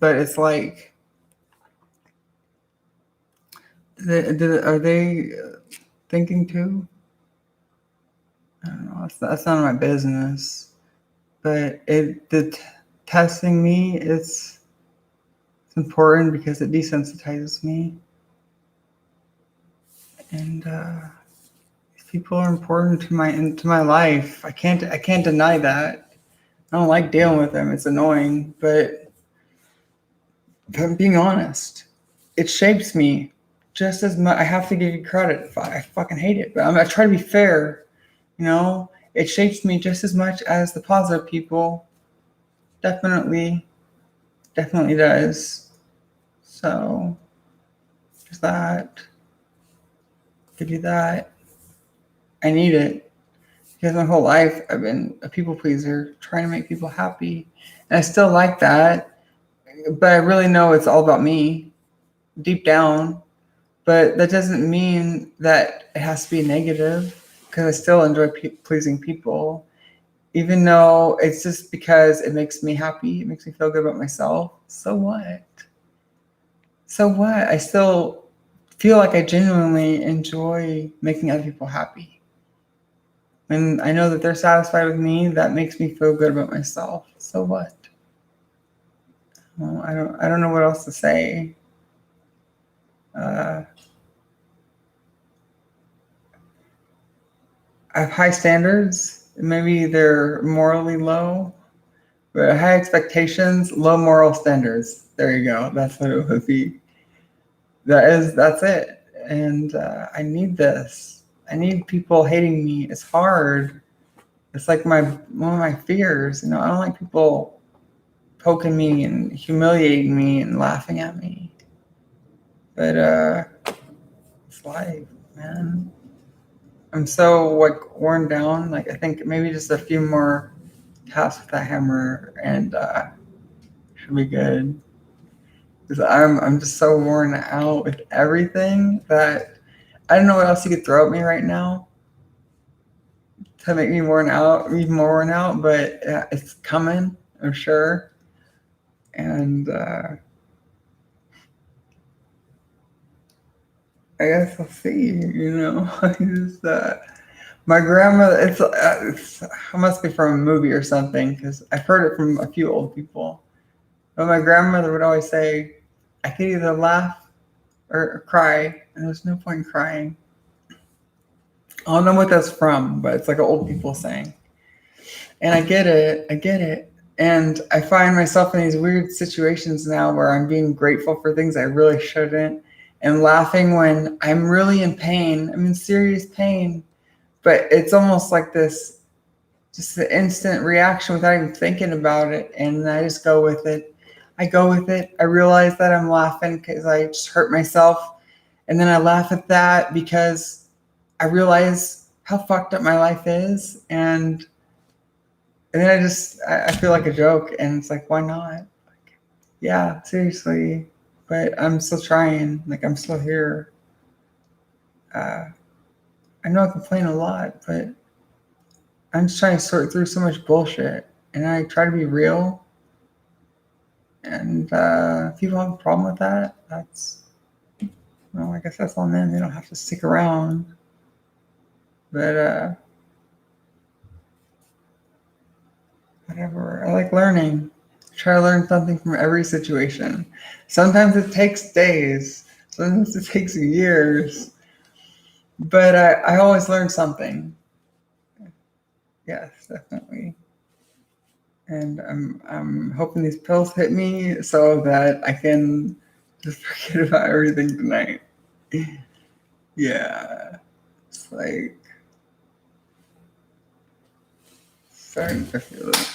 but it's like, are they thinking too? I don't know. That's none of my business. But testing me, it's important because it desensitizes me, and people are important to my life. I can't deny that. I don't like dealing with them. It's annoying, but if I'm being honest, it shapes me just as much. I have to give you credit. I fucking hate it, but I try to be fair. You know, it shapes me just as much as the positive people. Definitely does. So there's that. Give you that. I need it because my whole life I've been a people pleaser, trying to make people happy, and I still like that. But I really know it's all about me, deep down. But that doesn't mean that it has to be negative because I still enjoy pleasing people, even though it's just because it makes me happy. It makes me feel good about myself. So what? So what? I still feel like I genuinely enjoy making other people happy. When I know that they're satisfied with me, that makes me feel good about myself. So what? Well, I don't know what else to say. I have high standards. Maybe they're morally low, but high expectations, low moral standards. There you go. That's what it would be. That's it. And I need this. I need people hating me. It's hard. It's like one of my fears. You know, I don't like people poking me and humiliating me and laughing at me. But it's life, man. I'm so like worn down. Like I think maybe just a few more taps with that hammer and should be good. Because I'm just so worn out with everything that I don't know what else you could throw at me right now to make me worn out, even more worn out. But it's coming, I'm sure. And I guess I'll see. You know, just, my grandmother. It must be from a movie or something because I've heard it from a few old people. But my grandmother would always say, "I could either laugh or cry, and there's no point in crying." I don't know what that's from, but it's like an old people saying. And I get it. I get it. And I find myself in these weird situations now where I'm being grateful for things I really shouldn't and laughing when I'm really in pain. I'm in serious pain. But it's almost like this just the instant reaction without even thinking about it. And I just go with it. I go with it. I realize that I'm laughing because I just hurt myself. And then I laugh at that because I realize how fucked up my life is. And then I feel like a joke. And it's like, why not? Like, yeah, seriously. But I'm still trying. Like, I'm still here. I know I complain a lot, but I'm just trying to sort through so much bullshit. And I try to be real. And if people have a problem with that, well, I guess that's on them. They don't have to stick around. But whatever. I like learning. Try to learn something from every situation. Sometimes it takes days. Sometimes it takes years. But I always learn something. Yes, definitely. And I'm hoping these pills hit me so that I can just forget about everything tonight. Yeah. It's like starting to feel it.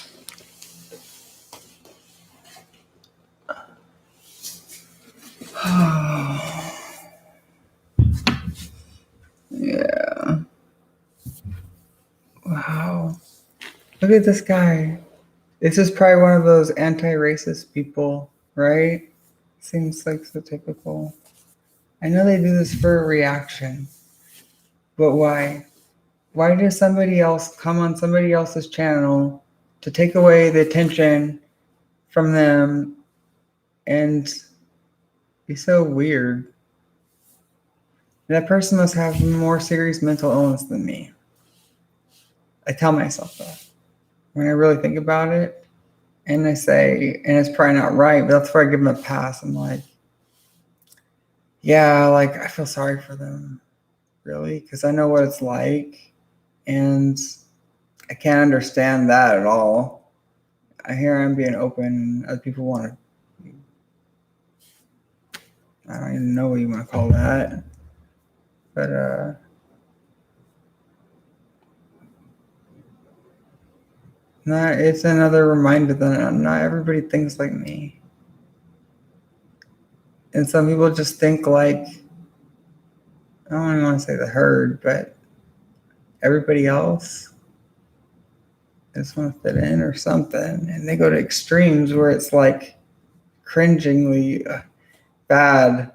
Yeah. Wow. Look at this guy. This is probably one of those anti-racist people, right? Seems like so typical. I know they do this for a reaction, but why? Why does somebody else come on somebody else's channel to take away the attention from them and be so weird? That person must have more serious mental illness than me. I tell myself that when I really think about it. And I say, and it's probably not right, but that's where I give them a pass. I'm like, yeah, like I feel sorry for them, really, because I know what it's like. And I can't understand that at all. Here I'm being open, and other people want to, I don't even know what you want to call that. But it's another reminder that not everybody thinks like me. And some people just think like, I don't even want to say the herd, but everybody else just want to fit in or something. And they go to extremes where it's like cringingly bad.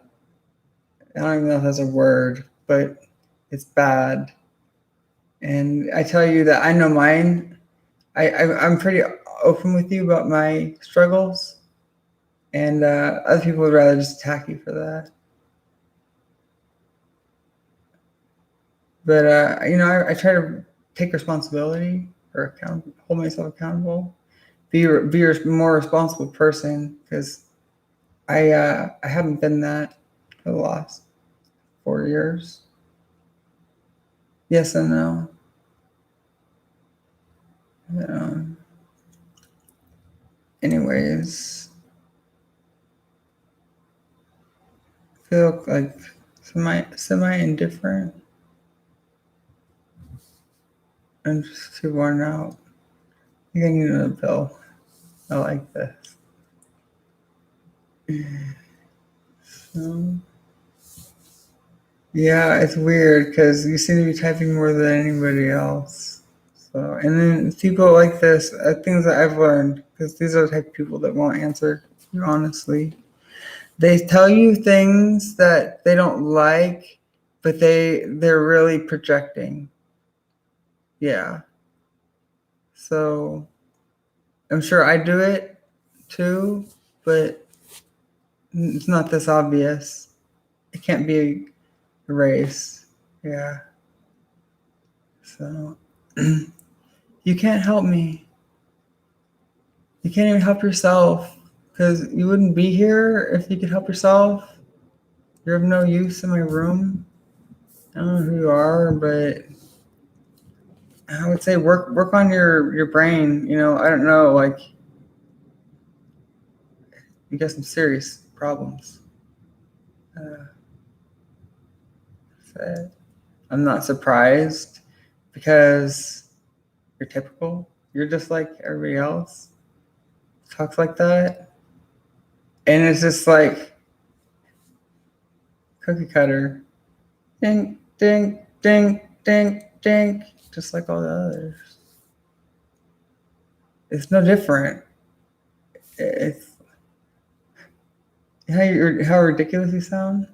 I don't even know if that's a word, but it's bad. And I tell you that I know mine. I'm pretty open with you about my struggles, and other people would rather just attack you for that. But I try to take responsibility or hold myself accountable, be a more responsible person, because I haven't been that for the last 4 years. Yes and no. Anyways, I feel like semi indifferent. I'm just too worn out. I think I need another pill. I like this. So, yeah, it's weird because you seem to be typing more than anybody else. So, and then people like this, things that I've learned, because these are the type of people that won't answer you honestly. They tell you things that they don't like, but they're really projecting. Yeah. So I'm sure I do it too, but it's not this obvious. It can't be erased. Yeah. So you can't help me. You can't even help yourself because you wouldn't be here if you could help yourself. You're of no use in my room. I don't know who you are, but I would say work on your brain. I don't know, like you got some serious problems. So I'm not surprised because you're typical. You're just like everybody else. Talks like that. And it's just like cookie cutter. Ding, ding, ding, ding, ding. Just like all the others. It's no different. It's how ridiculous you sound.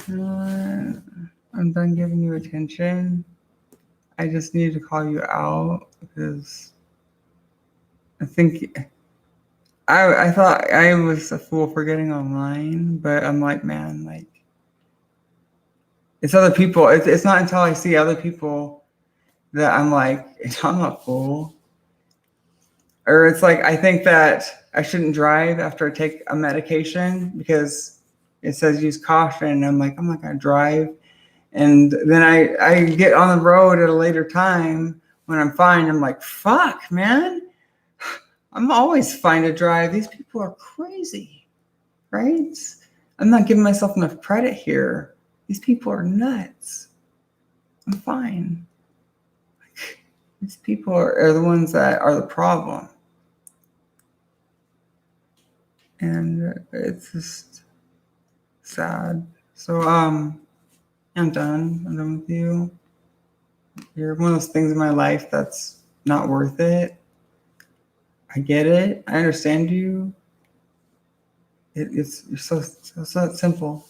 I'm done giving you attention. I just need to call you out because I think I thought I was a fool for getting online, but I'm like, man, like it's other people. It's not until I see other people that I'm like, I'm not a fool. Or it's like I think that I shouldn't drive after I take a medication because it says use caution. And I'm like, I'm not gonna drive. And then I get on the road at a later time when I'm fine. I'm like, fuck, man. I'm always fine to drive. These people are crazy, right? I'm not giving myself enough credit here. These people are nuts. I'm fine. These people are the ones that are the problem. And it's just sad. So, I'm done. I'm done with you. You're one of those things in my life that's not worth it. I get it. I understand you. It's you're so simple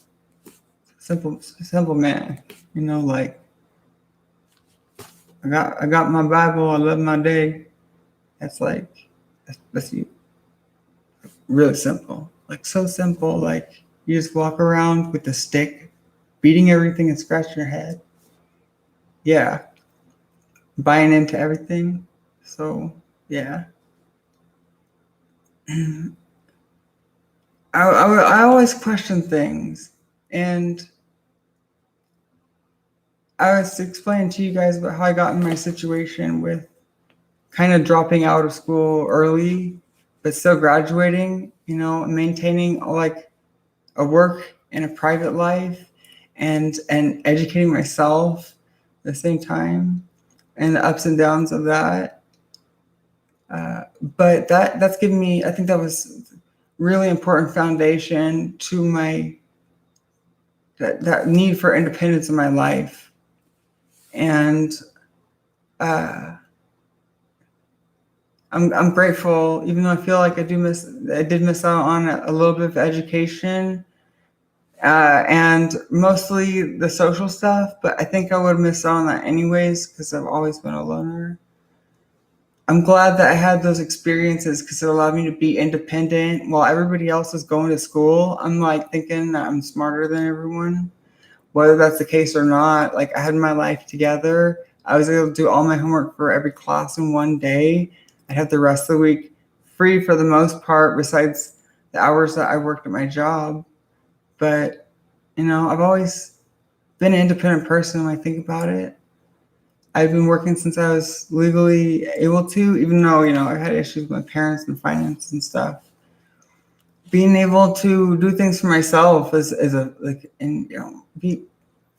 man. You know, like I got my Bible. I love my day. That's like that's you. Really simple. Like so simple. Like you just walk around with a stick, beating everything and scratching your head. Yeah, buying into everything. So yeah. I always question things, and I was explaining to you guys about how I got in my situation with kind of dropping out of school early, but still graduating, you know, maintaining like a work and a private life and educating myself at the same time and the ups and downs of that. But that's given me, I think that was really important foundation to my that need for independence in my life. And uh, I'm grateful, even though I feel like I did miss out on a little bit of education and mostly the social stuff. But I think I would have missed out on that anyways because I've always been a loner. I'm glad that I had those experiences because it allowed me to be independent while everybody else is going to school. I'm like thinking that I'm smarter than everyone. Whether that's the case or not, like I had my life together. I was able to do all my homework for every class in one day. I'd have the rest of the week free for the most part, besides the hours that I worked at my job. But, you know, I've always been an independent person when I think about it. I've been working since I was legally able to, even though, you know, I had issues with my parents and finance and stuff. Being able to do things for myself is a like and you know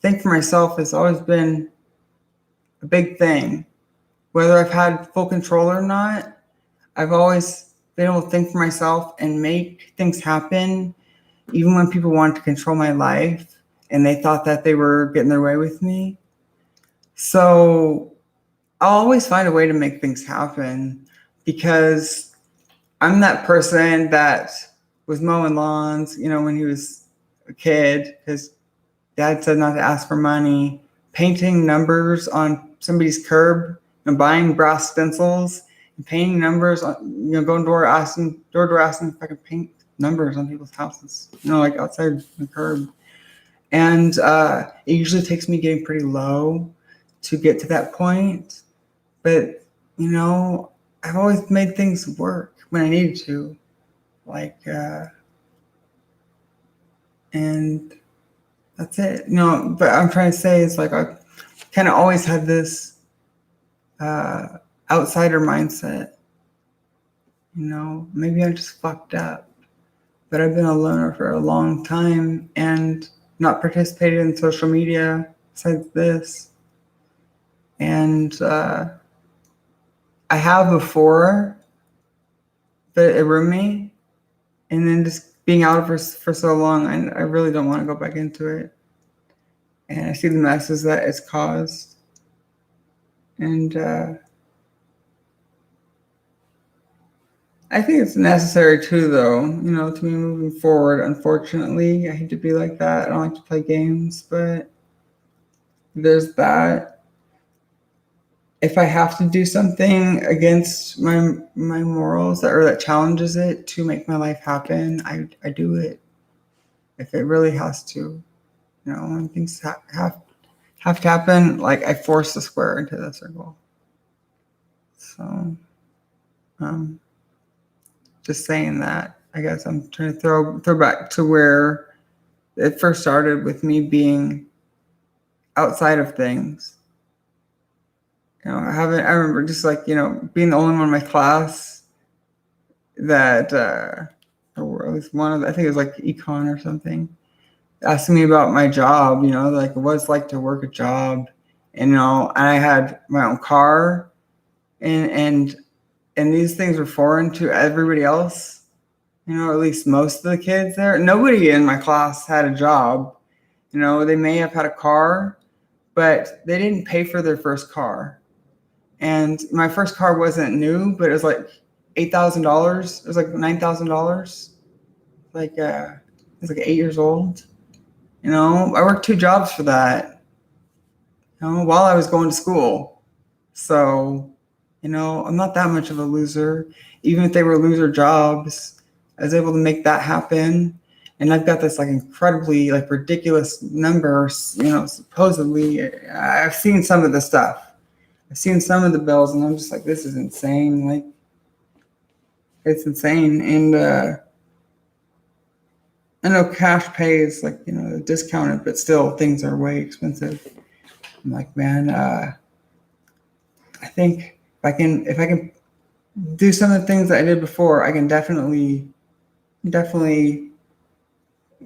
think for myself has always been a big thing. Whether I've had full control or not, I've always been able to think for myself and make things happen, even when people wanted to control my life and they thought that they were getting their way with me. So I'll always find a way to make things happen because I'm that person that was mowing lawns, you know, when he was a kid, because dad said not to ask for money, painting numbers on somebody's curb and buying brass stencils and painting numbers on, you know, going door to door asking if I could paint numbers on people's houses, you know, like outside the curb. And it usually takes me getting pretty low to get to that point. But, you know, I've always made things work when I needed to. Like, and that's it. You know, but I'm trying to say is like I kind of always had this outsider mindset. You know, maybe I'm just fucked up, but I've been a loner for a long time and not participated in social media besides this. And I have before, but it ruined me. And then just being out of it for so long, I really don't want to go back into it. And I see the messes that it's caused. And I think it's necessary too, though, to be moving forward. Unfortunately, I hate to be like that. I don't like to play games, but there's that. If I have to do something against my morals that challenges it to make my life happen, I do it. If it really has to, when things have to happen, like I force the square into the circle. So, um, just saying that. I guess I'm trying to throw back to where it first started with me being outside of things. I remember just like, being the only one in my class that, or at least one of, I think it was like econ or something, asking me about my job, like what it's like to work a job. And, and I had my own car and these things were foreign to everybody else, at least most of the kids there. Nobody in my class had a job. They may have had a car, but they didn't pay for their first car. And my first car wasn't new, but it was like $8,000. It was like $9,000. It was like 8 years old. I worked 2 jobs for that, while I was going to school. So, I'm not that much of a loser. Even if they were loser jobs, I was able to make that happen. And I've got this like incredibly like ridiculous numbers, supposedly. I've seen some of the stuff. I've seen some of the bills and I'm just like, this is insane. Like, it's insane. And I know cash pay is like, discounted, but still things are way expensive. I'm like, man, I think if I can do some of the things that I did before, I can definitely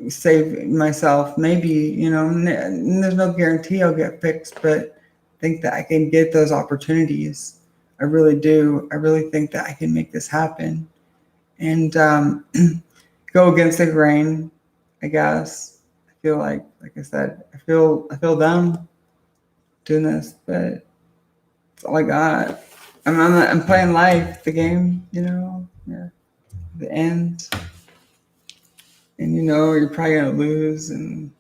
save myself. Maybe, there's no guarantee I'll get fixed, but I think that I can get those opportunities. I really do. I really think that I can make this happen and go against the grain, I guess. I feel like I said, I feel dumb doing this, but it's all I got. I'm playing life, the game, yeah, the end. And you're probably gonna lose, and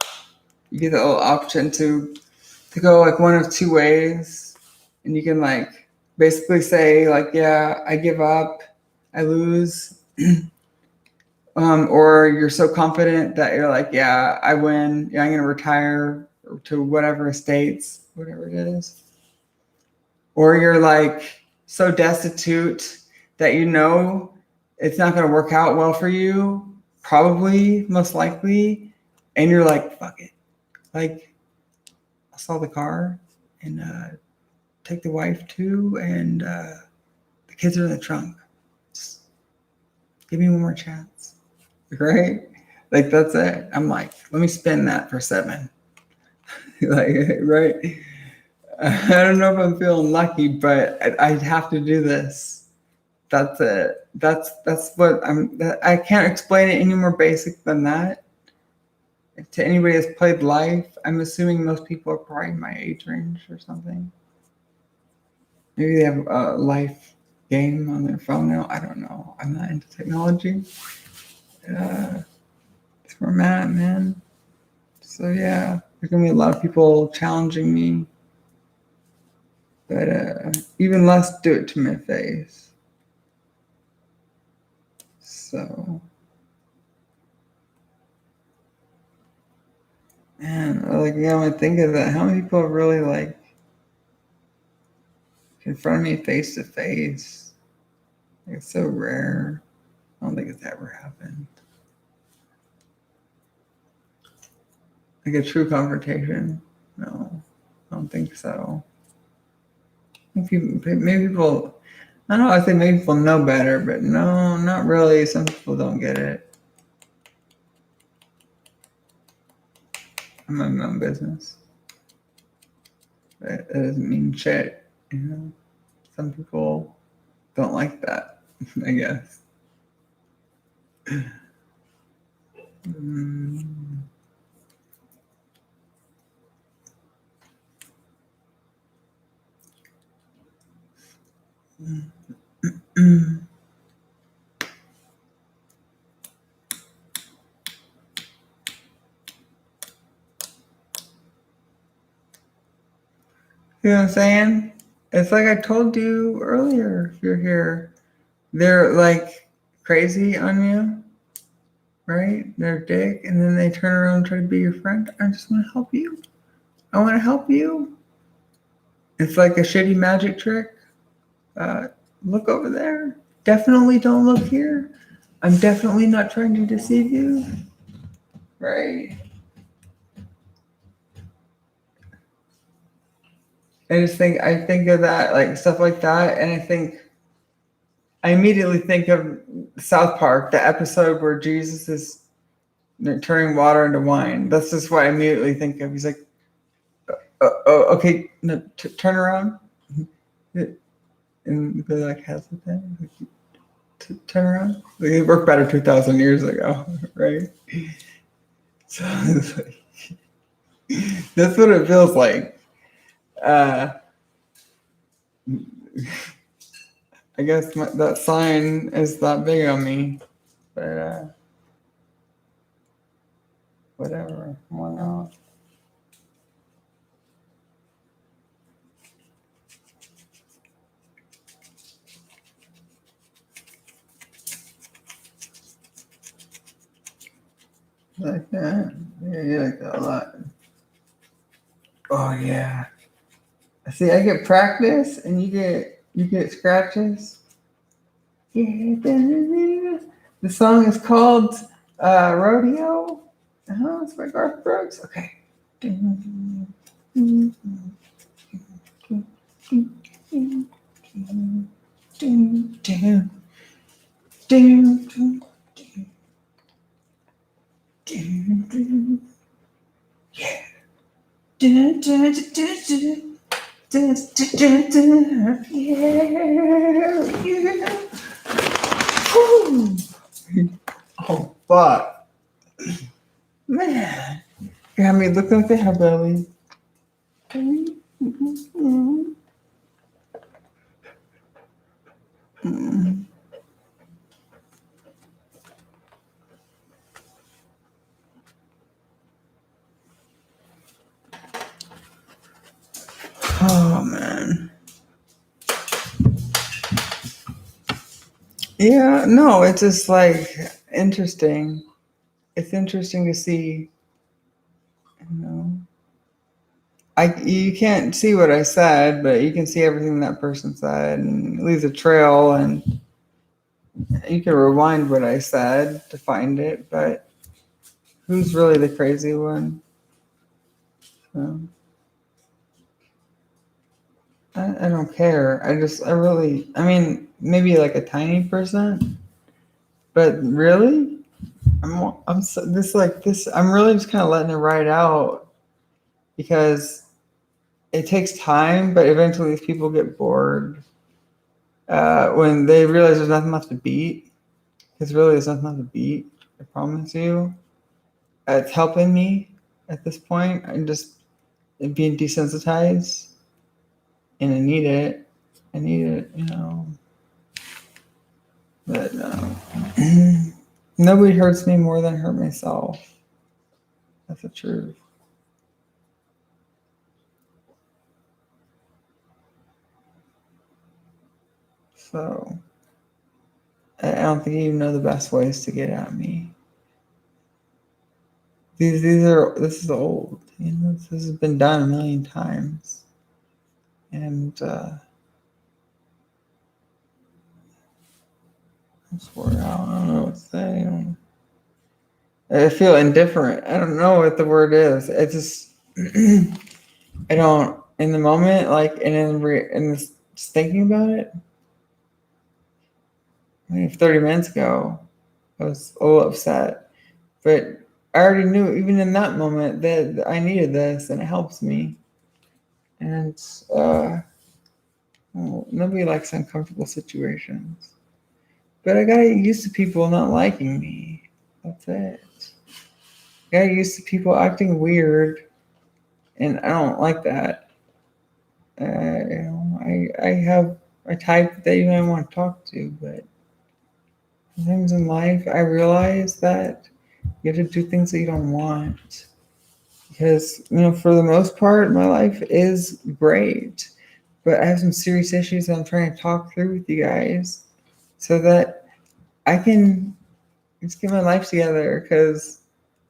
you get the little option to go like one of two ways, and you can like basically say like, yeah, I give up, I lose, or you're so confident that you're like, yeah, I win, yeah, I'm gonna retire to whatever estates, whatever it is, or you're like so destitute that it's not gonna work out well for you, probably, most likely, and you're like, fuck it, like I'll sell the car and take the wife too, and the kids are in the trunk. Just give me one more chance, right? Like that's it. I'm like, let me spin that for 7. Like, right? I don't know if I'm feeling lucky, but I'd have to do this. That's it. That's what I can't explain it any more basic than that. To anybody that's played life, I'm assuming most people are probably my age range or something. Maybe they have a life game on their phone now. I don't know. I'm not into technology. That's where I'm at, man. So yeah, there's gonna be a lot of people challenging me, but even less do it to my face. So, man, like when I think of that, how many people really like confront me face to face? Like, it's so rare. I don't think it's ever happened. Like a true confrontation? No, I don't think so. Maybe people, I don't know, I think maybe people know better, but no, not really. Some people don't get it. I'm in my own business. But that doesn't mean shit, Some people don't like that, I guess. Mm. You know what I'm saying? It's like I told you earlier, if you're here. They're like crazy on you, right? They're a dick, and then they turn around and try to be your friend. I just want to help you. I want to help you. It's like a shitty magic trick. Look over there. Definitely don't look here. I'm definitely not trying to deceive you. Right. I think of that, like stuff like that, and I immediately think of South Park, the episode where Jesus is turning water into wine. That's just what I immediately think of. He's like, okay, no, turn around. And they're like, hesitant. Turn around. It worked better 2,000 years ago, right? So it's like, that's what it feels like. I guess that sign is that big on me, but whatever. Why not? Like that. Yeah, you like that a lot. Oh yeah. See, I get practice, and you get scratches. Yeah. The song is called Rodeo. It's by Garth Brooks. Okay. Oh fuck, man! You have me looking like a hillbilly. Oh man. Yeah, no, it's just like interesting. It's interesting to see, you know. You can't see what I said, but you can see everything that person said, and it leaves a trail, and you can rewind what I said to find it. But who's really the crazy one? So, I don't care. I mean, maybe like a tiny percent, but really, I'm so, this like this. I'm really just kind of letting it ride out because it takes time, but eventually these people get bored when they realize there's nothing left to beat. Because really, there's nothing left to beat. I promise you. It's helping me at this point. I'm just being desensitized, and I need it. I need it, you know. But nobody hurts me more than I hurt myself. That's the truth. So I don't think you know the best ways to get at me. This is old. You know, this has been done a million times, and I swear out. I don't know what to say. I feel indifferent. I don't know what the word is. It just I don't in the moment, like, and in this, just thinking about it. I mean, 30 minutes ago, I was a little upset, but I already knew, even in that moment, that I needed this, and it helps me. And well, nobody likes uncomfortable situations, but I got used to people not liking me. That's it. I got used to people acting weird, and I don't like that. I have a type that you might want to talk to, but sometimes in life I realize that you have to do things that you don't want. because for the most part, my life is great, but I have some serious issues that I'm trying to talk through with you guys, so that I can just get my life together. Because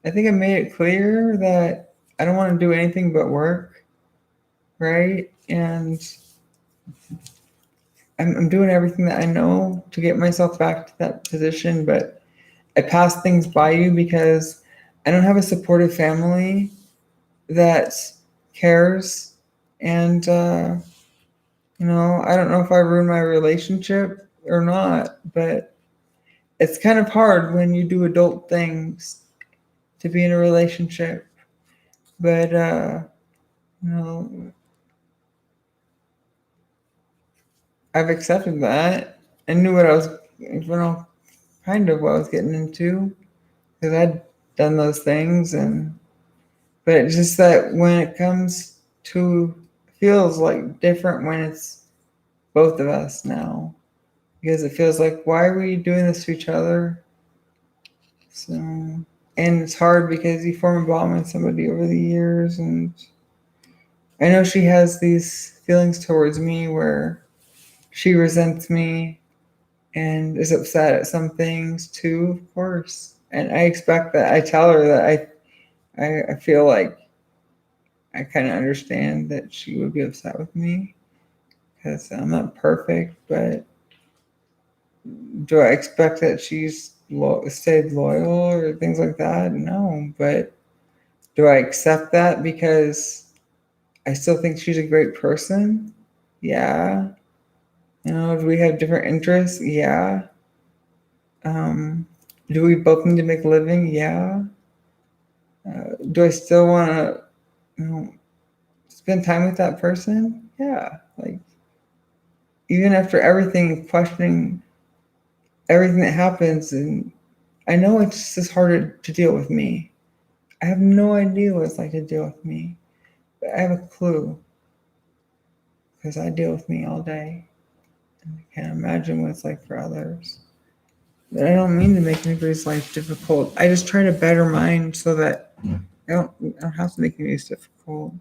I think I made it clear that I don't want to do anything but work, right? And I'm doing everything that I know to get myself back to that position, but I pass things by you because I don't have a supportive family that cares. And, I don't know if I ruined my relationship or not, but it's kind of hard when you do adult things to be in a relationship. But, you know, I've accepted that. I knew what I was, kind of what I was getting into because I'd done those things. But it's just that when it comes to, feels like different when it's both of us now, because it feels like, why are we doing this to each other? So, and it's hard because you form a bond with somebody over the years, and I know she has these feelings towards me where she resents me and is upset at some things too, of course. And I expect that. I tell her that I feel like I kind of understand that she would be upset with me because I'm not perfect, but do I expect that she's stayed loyal or things like that? No, but do I accept that because I still think she's a great person? Yeah. Do we have different interests? Yeah. Um, do we both need to make a living? Yeah. Do I still want to, spend time with that person? Yeah. Like, even after everything, questioning everything that happens, and I know it's just harder to deal with me. I have no idea what it's like to deal with me, but I have a clue because I deal with me all day, and I can't imagine what it's like for others. But I don't mean to make anybody's life difficult. I just try to better mine so that I don't have to make anybody's difficult.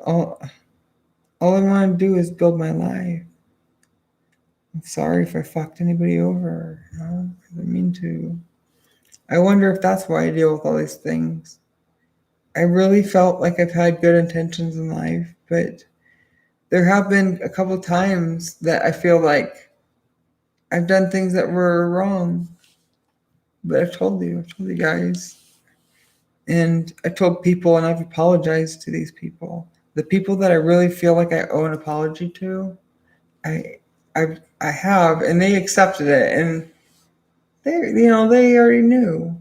All all I want to do is build my life. I'm sorry if I fucked anybody over. I didn't mean to. I wonder if that's why I deal with all these things. I really felt like I've had good intentions in life, but there have been a couple times that I feel like I've done things that were wrong. But I've told you guys, and I told people, and I've apologized to these people. The people that I really feel like I owe an apology to, I have, and they accepted it, and they already knew.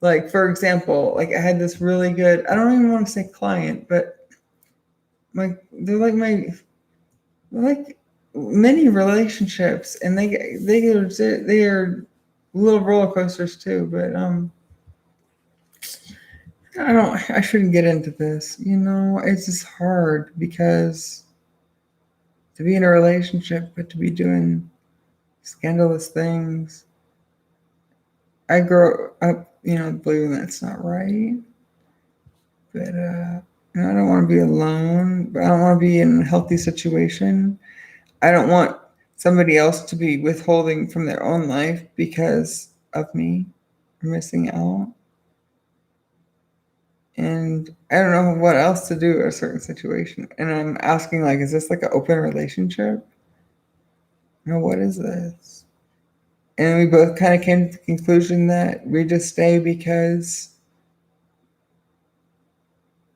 Like, for example, like I had this really good, I don't even want to say client, but they're like many relationships, and they are little roller coasters too. But I shouldn't get into this. It's just hard because to be in a relationship, but to be doing scandalous things. I grew up, believing that's not right. But I don't want to be alone. But I don't want to be in a healthy situation. I don't want somebody else to be withholding from their own life because of me or missing out. And I don't know what else to do in a certain situation. And I'm asking, like, is this like an open relationship? What is this? And we both kind of came to the conclusion that we just stay because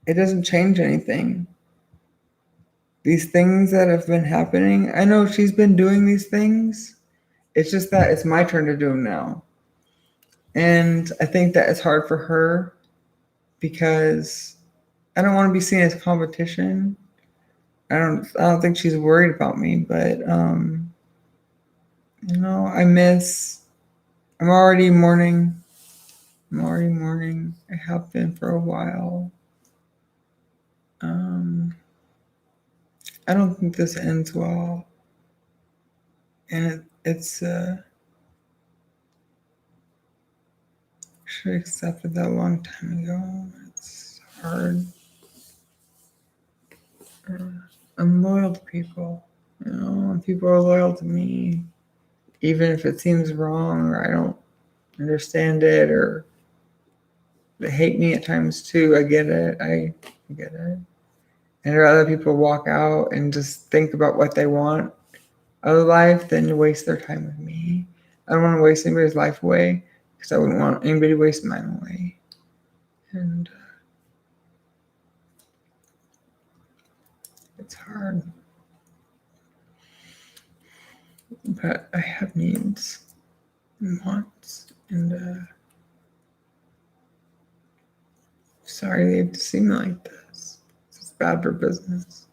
it doesn't change anything. These things that have been happening, I know she's been doing these things. It's just that it's my turn to do them now. And I think that it's hard for her because I don't want to be seen as competition. I don't think she's worried about me, but I'm already mourning. I have been for a while. I don't think this ends well. And it's should have accepted that a long time ago. It sucks. hard. I'm loyal to people, and people are loyal to me, even if it seems wrong or I don't understand it or they hate me at times too. I get it. I get it. And I'd rather people walk out and just think about what they want out of life than to waste their time with me. I don't want to waste anybody's life away because I wouldn't want anybody to waste mine away. And it's hard. But I have needs and wants. And sorry they have to see me like this. It's bad for business.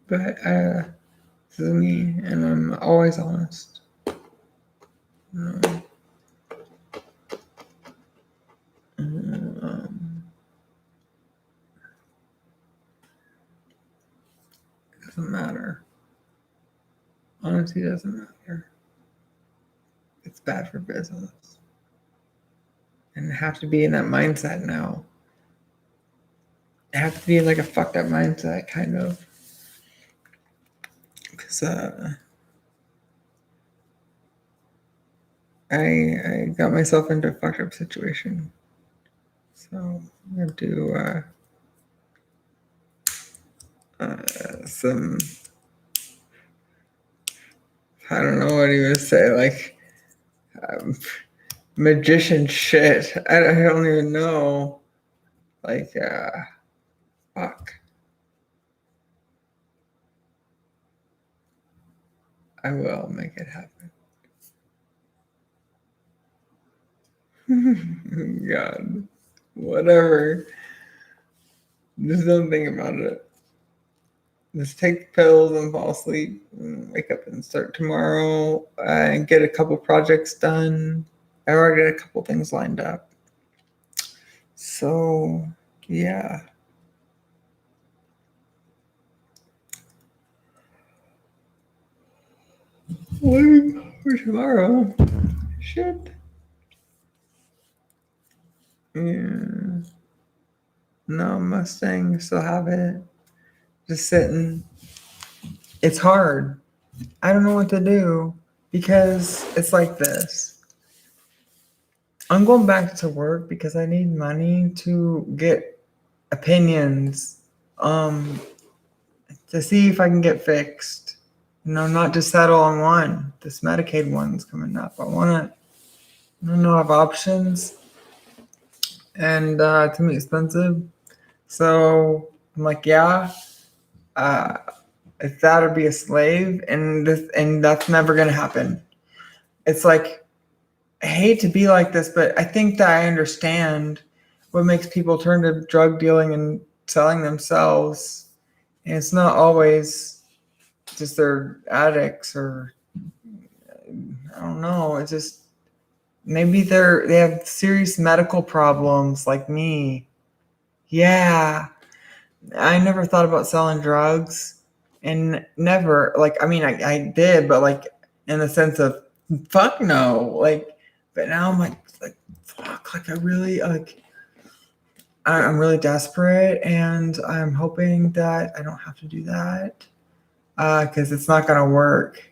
But this is me, and I'm always honest. It doesn't matter. Honesty doesn't matter. It's bad for business. And I have to be in that mindset now. I have to be in like a fucked up mindset, kind of. Because I got myself into a fucked up situation. So I have to some, I don't know what he would say, like magician shit. I don't even know. Like, fuck. I will make it happen. God, whatever. Just don't think about it. Just take the pills and fall asleep and wake up and start tomorrow and get a couple projects done. I already got a couple things lined up. So, yeah. Waiting for tomorrow. Shit. Yeah. No, Mustang, still have it. Just sitting. It's hard. I don't know what to do because it's like this. I'm going back to work because I need money to get opinions to see if I can get fixed. Not just settle on one. This Medicaid one's coming up. I don't have options, and it's gonna be expensive. So I'm like, yeah, if that or be a slave, and that's never gonna happen. It's like I hate to be like this, but I think that I understand what makes people turn to drug dealing and selling themselves. And it's not always just they're addicts or I don't know. It's just maybe they have serious medical problems like me. Yeah, I never thought about selling drugs and never like I mean I did, but like in the sense of fuck no. Like but now I'm like fuck, like I really like I'm really desperate and I'm hoping that I don't have to do that. Because it's not gonna work.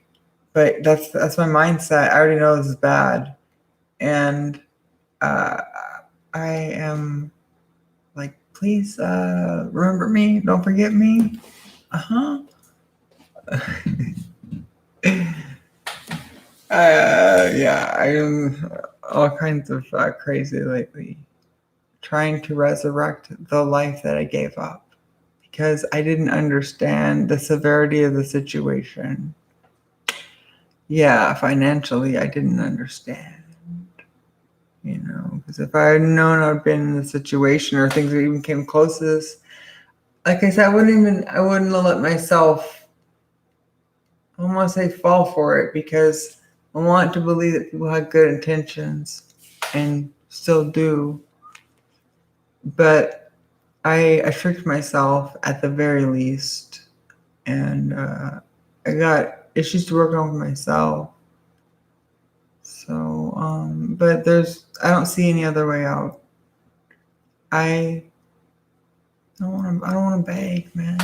But that's my mindset. I already know this is bad, and I am like, please remember me. Don't forget me. Yeah, I am all kinds of crazy lately, trying to resurrect the life that I gave up because I didn't understand the severity of the situation. Yeah, financially, I didn't understand. Because if I had known I'd been in the situation or things that even came close to this, like I said, I wouldn't have let myself, I don't want to say fall for it because I want to believe that people had good intentions and still do. But I tricked myself at the very least. And I got issues to work on with myself. So, but I don't see any other way out. I I don't want to beg, man.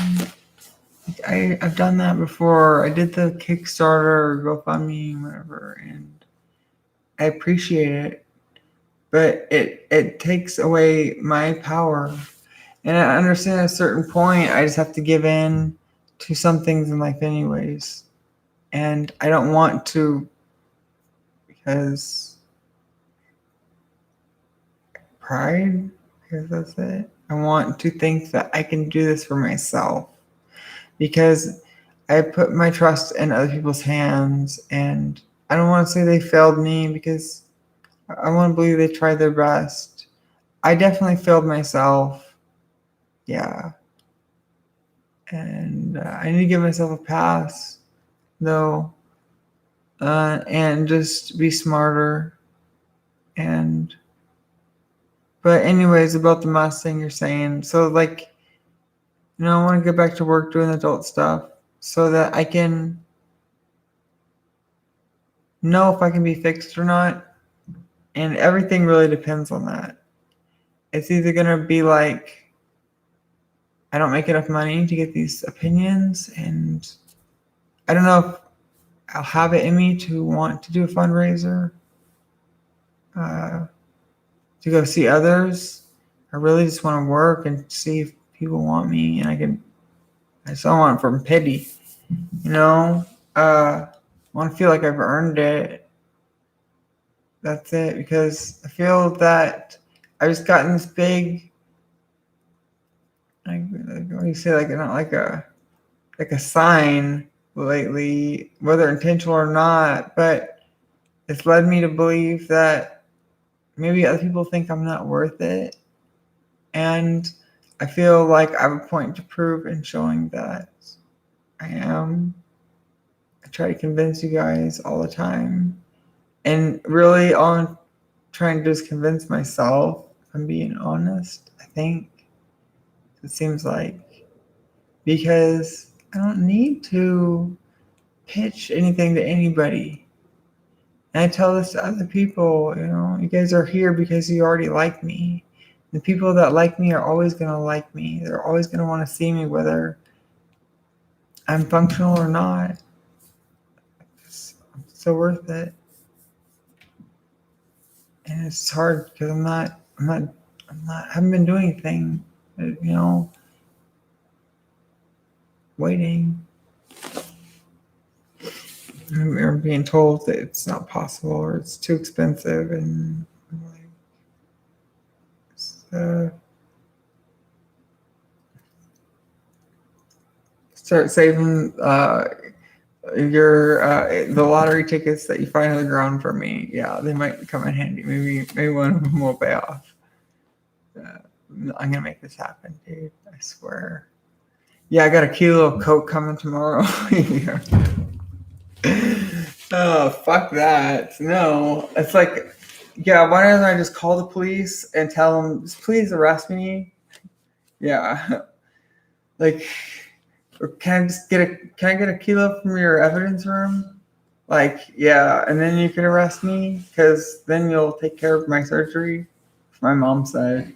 Like, I've done that before. I did the Kickstarter or GoFundMe, whatever, and I appreciate it, but it takes away my power. And I understand at a certain point, I just have to give in to some things in life, anyways. And I don't want to, because pride, because that's it. I want to think that I can do this for myself, because I put my trust in other people's hands, and I don't want to say they failed me, because I want to believe they tried their best. I definitely failed myself. Yeah. And I need to give myself a pass, though, and just be smarter. And, but, anyways, about the mask thing you're saying. So, like, I want to get back to work doing adult stuff so that I can know if I can be fixed or not. And everything really depends on that. It's either going to be like, I don't make enough money to get these opinions, and I don't know if I'll have it in me to want to do a fundraiser, uh, to go see others. I really just want to work and see if people want me, and I just don't want it from pity, you know? I want to feel like I've earned it. That's it, because I feel that I've just gotten this big, like what do you say, like not like a sign lately, whether intentional or not, but it's led me to believe that maybe other people think I'm not worth it. And I feel like I have a point to prove in showing that I am. I try to convince you guys all the time. And really, all I'm trying to do is convince myself, if I'm being honest, I think. It seems like. Because I don't need to pitch anything to anybody. And I tell this to other people, you guys are here because you already like me. The people that like me are always going to like me. They're always going to want to see me, whether I'm functional or not. It's so worth it. And it's hard because I haven't been doing anything, waiting. I'm being told that it's not possible or it's too expensive, and I'm like, start saving your the lottery tickets that you find on the ground for me. Yeah, they might come in handy. Maybe one of them will pay off. I'm gonna make this happen, dude. I swear. Yeah, I got a kilo of coke coming tomorrow. Yeah. Oh, fuck that. No, it's like, yeah, why don't I just call the police and tell them, please arrest me? Yeah. Like, or can I get a kilo from your evidence room? Like, yeah, and then you can arrest me, because then you'll take care of my surgery, my mom said.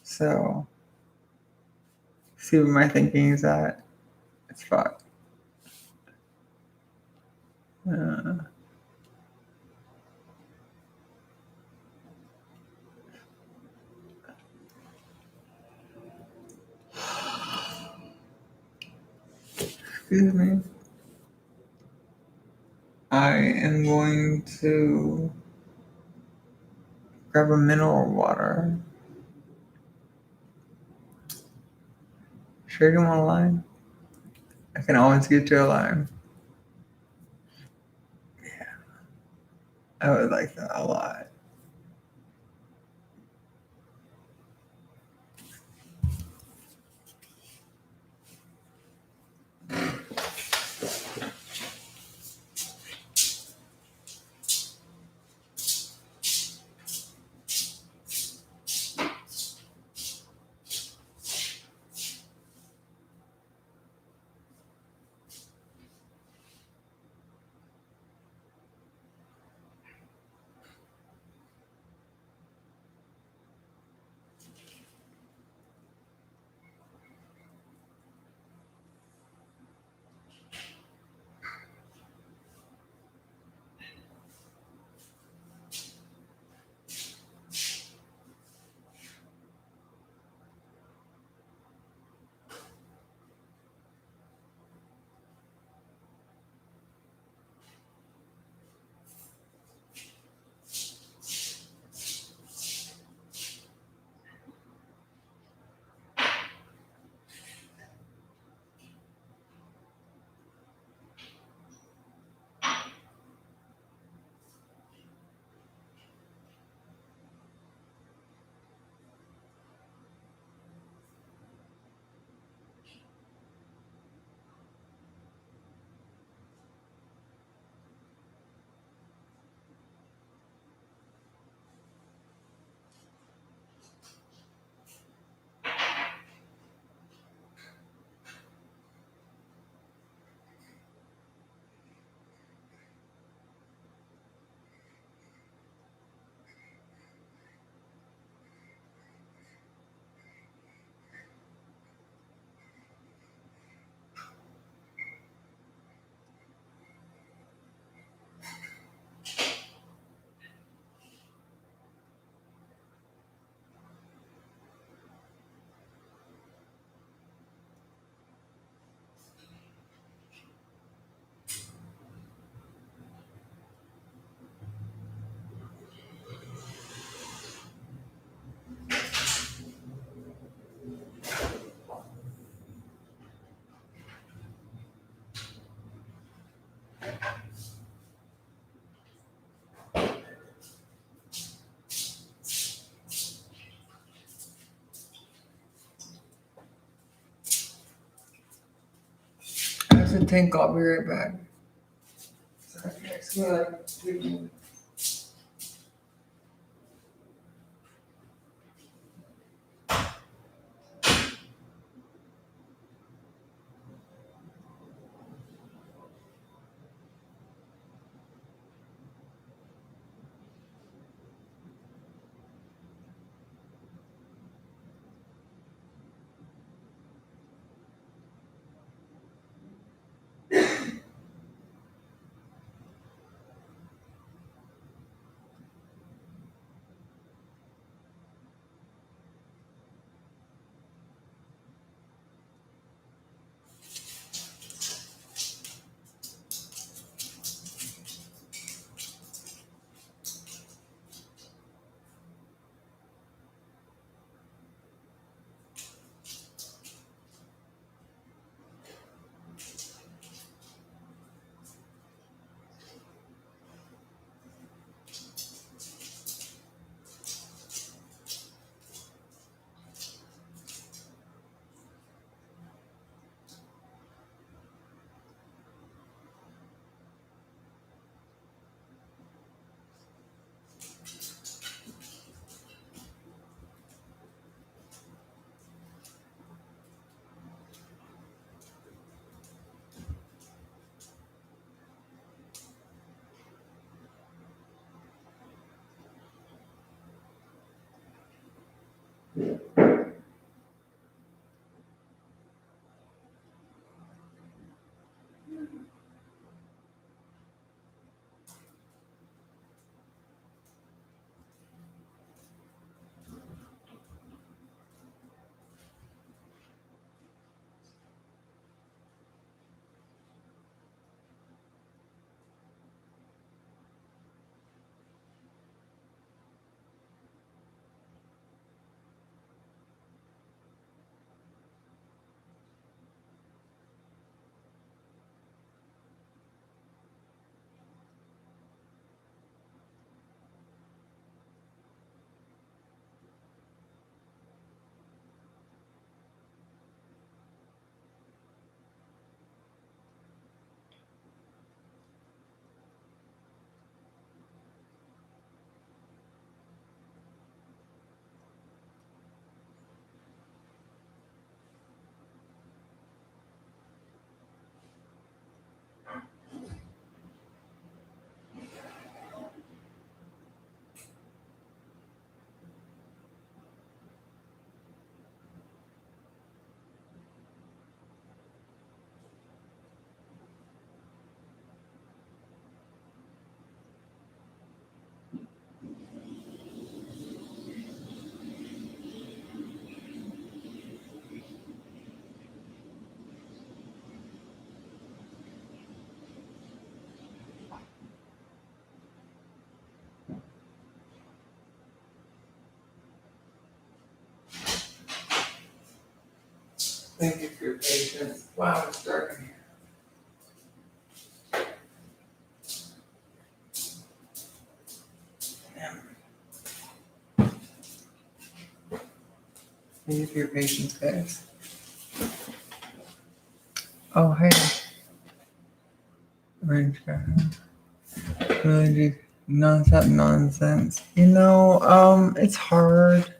So, see what my thinking is at. It's fucked. Excuse me. I am going to grab a mineral water. Sure you want a lime? I can always get you a lime. Yeah, I would like that a lot. to think. I'll be right back. Sorry, it's gonna, like, take me. Thank you for your patience. Wow, it's dark in here. Damn. Thank you for your patience, guys. Oh, hey. Orange guy. Really do nonsense. It's hard.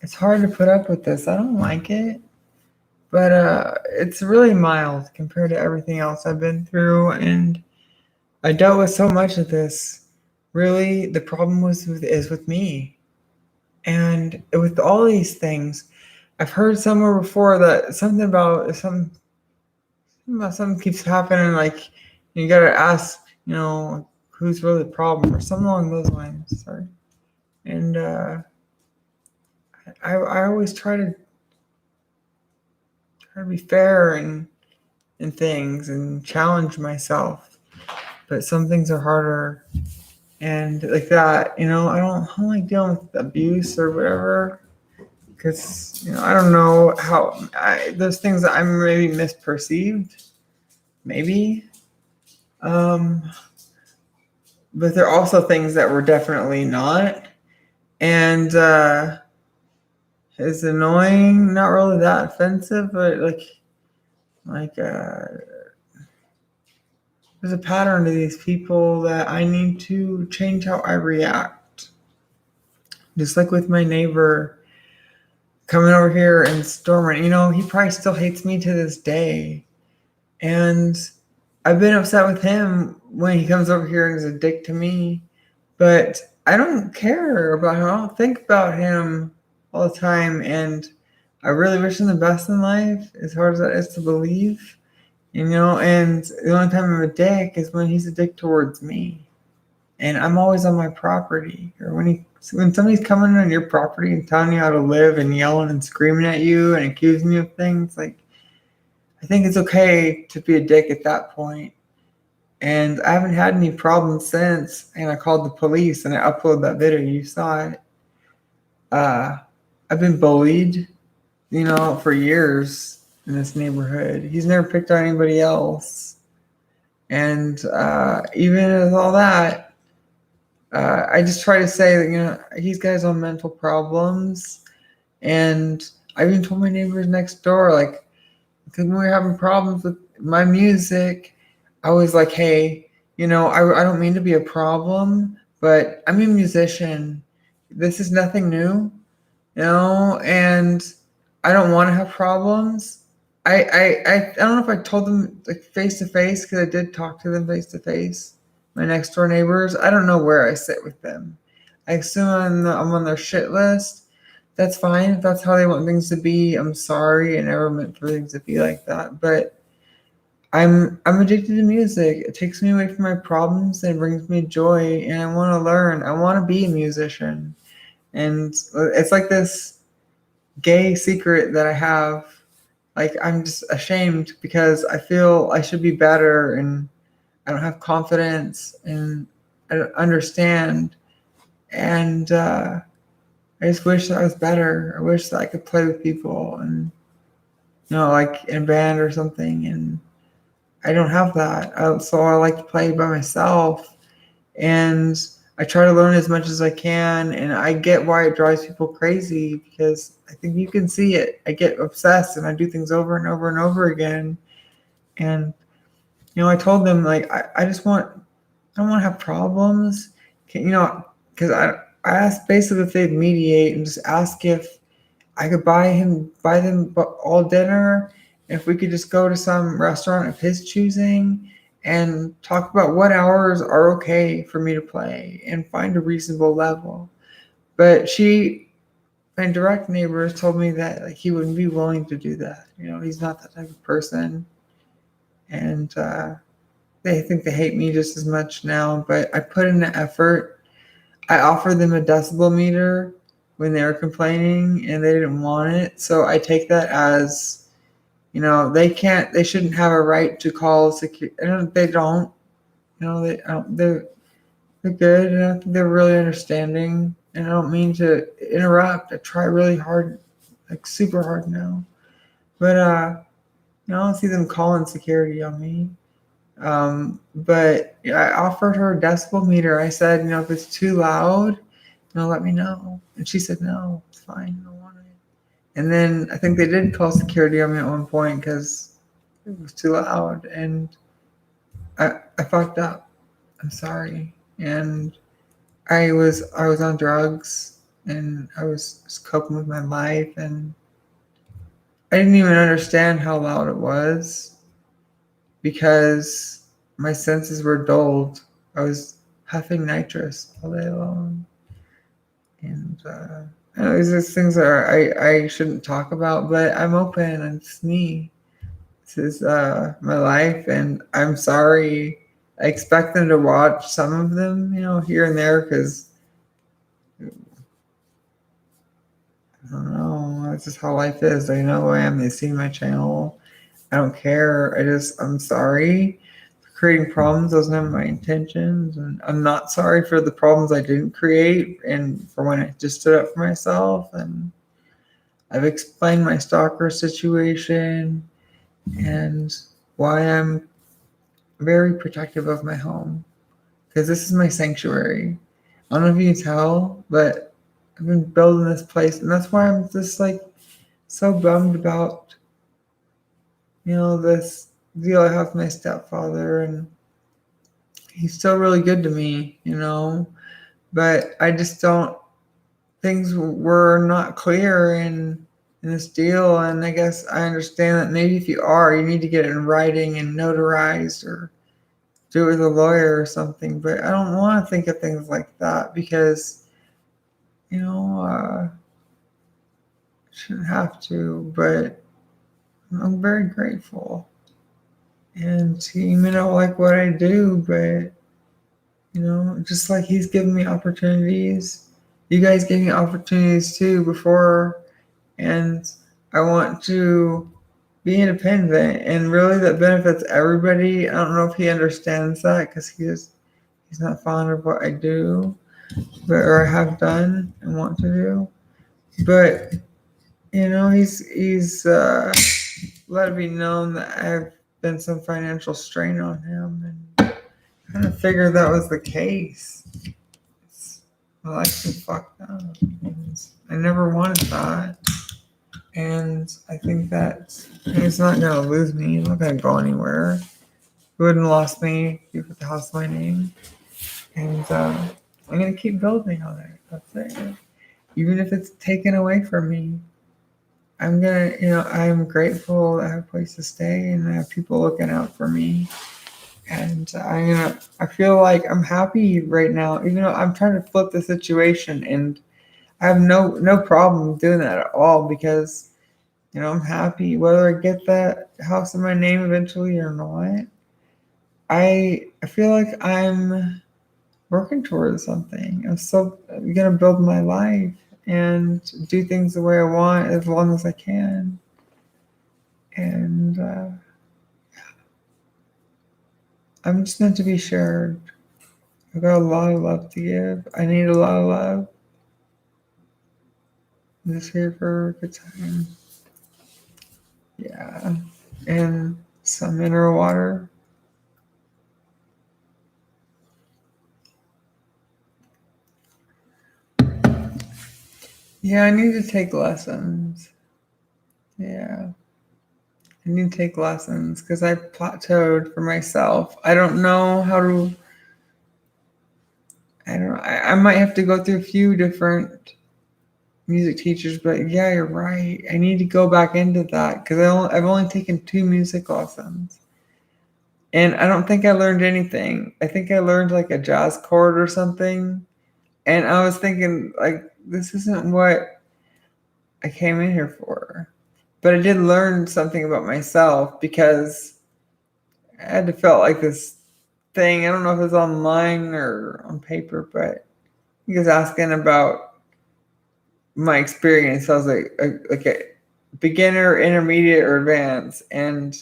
It's hard to put up with this. I don't like it. But it's really mild compared to everything else I've been through, and I dealt with so much of this. Really, the problem is with me, and with all these things, I've heard somewhere before that something keeps happening. Like you gotta ask, who's really the problem, or something along those lines. Sorry, and I always try to be fair and things and challenge myself, but some things are harder and like that. I don't like dealing with abuse or whatever, because I don't know how those things that I'm maybe misperceived, maybe, but there are also things that were definitely not, and it's annoying, not really that offensive, but like there's a pattern to these people that I need to change how I react. Just like with my neighbor coming over here and storming, he probably still hates me to this day. And I've been upset with him when he comes over here and is a dick to me. But I don't care about him. I don't think about him all the time. And I really wish him the best in life, as hard as that is to believe. And the only time I'm a dick is when he's a dick towards me. And I'm always on my property. Or when somebody's coming on your property and telling you how to live and yelling and screaming at you and accusing you of things, like, I think it's okay to be a dick at that point. And I haven't had any problems since. And I called the police and I uploaded that video. You saw it. I've been bullied, for years in this neighborhood. He's never picked on anybody else. And even with all that, I just try to say that, he's got his own mental problems. And I even told my neighbors next door, like, because when we were having problems with my music, I was like, hey, I don't mean to be a problem, but I'm a musician. This is nothing new, and I don't want to have problems. I don't know if I told them like face to face, because I did talk to them face to face. My next door neighbors, I don't know where I sit with them. I assume I'm on their shit list. That's fine if that's how they want things to be. I'm sorry, I never meant for things to be like that. But I'm addicted to music. It takes me away from my problems and brings me joy. And I want to learn. I want to be a musician. And it's like this gay secret that I have. Like, I'm just ashamed because I feel I should be better, and I don't have confidence, and I don't understand. And I just wish that I was better. I wish that I could play with people and, like in a band or something. And I don't have that. So I like to play by myself. And I try to learn as much as I can. And I get why it drives people crazy, because I think you can see it. I get obsessed and I do things over and over and over again. And, I told them, like, I don't want to have problems. Because I asked basically if they'd mediate and just ask if I could buy them all dinner, if we could just go to some restaurant of his choosing and talk about what hours are okay for me to play and find a reasonable level. But my direct neighbors told me that, like, he wouldn't be willing to do that. He's not that type of person. And they think they hate me just as much now, but I put in the effort. I offered them a decibel meter when they were complaining and they didn't want it. So I take that as, they shouldn't have a right to call security. They don't, they're good. And I think they're really understanding. And I don't mean to interrupt. I try really hard, like super hard now. But, I don't see them calling security on me. But I offered her a decibel meter. I said, if it's too loud, let me know. And she said, no, it's fine. I don't want it. And then I think they did call security on me at one point because it was too loud. And I fucked up. I'm sorry. And I was on drugs, and I was just coping with my life, and I didn't even understand how loud it was because my senses were dulled. I was huffing nitrous all day long. And I know these are things that I shouldn't talk about, but I'm open, and it's me. This is my life, and I'm sorry. I expect them to watch some of them, here and there, because I don't know. That's just how life is. They know who I am. They see my channel. I don't care. I'm sorry for creating problems. Those are not my intentions. And I'm not sorry for the problems I didn't create and for when I just stood up for myself. And I've explained my stalker situation and why I'm very protective of my home, because this is my sanctuary. I don't know if you can tell, but I've been building this place, and that's why I'm just like so bummed about, this deal I have with my stepfather. And he's still really good to me, you know. But I just don't. Things were not clear in this deal, and I guess I understand that maybe if you are, you need to get it in writing and notarized or do it with a lawyer or something. But I don't want to think of things like that because, you know, shouldn't have to. But I'm very grateful, and he may not like what I do, but you know, just like he's given me opportunities, you guys gave me opportunities too before, and I want to be independent, and really that benefits everybody. I don't know if he understands that because he's not fond of what I do, but or I have done and want to do. But you know, he's let it be known that I've been some financial strain on him, and kind of figured that was the case. My life's been fucked up. And I never wanted that. And I think that he's not going to lose me. He's not going to go anywhere. He wouldn't have lost me if he put the house in my name. And I'm going to keep building on it. That's it. Even if it's taken away from me, I'm going to, you know, I'm grateful that I have a place to stay and I have people looking out for me. And I feel like I'm happy right now, even though I'm trying to flip the situation, and I have no problem doing that at all because, you know, I'm happy whether I get that house in my name eventually or not. I feel like I'm working towards something. I'm still gonna build my life and do things the way I want as long as I can. And I'm just meant to be shared. I've got a lot of love to give. I need a lot of love. I'm just here for a good time. Yeah. And some mineral water. Yeah, I need to take lessons. Yeah. I need to take lessons because I plateaued for myself. I don't know how to. I might have to go through a few different music teachers, but yeah, you're right. I need to go back into that because I've only taken 2 music lessons. And I don't think I learned anything. I think I learned like a jazz chord or something. And I was thinking, like, this isn't what I came in here for. But I did learn something about myself because I had to felt like this thing. I don't know if it was online or on paper, but he was asking about my experience. I was like a beginner, intermediate, or advanced. And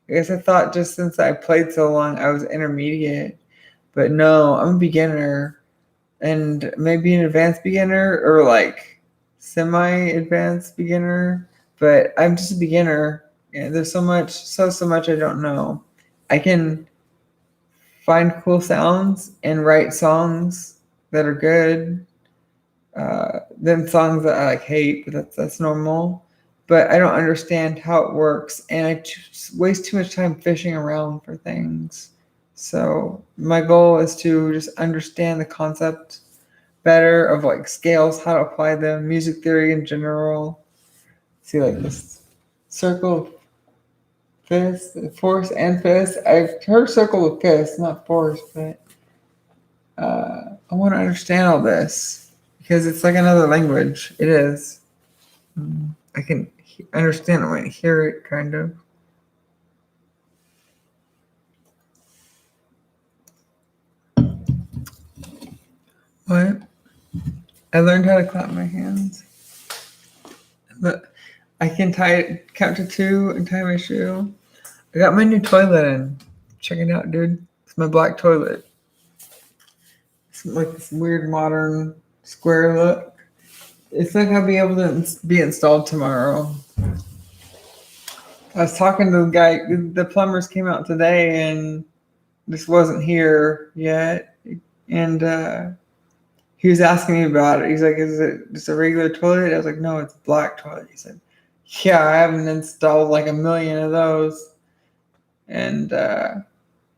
I guess I thought just since I played so long, I was intermediate. But no, I'm a beginner and maybe an advanced beginner or like semi-advanced beginner. But I'm just a beginner. And there's so much I don't know. I can find cool sounds and write songs that are good. Then songs that I like hate, but that's normal. But I don't understand how it works, and I waste too much time fishing around for things. So my goal is to just understand the concept better of like scales, how to apply them, music theory in general. See like this circle of fifths, fourths, and fifths. I've heard circle of fifths, not fourths, but I want to understand all this because it's like another language. It is. I can understand it when I hear it, kind of. What? I learned how to clap my hands. But I can count to 2 and tie my shoe. I got my new toilet in. Check it out, dude. It's my black toilet. It's like this weird modern square look. It's not gonna be able to be installed tomorrow. I was talking to the guy. The plumbers came out today, and this wasn't here yet. And he was asking me about it. He's like, "Is it just a regular toilet?" I was like, "No, it's a black toilet." He said, "Yeah, I haven't installed like a million of those." And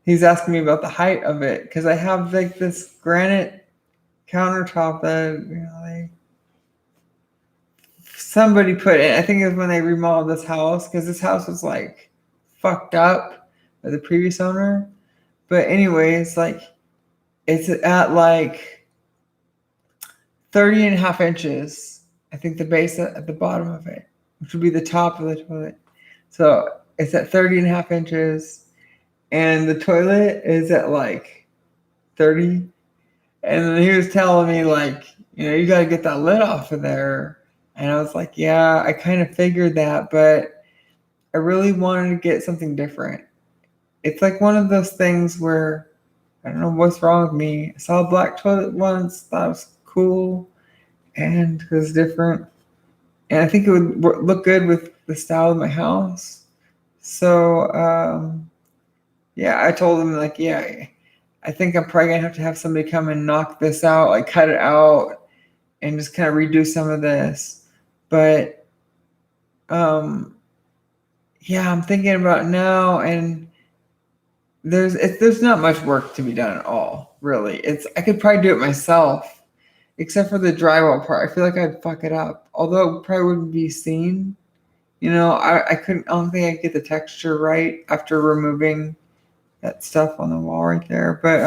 he's asking me about the height of it because I have like this granite countertop that somebody put in. I think it was when they remodeled this house because this house was like fucked up by the previous owner. But anyways, like it's at like 30.5 inches. I think the base at the bottom of it, which would be the top of the toilet. So it's at 30.5 inches, and the toilet is at like 30. And then he was telling me like, you got to get that lid off of there. And I was like, yeah, I kind of figured that, but I really wanted to get something different. It's like one of those things where I don't know what's wrong with me. I saw a black toilet once, thought it was cool and it was different. And I think it would look good with the style of my house. So, yeah, I told him, like, yeah, I think I'm probably going to have somebody come and knock this out, like cut it out and just kind of redo some of this. But, yeah, I'm thinking about it now, and there's not much work to be done at all, really. I could probably do it myself, except for the drywall part. I feel like I'd fuck it up, although it probably wouldn't be seen. I couldn't. I don't think I'd get the texture right after removing that stuff on the wall right there. But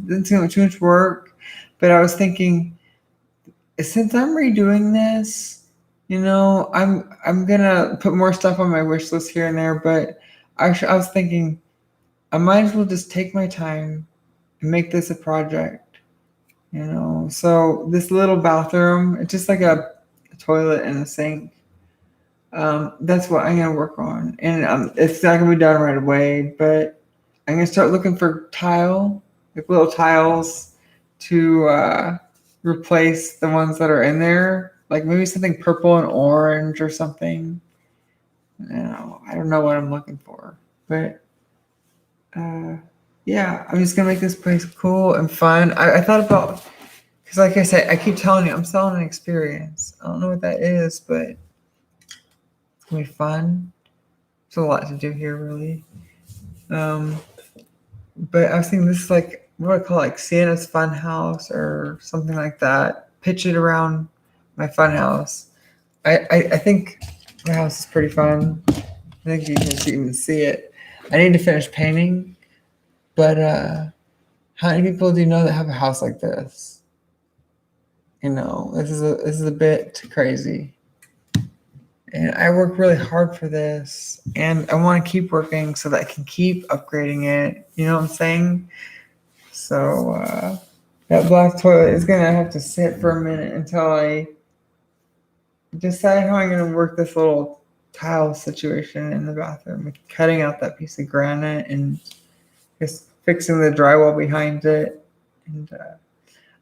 didn't seem like too much work. But I was thinking, since I'm redoing this, I'm gonna put more stuff on my wish list here and there. But I was thinking, I might as well just take my time and make this a project. So this little bathroom, it's just like a toilet and a sink. That's what I'm gonna work on, and it's not gonna be done right away. But I'm gonna start looking for like little tiles, to replace the ones that are in there. Like maybe something purple and orange or something. I don't know what I'm looking for, but yeah, I'm just gonna make this place cool and fun. I thought about, because like I said, I keep telling you, I'm selling an experience. I don't know what that is, but it's gonna be fun. There's a lot to do here, really. But I was thinking this is like, what do I call it, like Sienna's Fun House or something like that. Pitch it around my fun house. I think my house is pretty fun. I think you can even see it. I need to finish painting, but how many people do you know that have a house like this? This is a bit crazy. And I work really hard for this, and I want to keep working so that I can keep upgrading it. You know what I'm saying? So that black toilet is gonna have to sit for a minute until I decide how I'm gonna work this little tile situation in the bathroom, like cutting out that piece of granite and just fixing the drywall behind it. And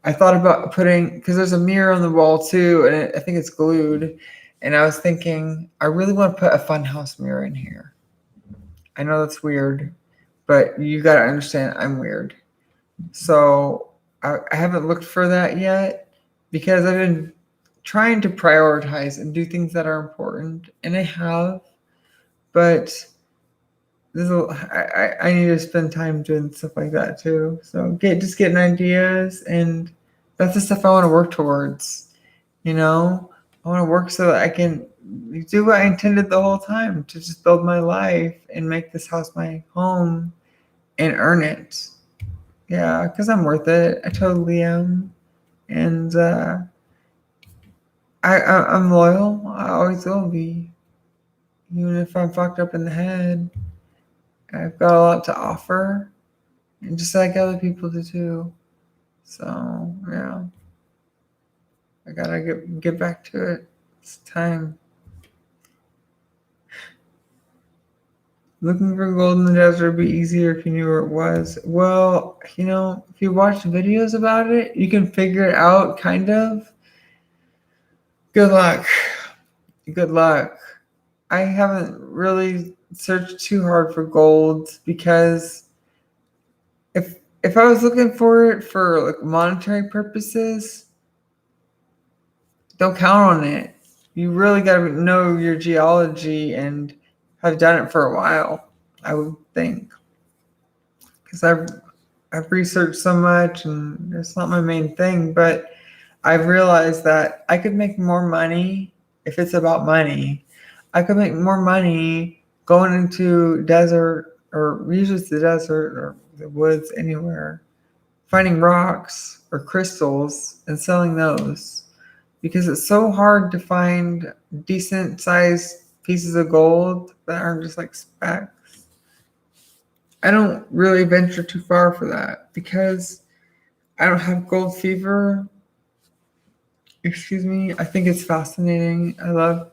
I thought about because there's a mirror on the wall too, and I think it's glued. And I was thinking, I really want to put a funhouse mirror in here. I know that's weird, but you got to understand I'm weird. So I haven't looked for that yet because I've been trying to prioritize and do things that are important, and I have. But I need to spend time doing stuff like that too. So just getting ideas, and that's the stuff I want to work towards. I want to work so that I can do what I intended the whole time, to just build my life and make this house my home and earn it. Yeah, because I'm worth it. I totally am. And I'm loyal. I always will be. Even if I'm fucked up in the head, I've got a lot to offer. And just like other people do too. So, yeah. I gotta get back to it. It's time. Looking for gold in the desert would be easier if you knew where it was. Well, if you watch videos about it, you can figure it out, kind of. Good luck. Good luck. I haven't really searched too hard for gold because if I was looking for it for like monetary purposes, don't count on it. You really got to know your geology and have done it for a while, I would think. because I've researched so much and it's not my main thing, but I've realized that I could make more money if it's about money. I could make more money going into desert or usually it's the desert or the woods anywhere, finding rocks or crystals and selling those because it's so hard to find decent sized pieces of gold that aren't just like specks. I don't really venture too far for that because I don't have gold fever. Excuse me. I think it's fascinating. I love,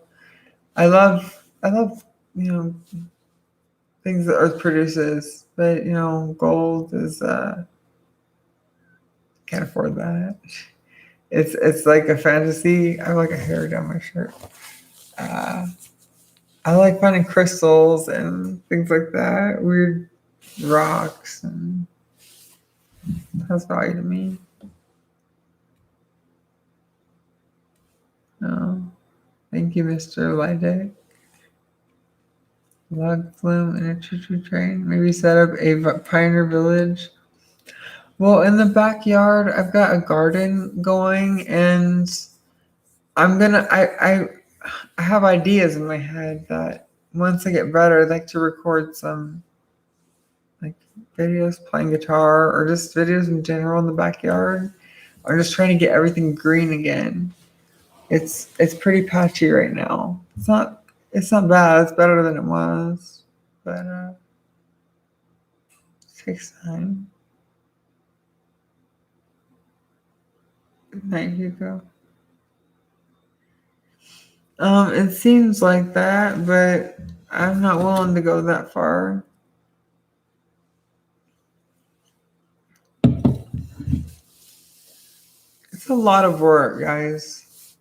things that Earth produces, but gold is can't afford that. It's like a fantasy. I have like a hair down my shirt. Uh, I like finding crystals and things like that, weird rocks, and has value to me. No, thank you, Mr. Lydic. Log flume in a choo-choo train. Maybe set up a pioneer village. Well, in the backyard, I've got a garden going, and I'm gonna. I have ideas in my head that once I get better, I'd like to record some like videos playing guitar or just videos in general in the backyard. I'm just trying to get everything green again. It's pretty patchy right now. It's not bad. It's better than it was, but it takes time. Good night, Hugo. It seems like that, but I'm not willing to go that far. It's a lot of work, guys.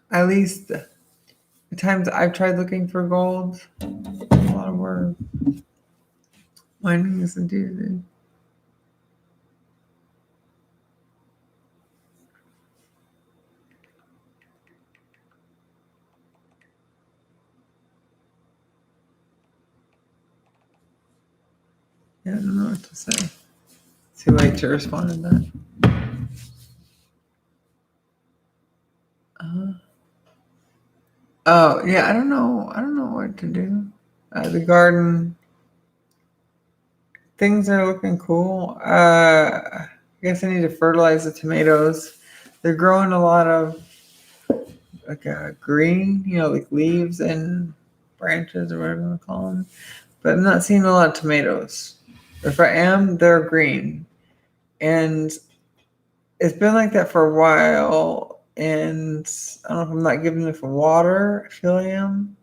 At least the times I've tried looking for gold, it's a lot of work. Mining isn't easy. Yeah, I don't know what to say. Too late to respond to that. Uh, oh yeah, I don't know. I don't know what to do. The garden things are looking cool. I guess I need to fertilize the tomatoes. They're growing a lot of like green, like leaves and branches or whatever you want to call them. But I'm not seeing a lot of tomatoes. If I am, they're green, and it's been like that for a while. And I don't know if I'm not giving enough water. I feel I am,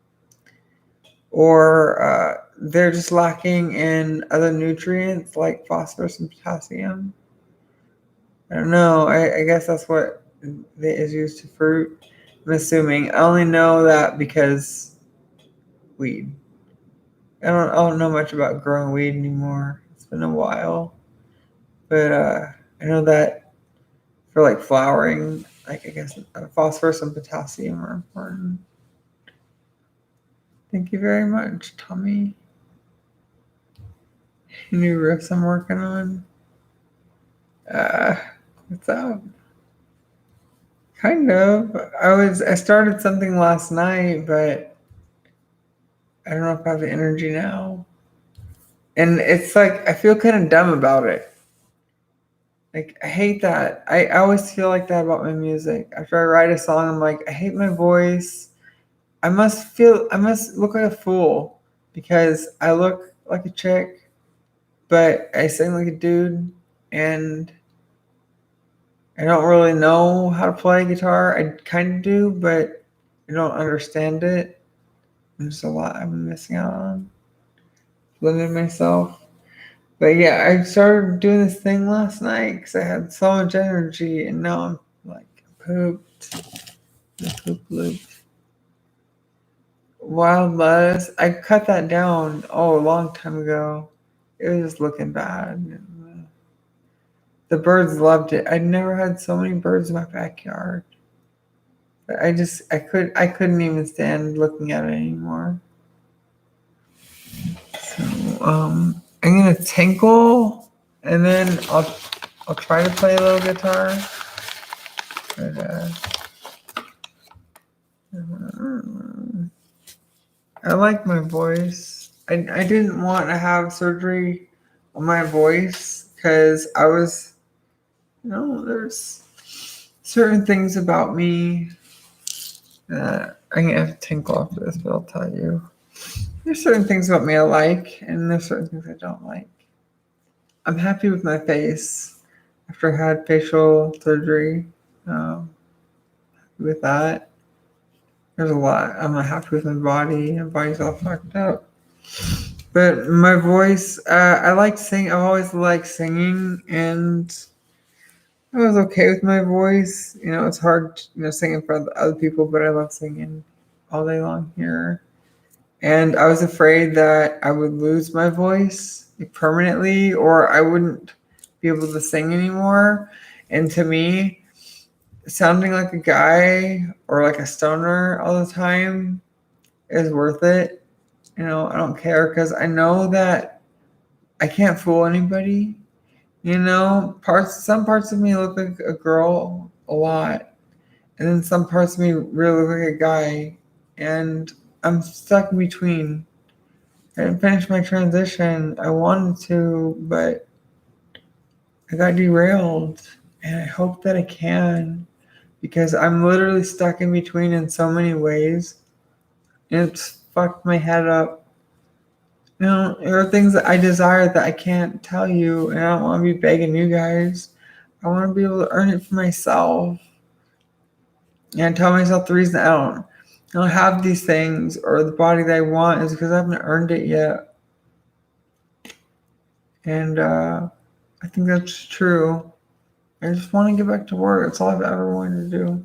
or they're just lacking in other nutrients like phosphorus and potassium. I don't know. I guess that's what is used to fruit. I'm assuming. I only know that because weed. I don't know much about growing weed anymore. It's been a while, but I know that for like flowering, like I guess phosphorus and potassium are important. Thank you very much, Tommy. New riffs I'm working on. Uh, what's up? Kind of. I started something last night, but I don't know if I have the energy now. And it's like I feel kind of dumb about it. Like I hate that. I always feel like that about my music. After I write a song, I'm like, I hate my voice. I must look like a fool because I look like a chick, but I sing like a dude and I don't really know how to play guitar. I kind of do, but I don't understand it. There's a lot I'm missing out on. Limiting myself. But yeah, I started doing this thing last night because I had so much energy, and now I'm like pooped. I poop looped. Wild lettuce. I cut that down a long time ago. It was just looking bad. The birds loved it. I never had so many birds in my backyard. But I couldn't even stand looking at it anymore. So I'm gonna tinkle, and then I'll try to play a little guitar. But I like my voice. I didn't want to have surgery on my voice because I was, there's certain things about me that I'm gonna have to tinkle after this, but I'll tell you. There's certain things about me I like, and there's certain things I don't like. I'm happy with my face after I had facial surgery. Um, with that, there's a lot. I'm not happy with my body. My body's all fucked up. But my voice, I like singing. I've always liked singing, and I was okay with my voice. It's hard, singing in front of other people, but I love singing all day long here. And I was afraid that I would lose my voice permanently, or I wouldn't be able to sing anymore. And to me, sounding like a guy or like a stoner all the time is worth it. I don't care because I know that I can't fool anybody. Some parts of me look like a girl a lot, and then some parts of me really look like a guy, and I'm stuck in between. I didn't finish my transition. I wanted to, but I got derailed, and I hope that I can because I'm literally stuck in between in so many ways. And it's fucked my head up. There are things that I desire that I can't tell you, and I don't want to be begging you guys. I want to be able to earn it for myself. And tell myself the reason I don't have these things or the body that I want is because I haven't earned it yet. And I think that's true. I just want to get back to work. That's all I've ever wanted to do.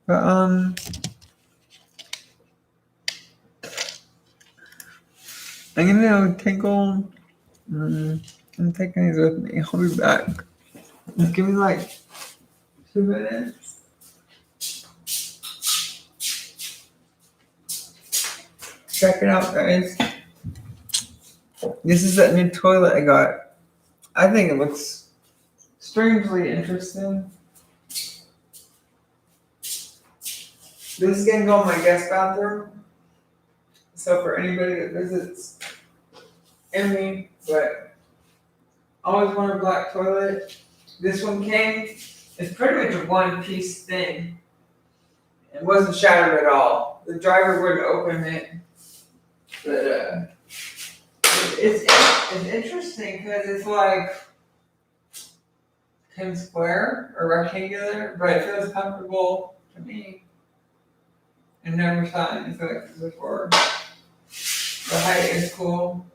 But I'm gonna tinkle. I'm taking these with me. I'll be back. Just give me like 2 minutes. Check it out, guys. This is that new toilet I got. I think it looks strangely interesting. This is gonna go in my guest bathroom. So for anybody that visits, and me, but I always wanted a black toilet. This one came. It's pretty much a one-piece thing. It wasn't shattered at all. The driver wouldn't open it, but it's interesting because it's like kind of square or rectangular, but it feels comfortable to me. I never saw anything like this before. The height is cool.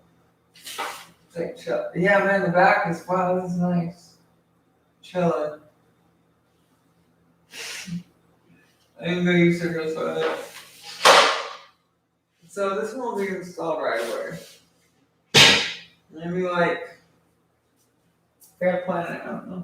It's like chill. Yeah, man, the back is wow. This is nice. Chilling. I'm gonna use it real toilet. So this one will be installed right away. Maybe like Fair Planet, I don't know.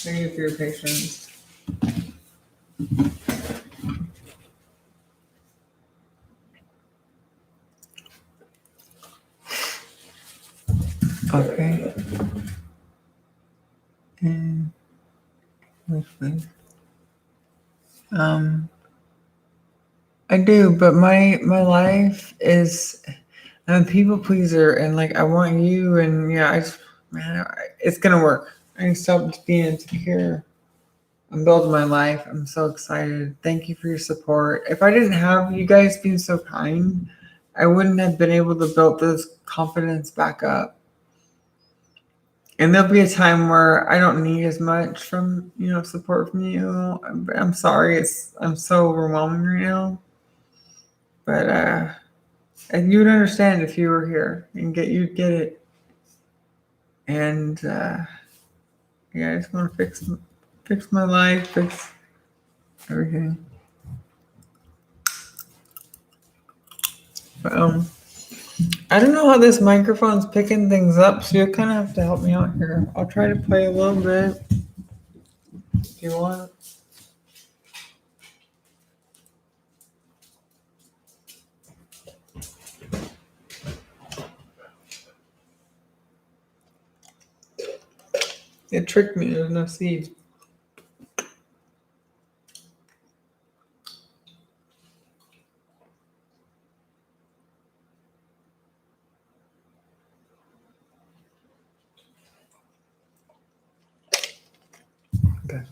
Thank you for your patience. Okay. And please. I do, but my life is I'm a people pleaser, and like I want you, and yeah, it's gonna work. I can stop being insecure. I'm building my life. I'm so excited. Thank you for your support. If I didn't have you guys being so kind, I wouldn't have been able to build this confidence back up. And there'll be a time where I don't need as much from support from you. I'm sorry, I'm so overwhelming right now. But and you'd understand if you were here and you'd get it. And yeah, I just want to fix my life, fix everything. But I don't know how this microphone's picking things up, so you'll kind of have to help me out here. I'll try to play a little bit if you want. It tricked me. There's no seed. Okay.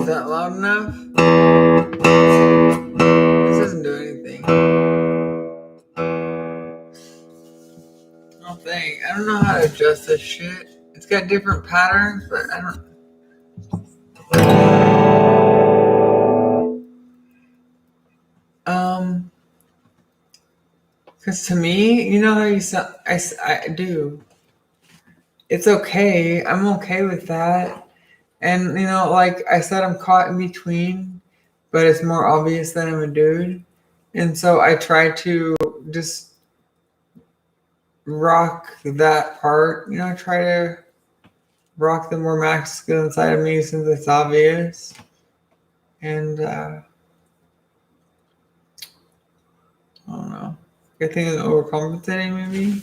Is that loud enough? This doesn't do anything. Oh, dang. I don't know how to adjust this shit. It's got different patterns, but I don't. Because to me, you know how you sound. I do. It's okay. I'm okay with that. And like I said, I'm caught in between, but it's more obvious that I'm a dude. And so I try to just rock that part. I try to rock the more masculine side of me since it's obvious. And I don't know. I think I'm overcompensating maybe.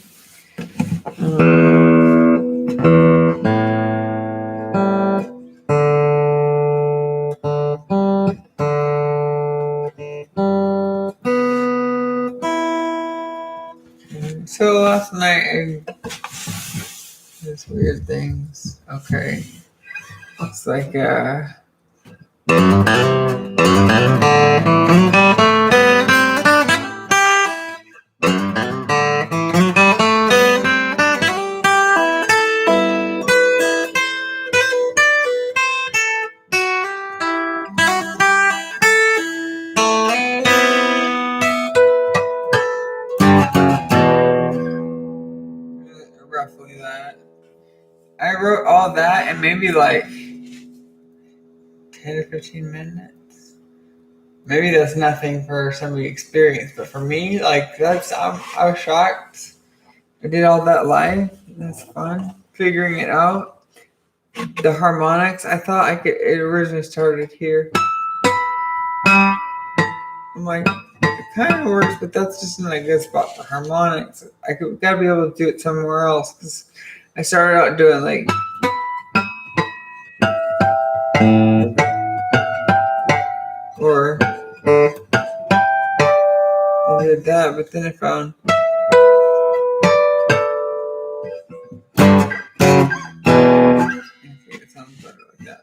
So last night I did weird things. Okay. Looks like roughly that. I wrote all that in maybe like 10 to 15 minutes. Maybe that's nothing for somebody experienced, but for me, like I was shocked. I did all that live. That's fun. Figuring it out. The harmonics, I thought I could. It originally started here. I'm like, it kind of works, but that's just not a good spot for harmonics. Gotta be able to do it somewhere else because I started out doing like. Or I did that, but then I found. I think it sounds better like that.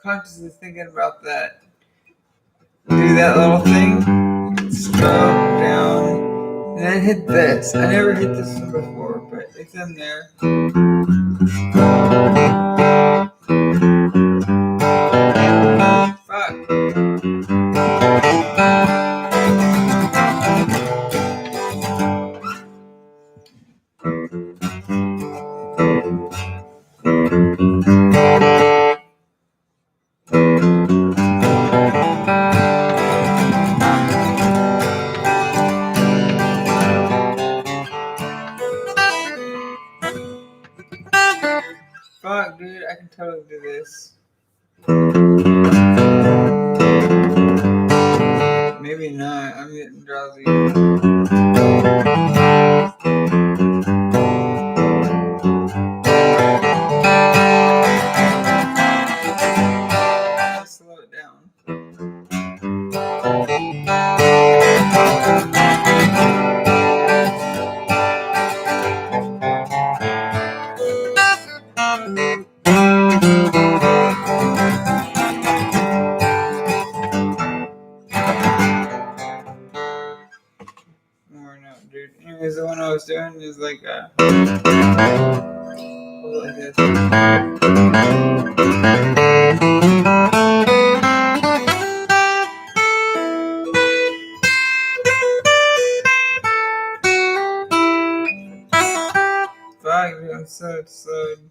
consciously thinking about that. Do that little thing, slow down, and then hit this. I never hit this one before, but it's in there. Fuck. Fuck, dude, I can totally do this. Maybe not. I'm getting drowsy. Let's slow it down. More now, dude. Anyways, the one I was doing is like this. Fuck, dude, I'm so slowed.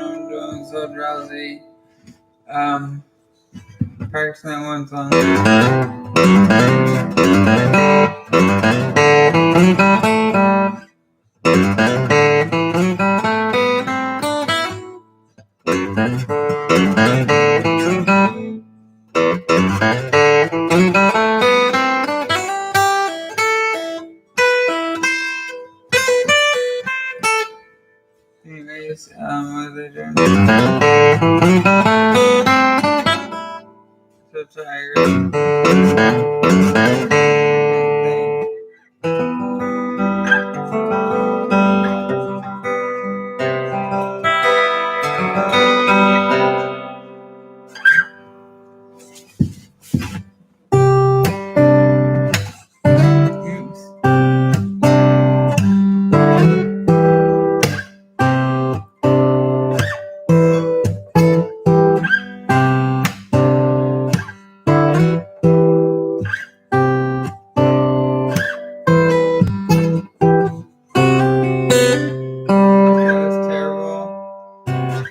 I'm doing so drowsy. Practicing that one song. Anyways, what are they doing? So tired.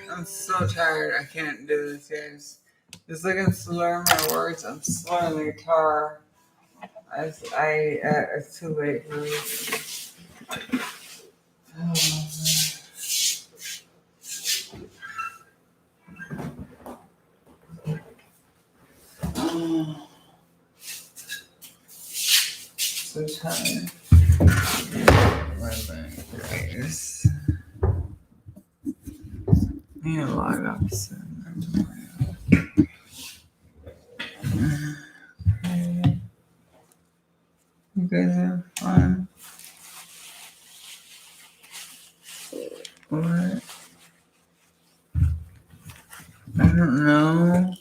I'm so tired. I can't do this, guys. Just looking to slur my words. I'm slurring the guitar. It's too late for me. So tired. My back, guys. I need to log off soon. You guys have fun. What? I don't know.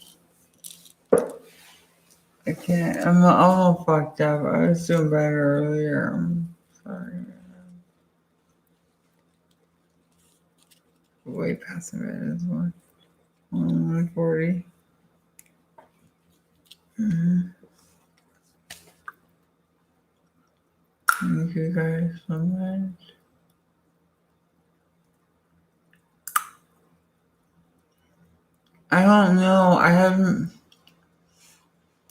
I can't. I'm all fucked up. I was doing better earlier. I'm sorry. Way past the bed is one. 140. Thank you guys so much. I don't know. I haven't.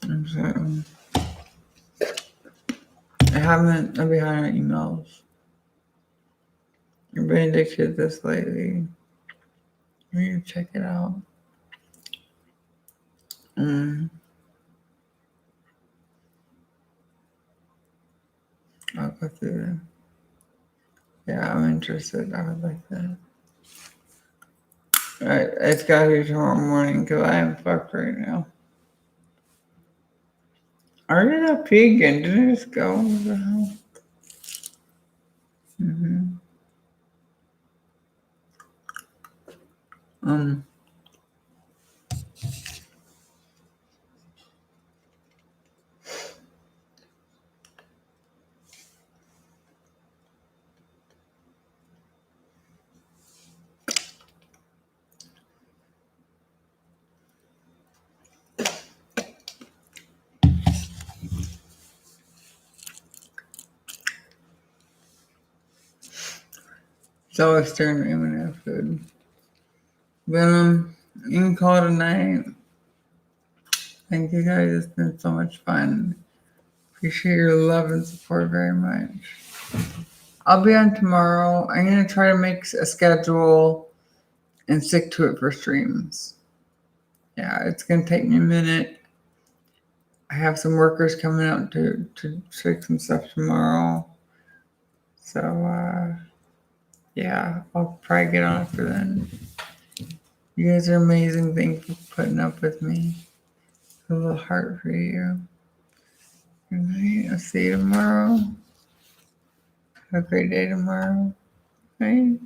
I'm sorry. I haven't. I'm behind on emails. I've been addicted to this lately. I need to check it out. I'll go through them. Yeah, I'm interested. I would like that. Alright, it's gotta be tomorrow morning because I am fucked right now. Are you not pee again? Did I just go? What the hell? It's always staring at me when I have food. But you can call it a night. Thank you guys. It's been so much fun. Appreciate your love and support very much. I'll be on tomorrow. I'm gonna try to make a schedule and stick to it for streams. Yeah, it's gonna take me a minute. I have some workers coming out to fix some stuff tomorrow. So yeah, I'll probably get on after then. You guys are amazing. Thanks for putting up with me. A little heart for you. Good night. I'll see you tomorrow. Have a great day tomorrow. Bye.